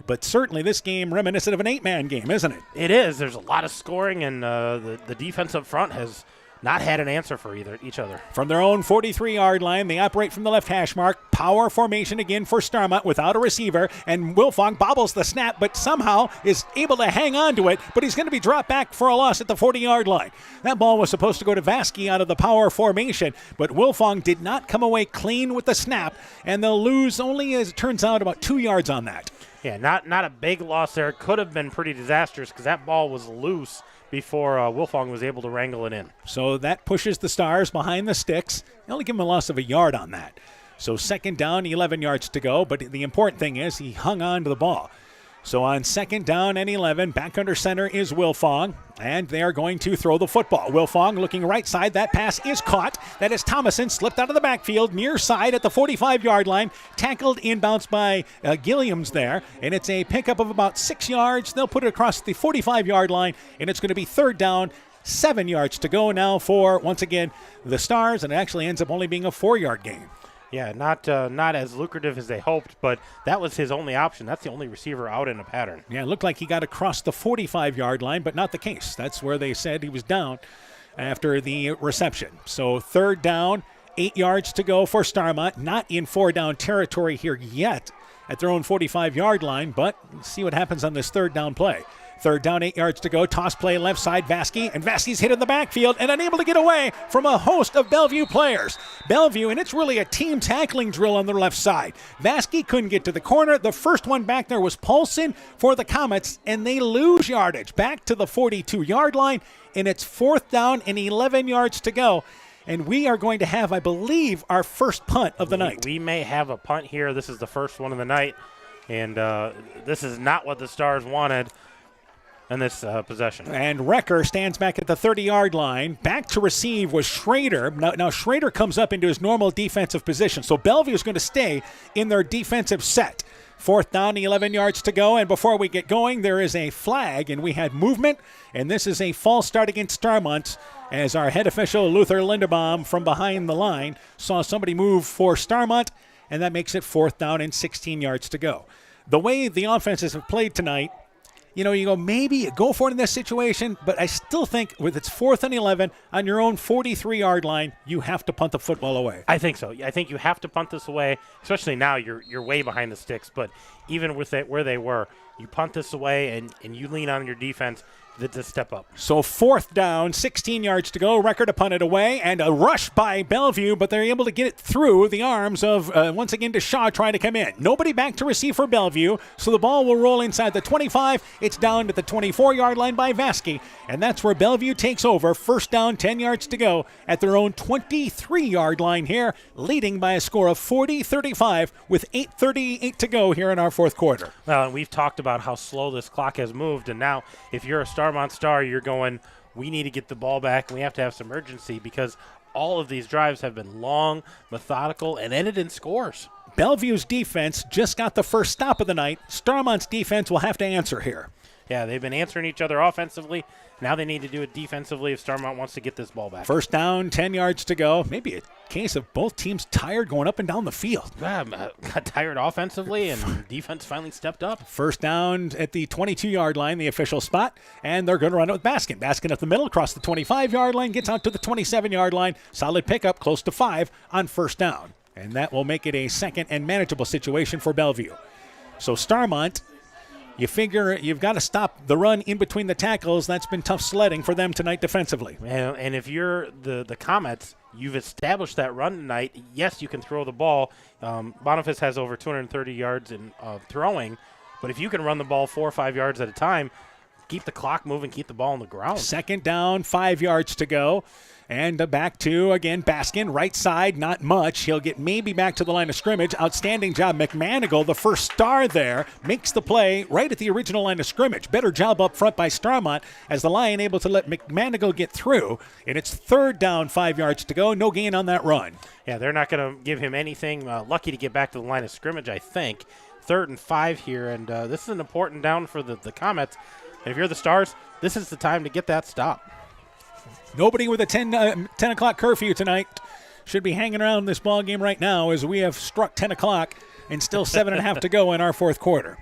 But certainly this game reminiscent of an 8-man game, isn't it? It is. There's a lot of scoring, and the defense up front has not had an answer for each other. From their own 43-yard line, they operate from the left hash mark. Power formation again for Starmont without a receiver, and Wilfong bobbles the snap, but somehow is able to hang on to it, but he's going to be dropped back for a loss at the 40-yard line. That ball was supposed to go to Vasky out of the power formation, but Wilfong did not come away clean with the snap, and they'll lose only, as it turns out, about 2 yards on that. Yeah, not a big loss there. It could have been pretty disastrous because that ball was loose before Wilfong was able to wrangle it in. So that pushes the Stars behind the sticks. They only give him a loss of a yard on that. So second down, 11 yards to go, but the important thing is he hung on to the ball. So on second down and 11, back under center is Wilfong, and they are going to throw the football. Wilfong looking right side. That pass is caught. That is Thomason, slipped out of the backfield, near side at the 45-yard line, tackled inbounds by Gilliams there, and it's a pickup of about 6 yards. They'll put it across the 45-yard line, and it's going to be third down, 7 yards to go now for, once again, the Stars, and it actually ends up only being a 4-yard gain. Yeah, not as lucrative as they hoped, but that was his only option. That's the only receiver out in a pattern. Yeah, it looked like he got across the 45-yard line, but not the case. That's where they said he was down after the reception. So third down, 8 yards to go for Starmont. Not in 4-down territory here yet at their own 45-yard line, but let's see what happens on this third down play. Third down, 8 yards to go. Toss play left side, Vasky. And Vasky's hit in the backfield and unable to get away from a host of Bellevue players. Bellevue, and it's really a team tackling drill on their left side. Vasky couldn't get to the corner. The first one back there was Paulson for the Comets, and they lose yardage back to the 42-yard line. And it's fourth down and 11 yards to go. And we are going to have, I believe, our first punt of the night. We may have a punt here. This is the first one of the night. And this is not what the Stars wanted in this possession. And Recker stands back at the 30-yard line. Back to receive was Schrader. Now Schrader comes up into his normal defensive position. So Bellevue is going to stay in their defensive set. 4th down, 11 yards to go. And before we get going, there is a flag, and we had movement. And this is a false start against Starmont, as our head official, Luther Linderbaum, from behind the line, saw somebody move for Starmont, and that makes it 4th down and 16 yards to go. The way the offenses have played tonight, you go, maybe you go for it in this situation, but I still think with its 4th and 11 on your own 43-yard line, you have to punt the football away. I think so. I think you have to punt this away, especially now you're way behind the sticks. But even with it where they were, you punt this away and you lean on your defense to step up. So 4th down, 16 yards to go. Record to punt it away, and a rush by Bellevue, but they're able to get it through the arms of, once again, to Shaw trying to come in. Nobody back to receive for Bellevue, so the ball will roll inside the 25. It's down to the 24-yard line by Vasky, and that's where Bellevue takes over. 1st down, 10 yards to go at their own 23-yard line here, leading by a score of 40-35 with 8:38 to go here in our 4th quarter. Well, and we've talked about how slow this clock has moved, and now if you're a Starmont Star, you're going, we need to get the ball back, and we have to have some urgency because all of these drives have been long, methodical, and ended in scores. Bellevue's defense just got the first stop of the night. Starmont's defense will have to answer here. Yeah, they've been answering each other offensively. Now they need to do it defensively if Starmont wants to get this ball back. 1st down, 10 yards to go. Maybe a case of both teams tired going up and down the field. Got tired offensively, and defense finally stepped up. 1st down at the 22-yard line, the official spot, and they're going to run it with Baskin. Baskin up the middle, across the 25-yard line, gets out to the 27-yard line. Solid pickup, close to 5 on 1st down. And that will make it a second and manageable situation for Bellevue. So Starmont, you figure you've got to stop the run in between the tackles. That's been tough sledding for them tonight defensively. And if you're the Comets, you've established that run tonight. Yes, you can throw the ball. Boniface has over 230 yards in throwing, but if you can run the ball 4 or 5 yards at a time, keep the clock moving, keep the ball on the ground. 2nd down, 5 yards to go. And back to, again, Baskin, right side, not much. He'll get maybe back to the line of scrimmage. Outstanding job. McManigal, the first star there, makes the play right at the original line of scrimmage. Better job up front by Starmont as the Lion able to let McManigal get through. And it's 3rd down, 5 yards to go. No gain on that run. Yeah, they're not going to give him anything. Lucky to get back to the line of scrimmage, I think. 3rd and 5 here, and this is an important down for the Comets. And if you're the Stars, this is the time to get that stop. Nobody with a 10 o'clock curfew tonight should be hanging around this ball game right now as we have struck 10 o'clock and still 7.5 to go in our 4th quarter.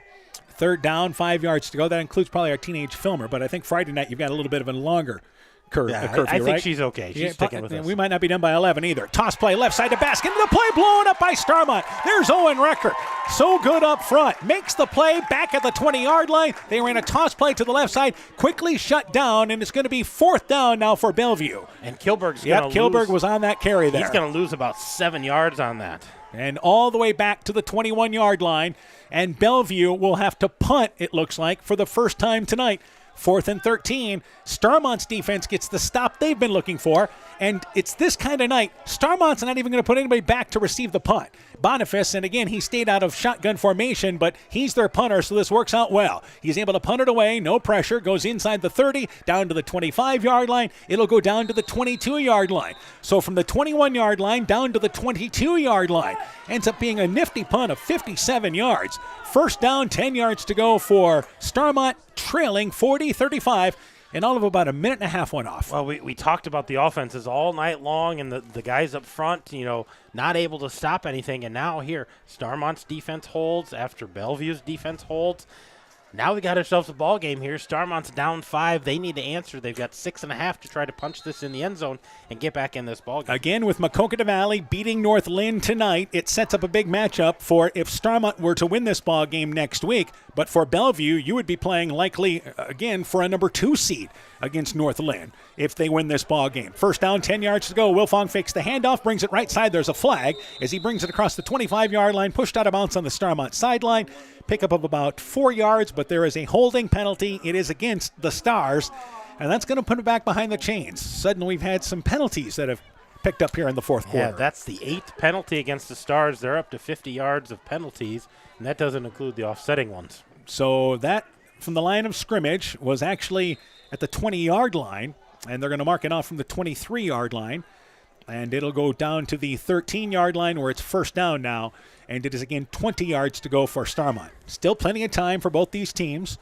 3rd down, 5 yards to go. That includes probably our teenage filmer, but I think Friday night you've got a little bit of a longer curfew, I think right? she's okay. She's sticking with us. We might not be done by 11 either. Toss play left side to Baskin. The play blown up by Starmont. There's Owen Recker. So good up front. Makes the play back at the 20-yard line. They ran a toss play to the left side. Quickly shut down, and it's going to be 4th down now for Bellevue. And Kilberg's going to lose. Kilberg was on that carry there. He's going to lose about 7 yards on that. And all the way back to the 21-yard line. And Bellevue will have to punt, it looks like, for the first time tonight. 4th and 13. Starmont's defense gets the stop they've been looking for, and it's this kind of night. Starmont's not even going to put anybody back to receive the punt. Boniface, and again, he stayed out of shotgun formation, but he's their punter, so this works out well. He's able to punt it away, no pressure, goes inside the 30, down to the 25-yard line. It'll go down to the 22-yard line. So from the 21-yard line down to the 22-yard line. Ends up being a nifty punt of 57 yards. 1st down, 10 yards to go for Starmont, trailing 40-35. And all of about a minute and a half went off. Well, we talked about the offenses all night long, and the guys up front, not able to stop anything. And now here, Starmont's defense holds after Bellevue's defense holds. Now we got ourselves a ball game here. Starmont's down 5. They need to answer. They've got 6.5 to try to punch this in the end zone and get back in this ball game. Again, with Maquoketa Valley beating North Lynn tonight, it sets up a big matchup for if Starmont were to win this ball game next week. But for Bellevue, you would be playing likely, again, for a number 2 seed against North Lynn if they win this ball game. 1st down, 10 yards to go. Wilfong fakes the handoff, brings it right side. There's a flag as he brings it across the 25-yard line, pushed out of bounds on the Starmont sideline. Pickup of about 4 yards, but there is a holding penalty. It is against the Stars, and that's going to put it back behind the chains. Suddenly we've had some penalties that have picked up here in the 4th quarter. Yeah, that's the 8th penalty against the Stars. They're up to 50 yards of penalties, and that doesn't include the offsetting ones. So that from the line of scrimmage was actually at the 20-yard line, and they're going to mark it off from the 23-yard line. And it'll go down to the 13-yard line where it's first down now. And it is again 20 yards to go for Starmont. Still plenty of time for both these teams.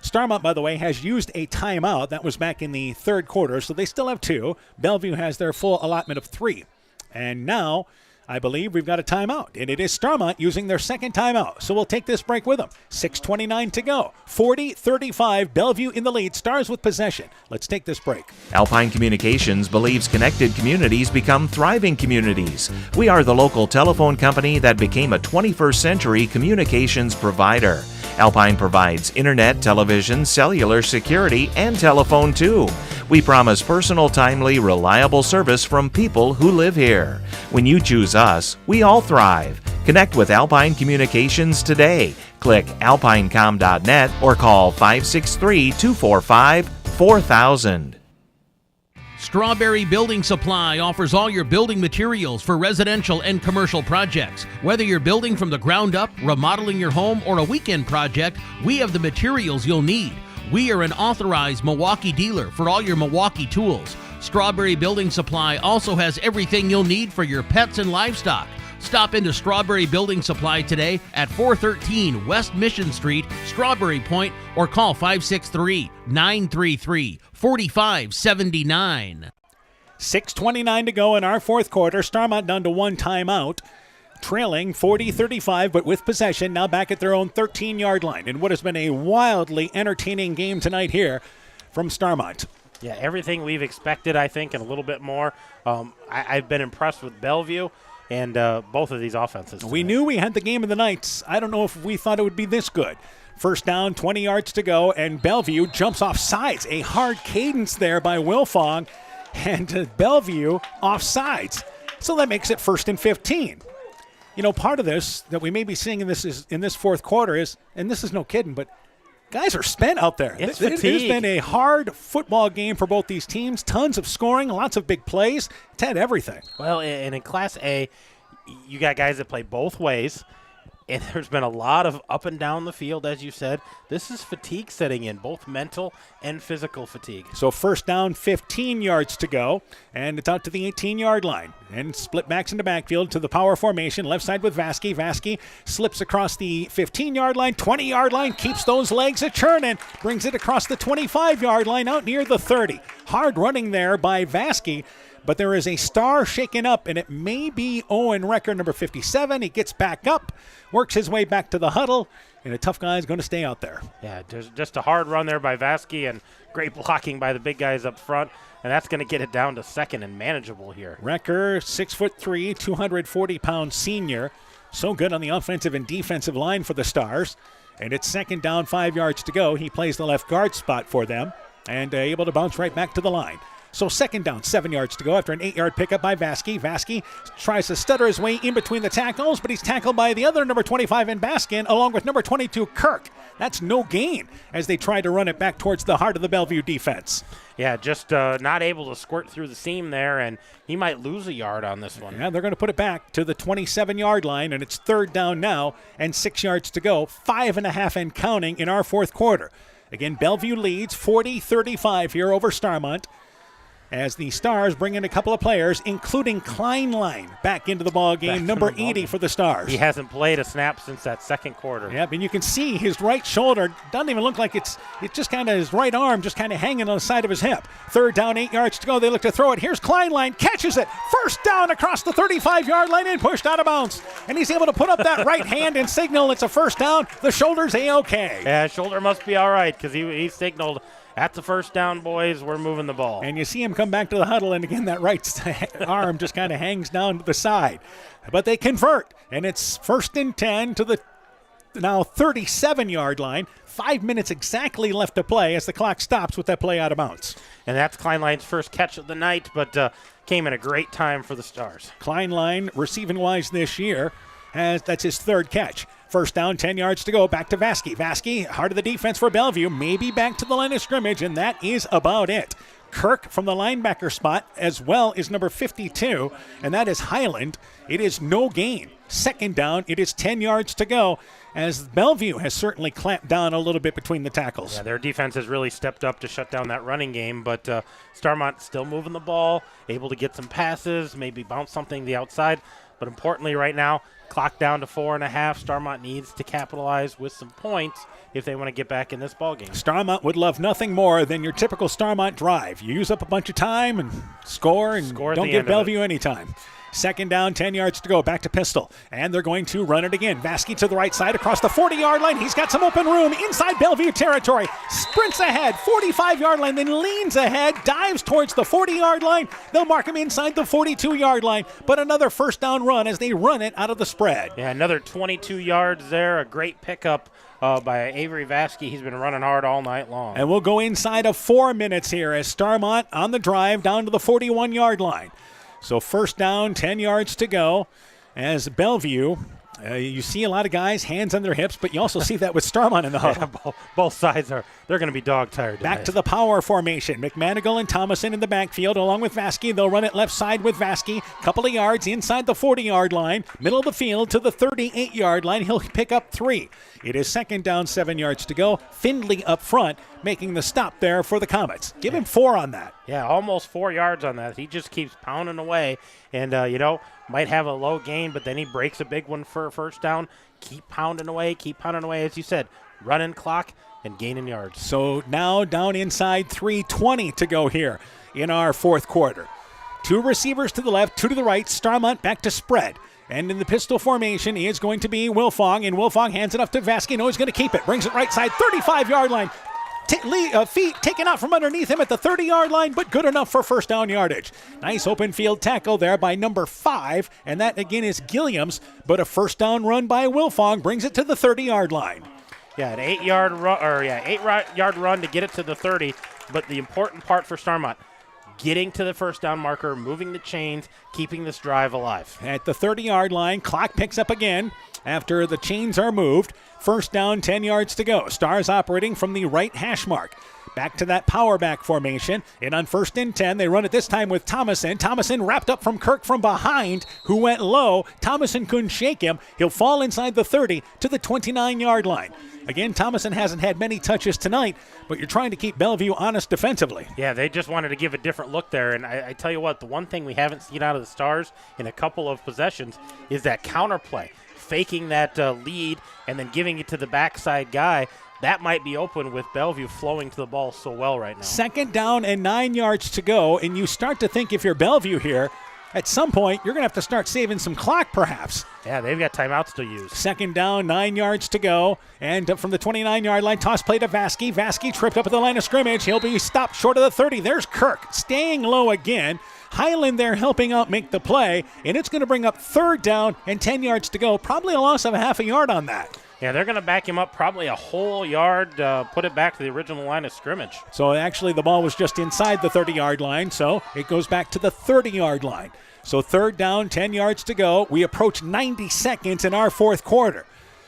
Starmont, by the way, has used a timeout. That was back in the third quarter, so they still have 2. Bellevue has their full allotment of 3. And now, I believe we've got a timeout, and it is Starmont using their second timeout. So we'll take this break with them. 6:29 to go. 40-35, Bellevue in the lead. Stars with possession. Let's take this break. Alpine Communications believes connected communities become thriving communities. We are the local telephone company that became a 21st century communications provider. Alpine provides internet, television, cellular security, and telephone too. We promise personal, timely, reliable service from people who live here. When you choose us, we all thrive. Connect with Alpine Communications today. Click alpinecom.net or call 563-245-4000. Strawberry Building Supply offers all your building materials for residential and commercial projects. Whether you're building from the ground up, remodeling your home, or a weekend project, we have the materials you'll need. We are an authorized Milwaukee dealer for all your Milwaukee tools. Strawberry Building Supply also has everything you'll need for your pets and livestock. Stop into Strawberry Building Supply today at 413 West Mission Street, Strawberry Point, or call 563-933-4579. 6:29 to go in our fourth quarter. Starmont down to 1 timeout. Trailing 40-35, but with possession, now back at their own 13-yard line. And what has been a wildly entertaining game tonight here from Starmont. Yeah, everything we've expected, I think, and a little bit more. I've been impressed with Bellevue and both of these offenses tonight. We knew we had the game of the night. I don't know if we thought it would be this good. First down, 20 yards to go, and Bellevue jumps off sides. A hard cadence there by Wilfong, and Bellevue off sides. So that makes it first and 15. You know, part of this that we may be seeing in this fourth quarter is, and this is no kidding, but guys are spent out there. It's It has been a hard football game for both these teams. Tons of scoring, lots of big plays. It's had everything. Well, and in Class A, you got guys that play both ways, and there's been a lot of up and down the field, as you said. This is fatigue setting in, both mental and physical fatigue. So first down, 15 yards to go, and it's out to the 18-yard line. And split backs into backfield to the power formation, left side with Vasky. Vasky slips across the 15-yard line, 20-yard line, keeps those legs a churning, brings it across the 25-yard line out near the 30. Hard running there by Vasky. But there is a star shaken up, and it may be Owen Recker, number 57. He gets back up, works his way back to the huddle, and a tough guy is going to stay out there. Yeah, just a hard run there by Vasky and great blocking by the big guys up front, and that's going to get it down to second and manageable here. Recker, 6'3", 240-pound senior. So good on the offensive and defensive line for the Stars. And it's second down, 5 yards to go. He plays the left guard spot for them and able to bounce right back to the line. So second down, 7 yards to go after an 8-yard pickup by Vasky. Vasky tries to stutter his way in between the tackles, but he's tackled by the other number 25 in Baskin, along with number 22, Kirk. That's no gain as they try to run it back towards the heart of the Bellevue defense. Yeah, just not able to squirt through the seam there, and he might lose a yard on this one. Yeah, they're going to put it back to the 27-yard line, and it's third down now and 6 yards to go. 5.5 and counting in our fourth quarter. Again, Bellevue leads 40-35 here over Starmont, as the Stars bring in a couple of players, including Kleinlein, back into the ball game, number 80 for the Stars. He hasn't played a snap since that second quarter. Yep, and you can see his right shoulder doesn't even look like it's just kind of his right arm just kind of hanging on the side of his hip. Third down, 8 yards to go. They look to throw it. Here's Kleinlein, catches it. First down across the 35-yard line and pushed out of bounds. And he's able to put up that right hand and signal it's a first down. The shoulder's A-okay. Yeah, shoulder must be all right because he signaled, at the first down, boys, we're moving the ball. And you see him come back to the huddle, and again, that right arm just kind of hangs down to the side. But they convert, and it's first and 10 to the now 37-yard line. 5 minutes exactly left to play as the clock stops with that play out of bounds. And that's Kleinlein's first catch of the night, but came at a great time for the Stars. Kleinlein, receiving-wise this year, that's his third catch. First down, 10 yards to go. Back to Vasky. Vasky, heart of the defense for Bellevue. Maybe back to the line of scrimmage, and that is about it. Kirk from the linebacker spot, as well as number 52, and that is Highland. It is no gain. Second down, it is 10 yards to go, as Bellevue has certainly clamped down a little bit between the tackles. Yeah, their defense has really stepped up to shut down that running game, but Starmont still moving the ball, able to get some passes, maybe bounce something to the outside. But importantly right now, clock down to 4.5. Starmont needs to capitalize with some points if they want to get back in this ballgame. Starmont would love nothing more than your typical Starmont drive. You use up a bunch of time and score don't give Bellevue any time. Second down, 10 yards to go. Back to pistol. And they're going to run it again. Vasky to the right side across the 40-yard line. He's got some open room inside Bellevue territory. Sprints ahead, 45-yard line, then leans ahead, dives towards the 40-yard line. They'll mark him inside the 42-yard line. But another first down run as they run it out of the spread. Yeah, another 22 yards there. A great pickup by Avery Vasky. He's been running hard all night long. And we'll go inside of 4 minutes here as Starmont on the drive down to the 41-yard line. So first down, 10 yards to go as Bellevue. You see a lot of guys, hands on their hips, but you also see that with Starmont in the huddle. Yeah, both sides they're going to be dog tired Back tonight. to the power formation. McManigal and Thomason in the backfield along with Vasky. They'll run it left side with Vasky. Couple of yards inside the 40-yard line. Middle of the field to the 38-yard line. He'll pick up 3. It is second down, 7 yards to go. Findlay up front making the stop there for the Comets. Give him 4 on that. Yeah, almost 4 yards on that. He just keeps pounding away and, might have a low gain, but then he breaks a big one for a first down. Keep pounding away, as you said, running clock and gaining yards. So now down inside 3:20 to go here in our fourth quarter. 2 receivers to the left, 2 to the right. Starmont back to spread. And in the pistol formation is going to be Wilfong, and Wilfong hands it off to Vasky. No, he's going to keep it. Brings it right side, 35-yard line. Feet taken out from underneath him at the 30-yard line, but good enough for first down yardage. Nice open field tackle there by number 5, and that again is Gilliams, but a first down run by Wilfong brings it to the 30-yard line. Yeah, an 8-yard run to get it to the 30, but the important part for Starmont, getting to the first down marker, moving the chains, keeping this drive alive. At the 30-yard line, clock picks up again after the chains are moved. First down, 10 yards to go. Stars operating from the right hash mark. Back to that power back formation. And on first and 10, they run it this time with Thomason. Thomason wrapped up from Kirk from behind, who went low. Thomason couldn't shake him. He'll fall inside the 30 to the 29-yard line. Again, Thomason hasn't had many touches tonight, but you're trying to keep Bellevue honest defensively. Yeah, they just wanted to give a different look there. And I tell you what, the one thing we haven't seen out of the Stars in a couple of possessions is that counterplay. Faking that lead and then giving it to the backside guy. That might be open with Bellevue flowing to the ball so well right now. Second down and 9 yards to go, and you start to think if you're Bellevue here, at some point you're going to have to start saving some clock perhaps. Yeah, they've got timeouts to use. Second down, 9 yards to go, and from the 29-yard line, toss play to Vasky. Vasky tripped up at the line of scrimmage. He'll be stopped short of the 30. There's Kirk staying low again. Highland there helping out make the play, and it's going to bring up third down and 10 yards to go. Probably a loss of a half a yard on that. Yeah, they're going to back him up probably a whole yard, put it back to the original line of scrimmage. So actually the ball was just inside the 30-yard line, so it goes back to the 30-yard line. So third down, 10 yards to go. We approach 90 seconds in our fourth quarter.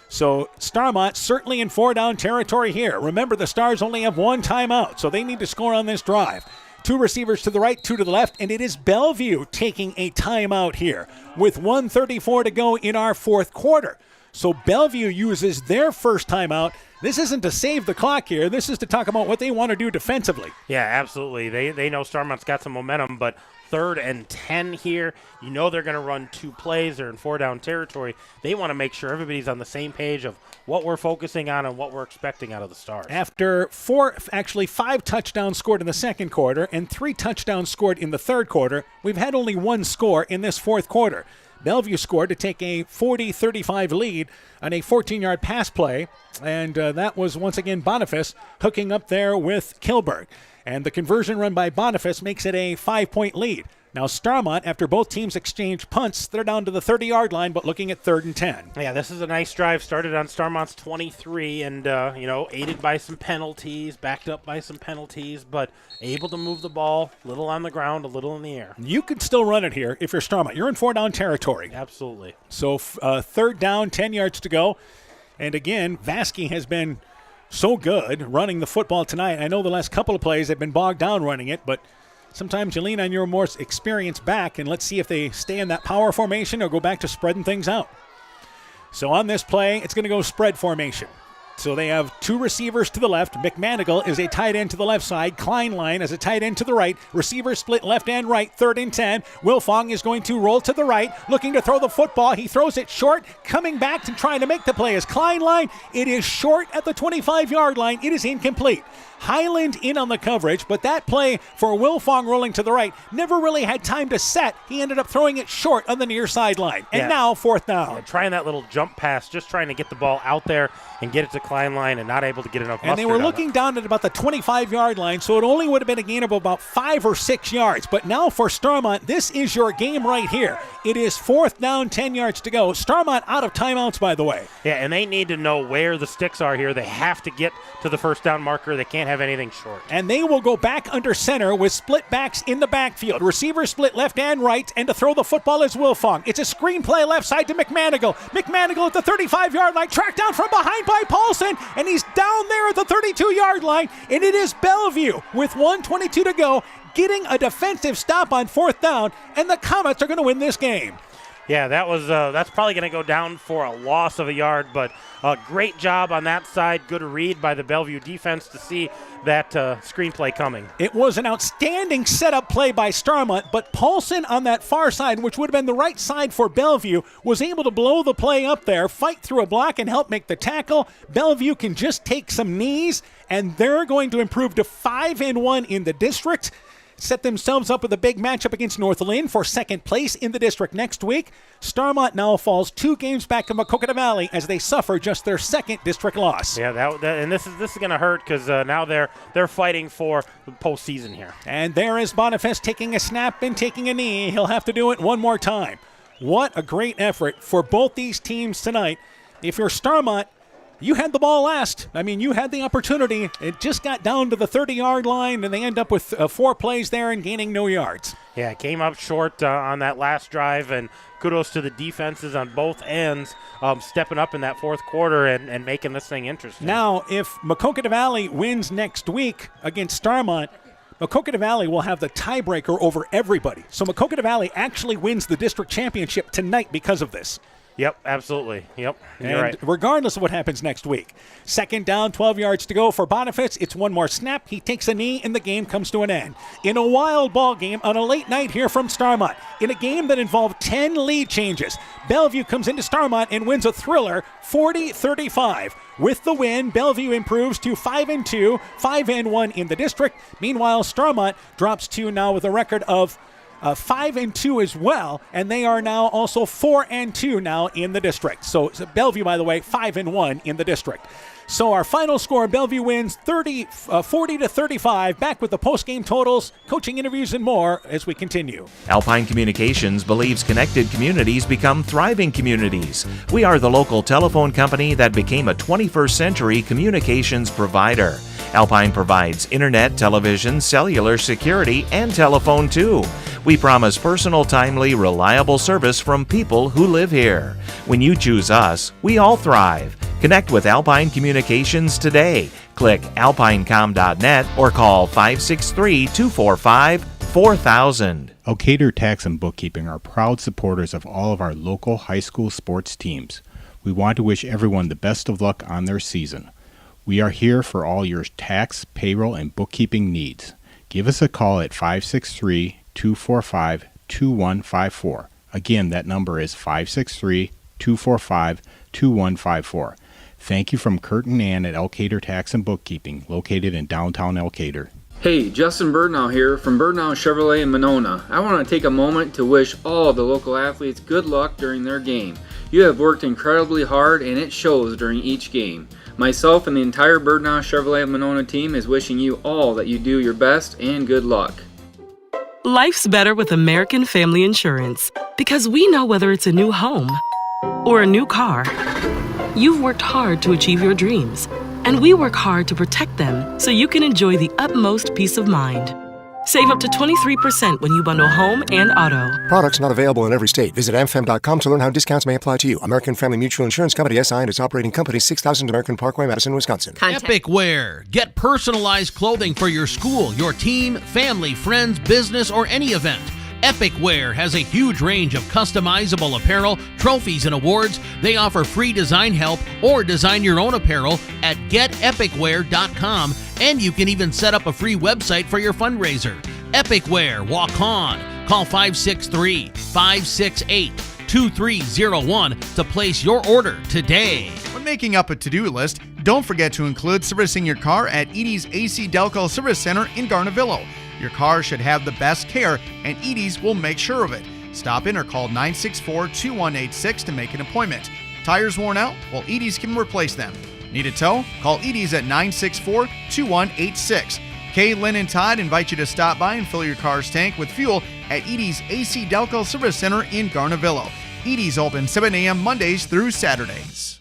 So Starmont certainly in 4-down territory here. Remember, the Stars only have 1 timeout, so they need to score on this drive. 2 receivers to the right, 2 to the left, and it is Bellevue taking a timeout here with 1:34 to go in our fourth quarter. So Bellevue uses their first timeout. This isn't to save the clock here. This is to talk about what they want to do defensively. Yeah, absolutely. They know Starmont's got some momentum, but 3rd and 10 here. You know they're going to run 2 plays. They're in 4-down territory. They want to make sure everybody's on the same page of what we're focusing on and what we're expecting out of the Stars. After 5 touchdowns scored in the second quarter and 3 touchdowns scored in the third quarter, we've had only 1 score in this fourth quarter. Bellevue scored to take a 40-35 lead on a 14-yard pass play, and that was once again Boniface hooking up there with Kilberg. And the conversion run by Boniface makes it a 5-point lead. Now Starmont, after both teams exchanged punts, they're down to the 30-yard line, but looking at 3rd and 10. Yeah, this is a nice drive. Started on Starmont's 23 and, aided by some penalties, backed up by some penalties, but able to move the ball, a little on the ground, a little in the air. You could still run it here if you're Starmont. You're in 4-down territory. Absolutely. So 3rd down, 10 yards to go. And again, Vasky has been so good running the football tonight. I know the last couple of plays they've been bogged down running it, but sometimes you lean on your more experienced back, and let's see if they stay in that power formation or go back to spreading things out. So on this play, it's going to go spread formation. So they have two receivers to the left. McManigal is a tight end to the left side. Kleinlein is a tight end to the right. Receivers split left and right, 3rd and 10. Wilfong is going to roll to the right, looking to throw the football. He throws it short, coming back and trying to make the play is Kleinlein. It is short at the 25-yard line. It is incomplete. Highland in on the coverage, but that play for Wilfong rolling to the right never really had time to set. He ended up throwing it short on the near sideline. And now 4th down. Yeah, trying that little jump pass, just trying to get the ball out there and get it to Kleinlein and not able to get enough mustard. And they were looking down at about the 25-yard line, so it only would have been a gain of about 5 or 6 yards. But now for Starmont, this is your game right here. It is 4th down, 10 yards to go. Starmont out of timeouts, by the way. Yeah, and they need to know where the sticks are here. They have to get to the 1st down marker. They can't have anything short. And they will go back under center with split backs in the backfield. Receivers split left and right, and to throw the football is Wilfong. It's a screen play left side to McManigal. McManigal at the 35-yard line, tracked down from behind by Paulson, and he's down there at the 32-yard line, and it is Bellevue with 1:22 to go, getting a defensive stop on 4th down, and the Comets are going to win this game. Yeah, that's probably going to go down for a loss of a yard, but a great job on that side. Good read by the Bellevue defense to see that screenplay coming. It was an outstanding setup play by Starmont, but Paulson on that far side, which would have been the right side for Bellevue, was able to blow the play up there, fight through a block, and help make the tackle. Bellevue can just take some knees, and they're going to improve to 5-1 in the district. Set themselves up with a big matchup against North Lynn for 2nd place in the district next week. Starmont now falls 2 games back to Maquoketa Valley as they suffer just their 2nd district loss. Yeah, and this is going to hurt because now they're fighting for the postseason here. And there is Boniface taking a snap and taking a knee. He'll have to do it one more time. What a great effort for both these teams tonight. If you're Starmont, you had the ball last. I mean, you had the opportunity. It just got down to the 30-yard line, and they end up with 4 plays there and gaining no yards. Yeah, it came up short on that last drive, and kudos to the defenses on both ends stepping up in that 4th quarter and making this thing interesting. Now, if Maquoketa Valley wins next week against Starmont, Maquoketa Valley will have the tiebreaker over everybody. So Maquoketa Valley actually wins the district championship tonight because of this. Yep, absolutely. Yep, you're right. Regardless of what happens next week. 2nd down, 12 yards to go for Boniface. It's one more snap. He takes a knee, and the game comes to an end. In a wild ball game on a late night here from Starmont, in a game that involved 10 lead changes, Bellevue comes into Starmont and wins a thriller 40-35. With the win, Bellevue improves to 5-2, 5-1 in the district. Meanwhile, Starmont drops to now with a record of 5-2 as well, and they are now also 4-2 now in the district. So Bellevue, by the way, 5-1 in the district. So our final score, Bellevue wins 40-35. Back with the post-game totals, coaching interviews, and more as we continue. Alpine Communications believes connected communities become thriving communities. We are the local telephone company that became a 21st century communications provider. Alpine provides internet, television, cellular security, and telephone too. We promise personal, timely, reliable service from people who live here. When you choose us, we all thrive. Connect with Alpine Communications today. Click alpinecom.net or call 563-245-4000. Elkader Tax and Bookkeeping are proud supporters of all of our local high school sports teams. We want to wish everyone the best of luck on their season. We are here for all your tax, payroll, and bookkeeping needs. Give us a call at 563-245-2154. Again, that number is 563-245-2154. Thank you from Kurt and Ann at Elkader Tax and Bookkeeping, located in downtown Elkader. Hey, Justin Birdnow here from Birdnow Chevrolet in Monona. I want to take a moment to wish all the local athletes good luck during their game. You have worked incredibly hard and it shows during each game. Myself and the entire Birdnow Chevrolet Monona team is wishing you all that you do your best and good luck. Life's better with American Family Insurance because we know whether it's a new home or a new car. You've worked hard to achieve your dreams, and we work hard to protect them so you can enjoy the utmost peace of mind. Save up to 23% when you bundle home and auto. Products not available in every state. Visit amfam.com to learn how discounts may apply to you. American Family Mutual Insurance Company, SI, and its operating company, 6000 American Parkway, Madison, Wisconsin. Epic Wear. Get personalized clothing for your school, your team, family, friends, business, or any event. Epic Wear has a huge range of customizable apparel, trophies, and awards. They offer free design help or design your own apparel at getepicwear.com, and you can even set up a free website for your fundraiser. Epic Wear, walk on. Call 563-568-2301 to place your order today. When making up a to-do list, don't forget to include servicing your car at Edie's AC Delco Service Center in Garnavillo. Your car should have the best care, and Edie's will make sure of it. Stop in or call 964-2186 to make an appointment. Tires worn out? Well, Edie's can replace them. Need a tow? Call Edie's at 964-2186. Kay, Lynn, and Todd invite you to stop by and fill your car's tank with fuel at Edie's AC Delco Service Center in Garnavillo. Edie's open 7 a.m. Mondays through Saturdays.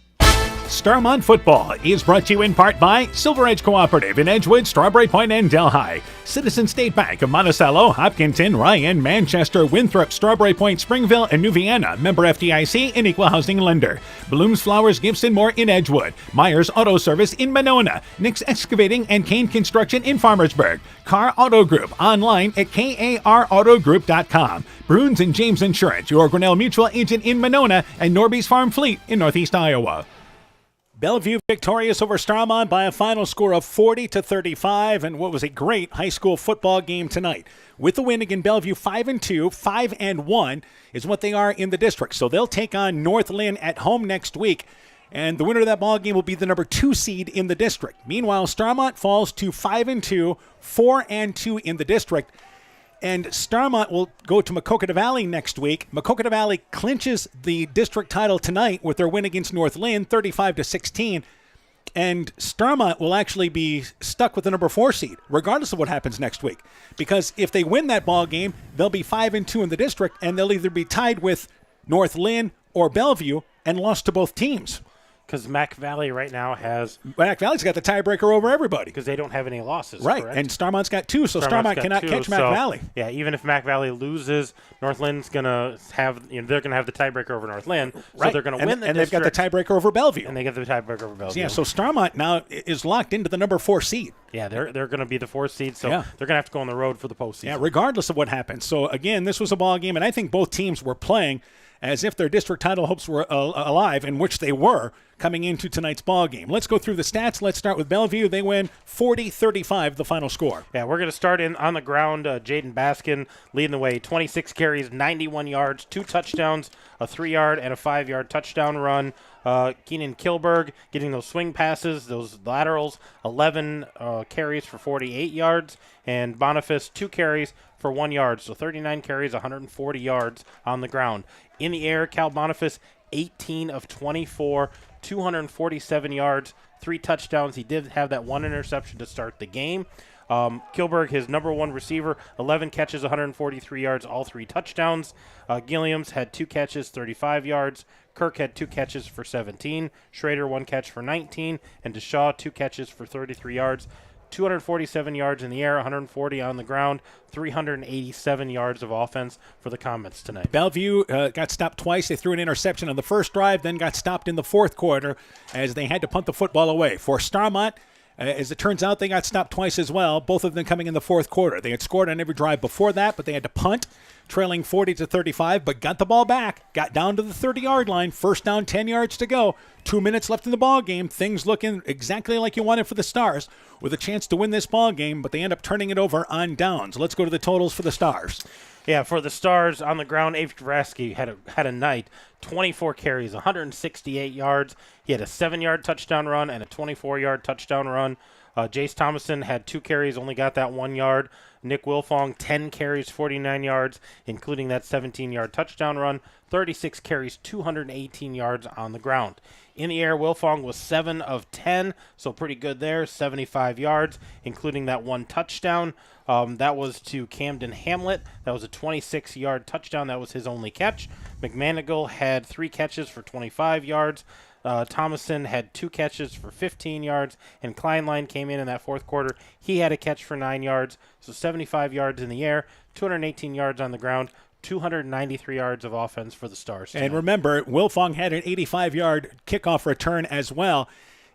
Starmont Football is brought to you in part by Silver Edge Cooperative in Edgewood, Strawberry Point, and Delhi. Citizen State Bank of Monticello, Hopkinton, Ryan, Manchester, Winthrop, Strawberry Point, Springville, and New Vienna. Member FDIC and Equal Housing Lender. Blooms Flowers, Gibson Moore in Edgewood. Myers Auto Service in Monona. Nick's Excavating and Kane Construction in Farmersburg. Carr Auto Group online at karautogroup.com. Bruins and James Insurance, your Grinnell Mutual agent in Monona, and Norby's Farm Fleet in Northeast Iowa. Bellevue victorious over Starmont by a final score of 40-35, and what was a great high school football game tonight. With the win again, Bellevue 5-2, 5-1 is what they are in the district. So they'll take on North Lynn at home next week, and the winner of that ball game will be the number 2 seed in the district. Meanwhile, Starmont falls to 5-2, 4-2 in the district. And Starmont will go to Maquoketa Valley next week. Maquoketa Valley clinches the district title tonight with their win against North Lynn, 35-16. And Starmont will actually be stuck with the number 4 seed, regardless of what happens next week. Because if they win that ball game, they'll be 5-2 in the district, and they'll either be tied with North Lynn or Bellevue and lost to both teams. Because Mac Valley right now has... Mac Valley's got the tiebreaker over everybody. Because they don't have any losses, right, correct? And Starmont's got 2, so Starmont cannot catch Mac Valley. Yeah, even if Mac Valley loses, North Lynn's going to have... they're going to have the tiebreaker over North Lynn, so they're going to win the and district. they've got the tiebreaker over Bellevue. And they get the tiebreaker over Bellevue. Yeah, so Starmont now is locked into the number 4 seed. Yeah, they're going to be the 4th seed, so they're going to have to go on the road for the postseason. Yeah, regardless of what happens. So, again, this was a ball game, and I think both teams were playing as if their district title hopes were alive, in which they were coming into tonight's ball game. Let's go through the stats. Let's start with Bellevue. They win 40-35, the final score. Yeah, we're going to start in on the ground. Jaden Baskin leading the way. 26 carries, 91 yards, 2 touchdowns, a 3-yard and a 5-yard touchdown run. Keenan Kilberg getting those swing passes, those laterals, 11 carries for 48 yards. And Boniface, 2 carries for 1 yard. So 39 carries, 140 yards on the ground. In the air, Cal Boniface, 18 of 24, 247 yards, 3 touchdowns. He did have that 1 interception to start the game. Kilberg, his number 1 receiver, 11 catches, 143 yards, all 3 touchdowns. Gilliams had 2 catches, 35 yards. Kirk had 2 catches for 17. Schrader, 1 catch for 19. And DeShaw, 2 catches for 33 yards. 247 yards in the air, 140 on the ground, 387 yards of offense for the Comets tonight. Bellevue got stopped twice. They threw an interception on the first drive, then got stopped in the fourth quarter as they had to punt the football away. For Starmont, as it turns out, they got stopped twice as well, both of them coming in the fourth quarter. They had scored on every drive before that, but they had to punt, trailing 40-35, but got the ball back, got down to the 30-yard line, first down, 10 yards to go, 2 minutes left in the ball game. Things looking exactly like you wanted for the Stars, with a chance to win this ball game, but they end up turning it over on downs. Let's go to the totals for the Stars. Yeah, for the Stars on the ground, Avery Vrasky had a night. 24 carries, 168 yards. He had a 7-yard touchdown run and a 24-yard touchdown run. Jace Thomason had 2 carries, only got that 1 yard. Nick Wilfong, 10 carries, 49 yards, including that 17-yard touchdown run. 36 carries, 218 yards on the ground. In the air, Wilfong was 7 of 10, so pretty good there, 75 yards, including that 1 touchdown. That was to Camden Hamlet. That was a 26-yard touchdown. That was his only catch. McManigal had 3 catches for 25 yards. Thomason had 2 catches for 15 yards, and Kleinlein came in that fourth quarter. He had a catch for 9 yards, so 75 yards in the air, 218 yards on the ground, 293 yards of offense for the Stars tonight. And remember, Wilfong had an 85-yard kickoff return as well.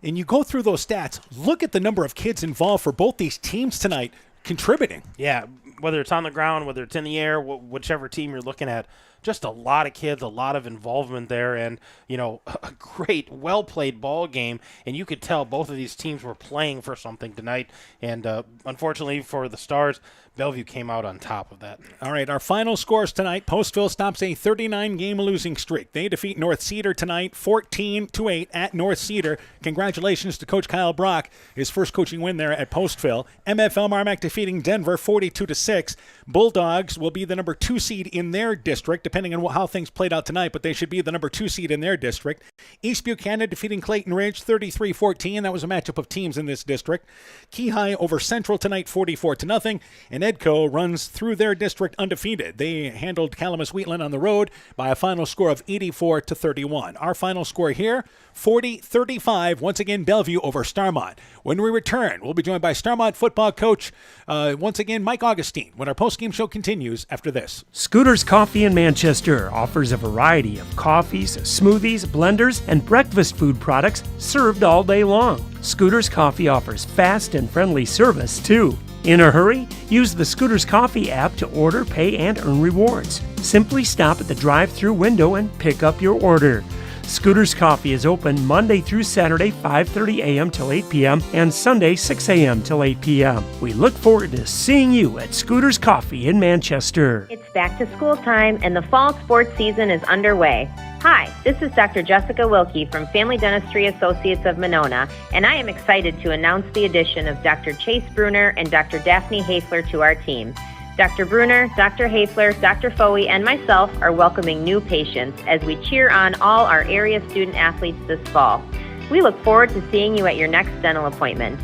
And you go through those stats, look at the number of kids involved for both these teams tonight contributing. Yeah, whether it's on the ground, whether it's in the air, whichever team you're looking at, just a lot of kids, a lot of involvement there, and, a great, well-played ball game. And you could tell both of these teams were playing for something tonight. And unfortunately for the Stars, Bellevue came out on top of that. All right, our final scores tonight. Postville stops a 39-game losing streak. They defeat North Cedar tonight, 14-8 at North Cedar. Congratulations to Coach Kyle Brock, his first coaching win there at Postville. MFL Marmac defeating Denver 42-6. Bulldogs will be the number 2 seed in their district, depending on how things played out tonight, but they should be the number 2 seed in their district. East Buchanan defeating Clayton Ridge 33-14. That was a matchup of teams in this district. Keyhigh over Central tonight 44-0. And Edco runs through their district undefeated. They handled Calamus Wheatland on the road by a final score of 84-31. Our final score here, 40-35. Once again, Bellevue over Starmont. When we return, we'll be joined by Starmont football coach, once again, Mike Augustine, when our postgame show continues after this. Scooters Coffee in Manchester offers a variety of coffees, smoothies, blenders, and breakfast food products served all day long. Scooters Coffee offers fast and friendly service, too. In a hurry? Use the Scooters Coffee app to order, pay, and earn rewards. Simply stop at the drive-thru window and pick up your order. Scooters Coffee is open Monday through Saturday, 5:30 a.m. till 8 p.m. and Sunday, 6 a.m. till 8 p.m. We look forward to seeing you at Scooters Coffee in Manchester. It's back to school time and the fall sports season is underway. Hi, this is Dr. Jessica Wilkie from Family Dentistry Associates of Monona, and I am excited to announce the addition of Dr. Chase Bruner and Dr. Daphne Hafler to our team. Dr. Bruner, Dr. Hafler, Dr. Foey, and myself are welcoming new patients as we cheer on all our area student athletes this fall. We look forward to seeing you at your next dental appointment.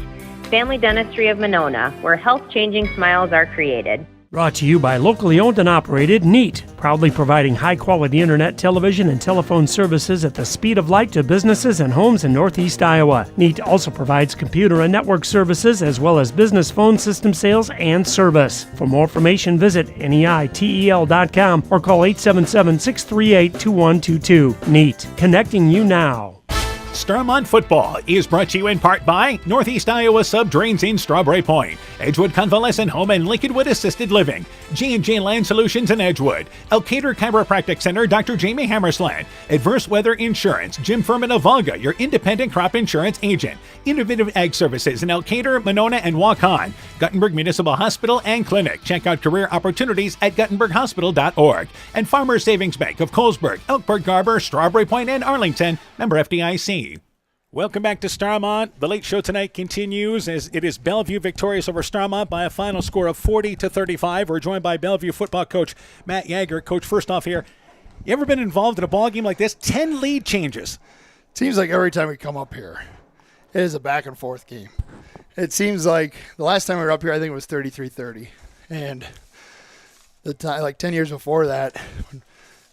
Family Dentistry of Monona, where health-changing smiles are created. Brought to you by locally owned and operated NEAT, proudly providing high-quality internet, television, and telephone services at the speed of light to businesses and homes in Northeast Iowa. NEAT also provides computer and network services as well as business phone system sales and service. For more information, visit NEITEL.com or call 877-638-2122. NEAT, connecting you now. Starmont Football is brought to you in part by Northeast Iowa Sub-Drains in Strawberry Point, Edgewood Convalescent Home and Lincolnwood Assisted Living, J&J Land Solutions in Edgewood, Elkader Chiropractic Center, Dr. Jamie Hammersland, Adverse Weather Insurance, Jim Furman of Volga, your independent crop insurance agent, Innovative Ag Services in Elkader, Monona, and Waukon, Guttenberg Municipal Hospital and Clinic. Check out career opportunities at guttenberghospital.org. And Farmers Savings Bank of Colesburg, Elkburg, Garber, Strawberry Point, and Arlington, member FDIC. Welcome back to Starmont. The late show tonight continues as it is Bellevue victorious over Starmont by a final score of 40-35. We're joined by Bellevue football coach Matt Yeager. Coach, first off here, you ever been involved in a ball game like this? 10 lead changes. Seems like every time we come up here, it is a back and forth game. It seems like the last time we were up here, I think it was 33-30. And the time, like 10 years before that,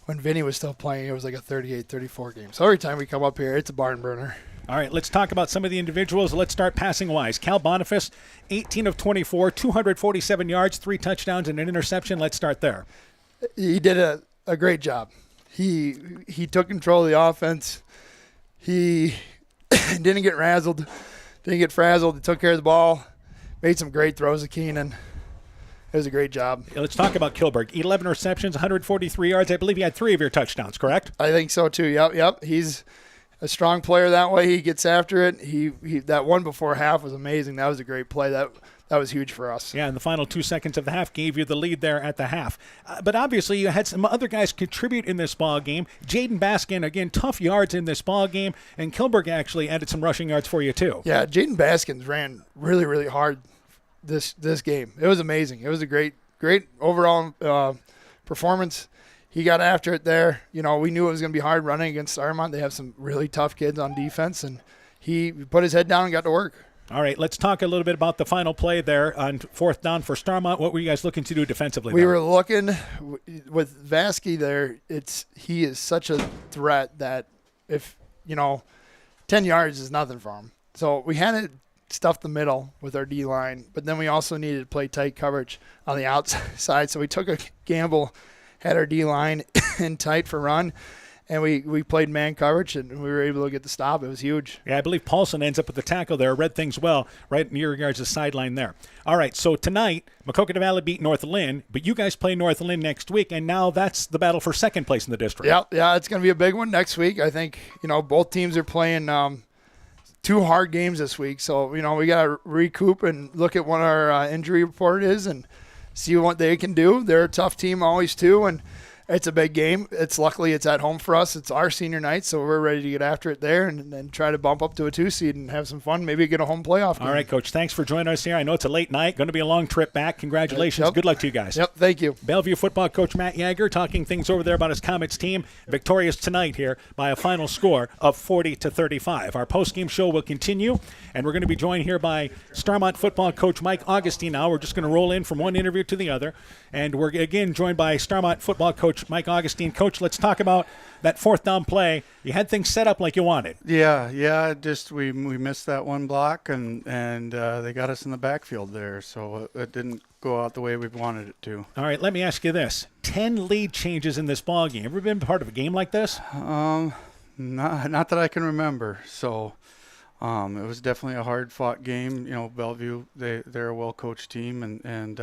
when Vinny was still playing, it was like a 38-34 game. So every time we come up here, it's a barn burner. All right, let's talk about some of the individuals. Let's start passing-wise. Cal Boniface, 18 of 24, 247 yards, 3 touchdowns, and an interception. Let's start there. He did a great job. He took control of the offense. He didn't get frazzled. He took care of the ball. Made some great throws to Keenan. It was a great job. Let's talk about Kilberg. 11 receptions, 143 yards. I believe he had 3 of your touchdowns, correct? I think so, too. Yep. He's a strong player that way. He gets after it. He that one before half was amazing. That was a great play. That was huge for us. Yeah, and the final 2 seconds of the half gave you the lead there at the half. But obviously you had some other guys contribute in this ball game. Jaden Baskin, again, tough yards in this ball game, and Kilberg actually added some rushing yards for you too. Yeah, Jaden Baskins ran really, really hard this game. It was amazing. It was a great overall performance. He got after it there. You know, we knew it was going to be hard running against Starmont. They have some really tough kids on defense, and he put his head down and got to work. All right, let's talk a little bit about the final play there on 4th down for Starmont. What were you guys looking to do defensively? We were looking with Vasky there. He is such a threat that if, you know, 10 yards is nothing for them. So we had to stuff the middle with our D-line, but then we also needed to play tight coverage on the outside. So we took a gamble, had our D-line in tight for run, and we played man coverage, and we were able to get the stop. It was huge. Yeah, I believe Paulson ends up with the tackle there. Read things well, right near yards the sideline there. All right, so tonight, Maquoketa Valley beat North Lynn, but you guys play North Lynn next week, and now that's the battle for second place in the district. Yeah, it's going to be a big one next week. I think, both teams are playing 2 hard games this week. So, we got to recoup and look at what our injury report is and see what they can do. They're a tough team always, too, and it's a big game. Luckily it's at home for us. It's our senior night, so we're ready to get after it there and try to bump up to a 2 seed and have some fun. Maybe get a home playoff game. All right, Coach. Thanks for joining us here. I know it's a late night. Going to be a long trip back. Congratulations. Yep. Good luck to you guys. Yep. Thank you. Bellevue football coach Matt Yeager talking things over there about his Comets team. Victorious tonight here by a final score of 40-35. Our post-game show will continue, and we're going to be joined here by Starmont football coach Mike Augustine now. We're just going to roll in from one interview to the other, and we're again joined by Starmont football coach Mike Augustine. Coach, let's talk about that 4th down play. You had things set up like you wanted. Yeah. Just we missed that one block, and they got us in the backfield there, so it didn't go out the way we wanted it to. All right, let me ask you this: 10 lead changes in this ball game. Ever been part of a game like this? Not that I can remember. So. It was definitely a hard-fought game. Bellevue, they're a well-coached team, and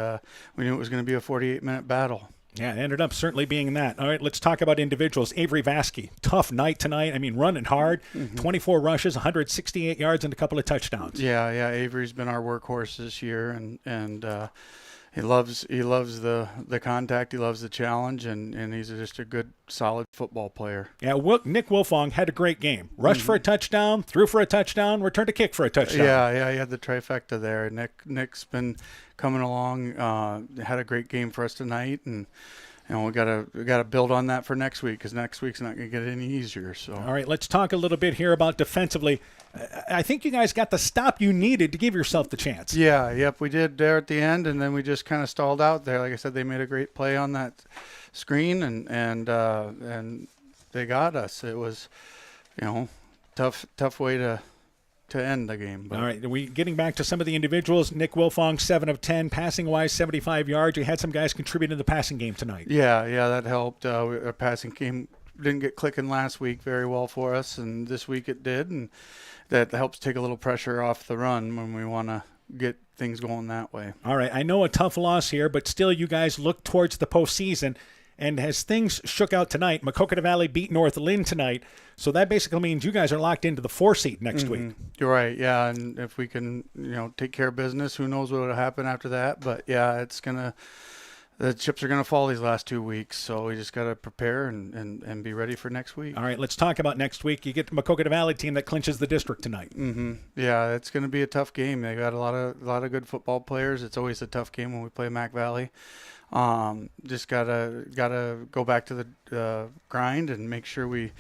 we knew it was going to be a 48-minute battle. Yeah, it ended up certainly being that. All right, let's talk about individuals. Avery Vasky, tough night tonight. I mean, running hard, 24 rushes, 168 yards, and a couple of touchdowns. Yeah, Avery's been our workhorse this year, and he loves the contact. He loves the challenge, and he's just a good, solid football player. Yeah, Nick Wolfong had a great game. Rushed for a touchdown, threw for a touchdown, returned a kick for a touchdown. Yeah, he had the trifecta there. Nick's been coming along, had a great game for us tonight, and we gotta build on that for next week, because next week's not going to get any easier. So all right, let's talk a little bit here about defensively. I think you guys got the stop you needed to give yourself the chance. Yep, we did there at the end, and then we just kind of stalled out there. Like I said, they made a great play on that screen, and they got us. It was, tough way to end the game. All right, we getting back to some of the individuals. Nick Wilfong, 7 of 10, passing-wise, 75 yards. You had some guys contribute in the passing game tonight. Yeah, that helped. Our passing game didn't get clicking last week very well for us, and this week it did, and that helps take a little pressure off the run when we want to get things going that way. All right, I know a tough loss here, but still you guys look towards the postseason. And as things shook out tonight, Maquoketa Valley beat North Lynn tonight, so that basically means you guys are locked into the 4 seed next week. You're right, yeah, and if we can, take care of business, who knows what will happen after that. But yeah, the chips are gonna fall these last 2 weeks, so we just gotta prepare and be ready for next week. All right, let's talk about next week. You get the Maquoketa Valley team that clinches the district tonight. Yeah, it's gonna be a tough game. They got a lot of good football players. It's always a tough game when we play Mac Valley. Just gotta go back to the grind and make sure we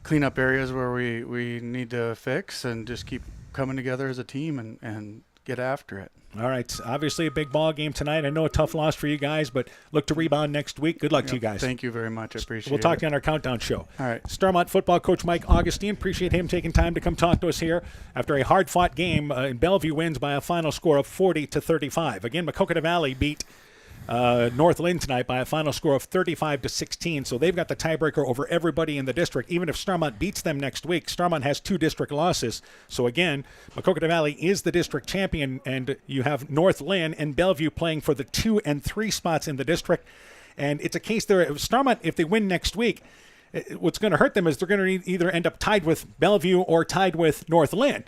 clean up areas where we need to fix, and just keep coming together as a team and get after it. All right, obviously a big ball game tonight. I know a tough loss for you guys, but look to rebound next week. Good luck to you guys. Thank you very much. I appreciate it. We'll talk to you on our countdown show. All right. Starmont football coach Mike Augustine, appreciate him taking time to come talk to us here after a hard-fought game. Bellevue wins by a final score of 40-35. Again, Maquoketa Valley beat North Lynn tonight by a final score of 35-16. So they've got the tiebreaker over everybody in the district. Even if Starmont beats them next week, Starmont has 2 district losses. So again, Maquoketa Valley is the district champion, and you have North Lynn and Bellevue playing for the 2 and 3 spots in the district. And it's a case there. Starmont, if they win next week, what's going to hurt them is they're going to either end up tied with Bellevue or tied with North Lynn.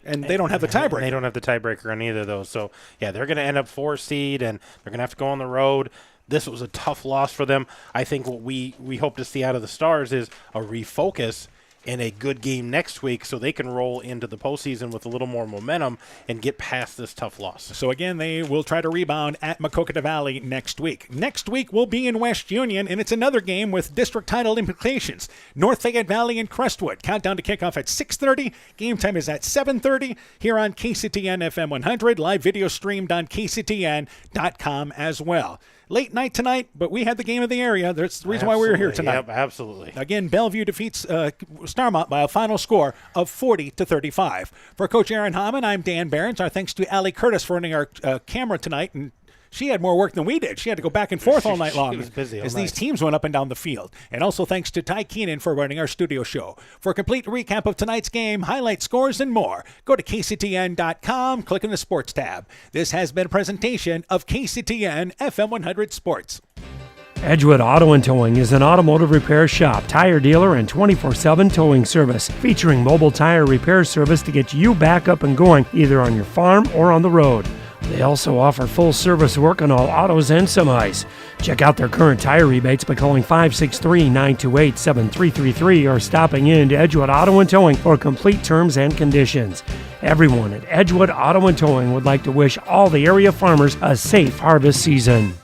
And they don't have the tiebreaker. They don't have the tiebreaker on either of those. So, yeah, they're going to end up 4 seed, and they're going to have to go on the road. This was a tough loss for them. I think what we hope to see out of the Stars is a refocus in a good game next week, so they can roll into the postseason with a little more momentum and get past this tough loss. So again, they will try to rebound at Maquoketa Valley next week. Next week we'll be in West Union, and it's another game with district title implications. North Fayette Valley and Crestwood. Countdown to kickoff at 6:30. Game time is at 7:30 here on KCTN FM 100. Live video streamed on KCTN.com as well. late night tonight, but we had the game of the area. That's the reason why we were here tonight. Yep, absolutely. Again, Bellevue defeats Starmont by a final score of 40-35. For Coach Aaron Hammond, I'm Dan Behrens. Our thanks to Allie Curtis for running our camera tonight, and she had more work than we did. She had to go back and forth all night long She was busy all as night. these teams went up and down the field. And also thanks to Ty Keenan for running our studio show. For a complete recap of tonight's game, highlight scores, and more, go to kctn.com, click on the Sports tab. This has been a presentation of KCTN FM 100 Sports. Edgewood Auto and Towing is an automotive repair shop, tire dealer, and 24/7 towing service, featuring mobile tire repair service to get you back up and going, either on your farm or on the road. They also offer full service work on all autos and semis. Check out their current tire rebates by calling 563-928-7333 or stopping in to Edgewood Auto and Towing for complete terms and conditions. Everyone at Edgewood Auto and Towing would like to wish all the area farmers a safe harvest season.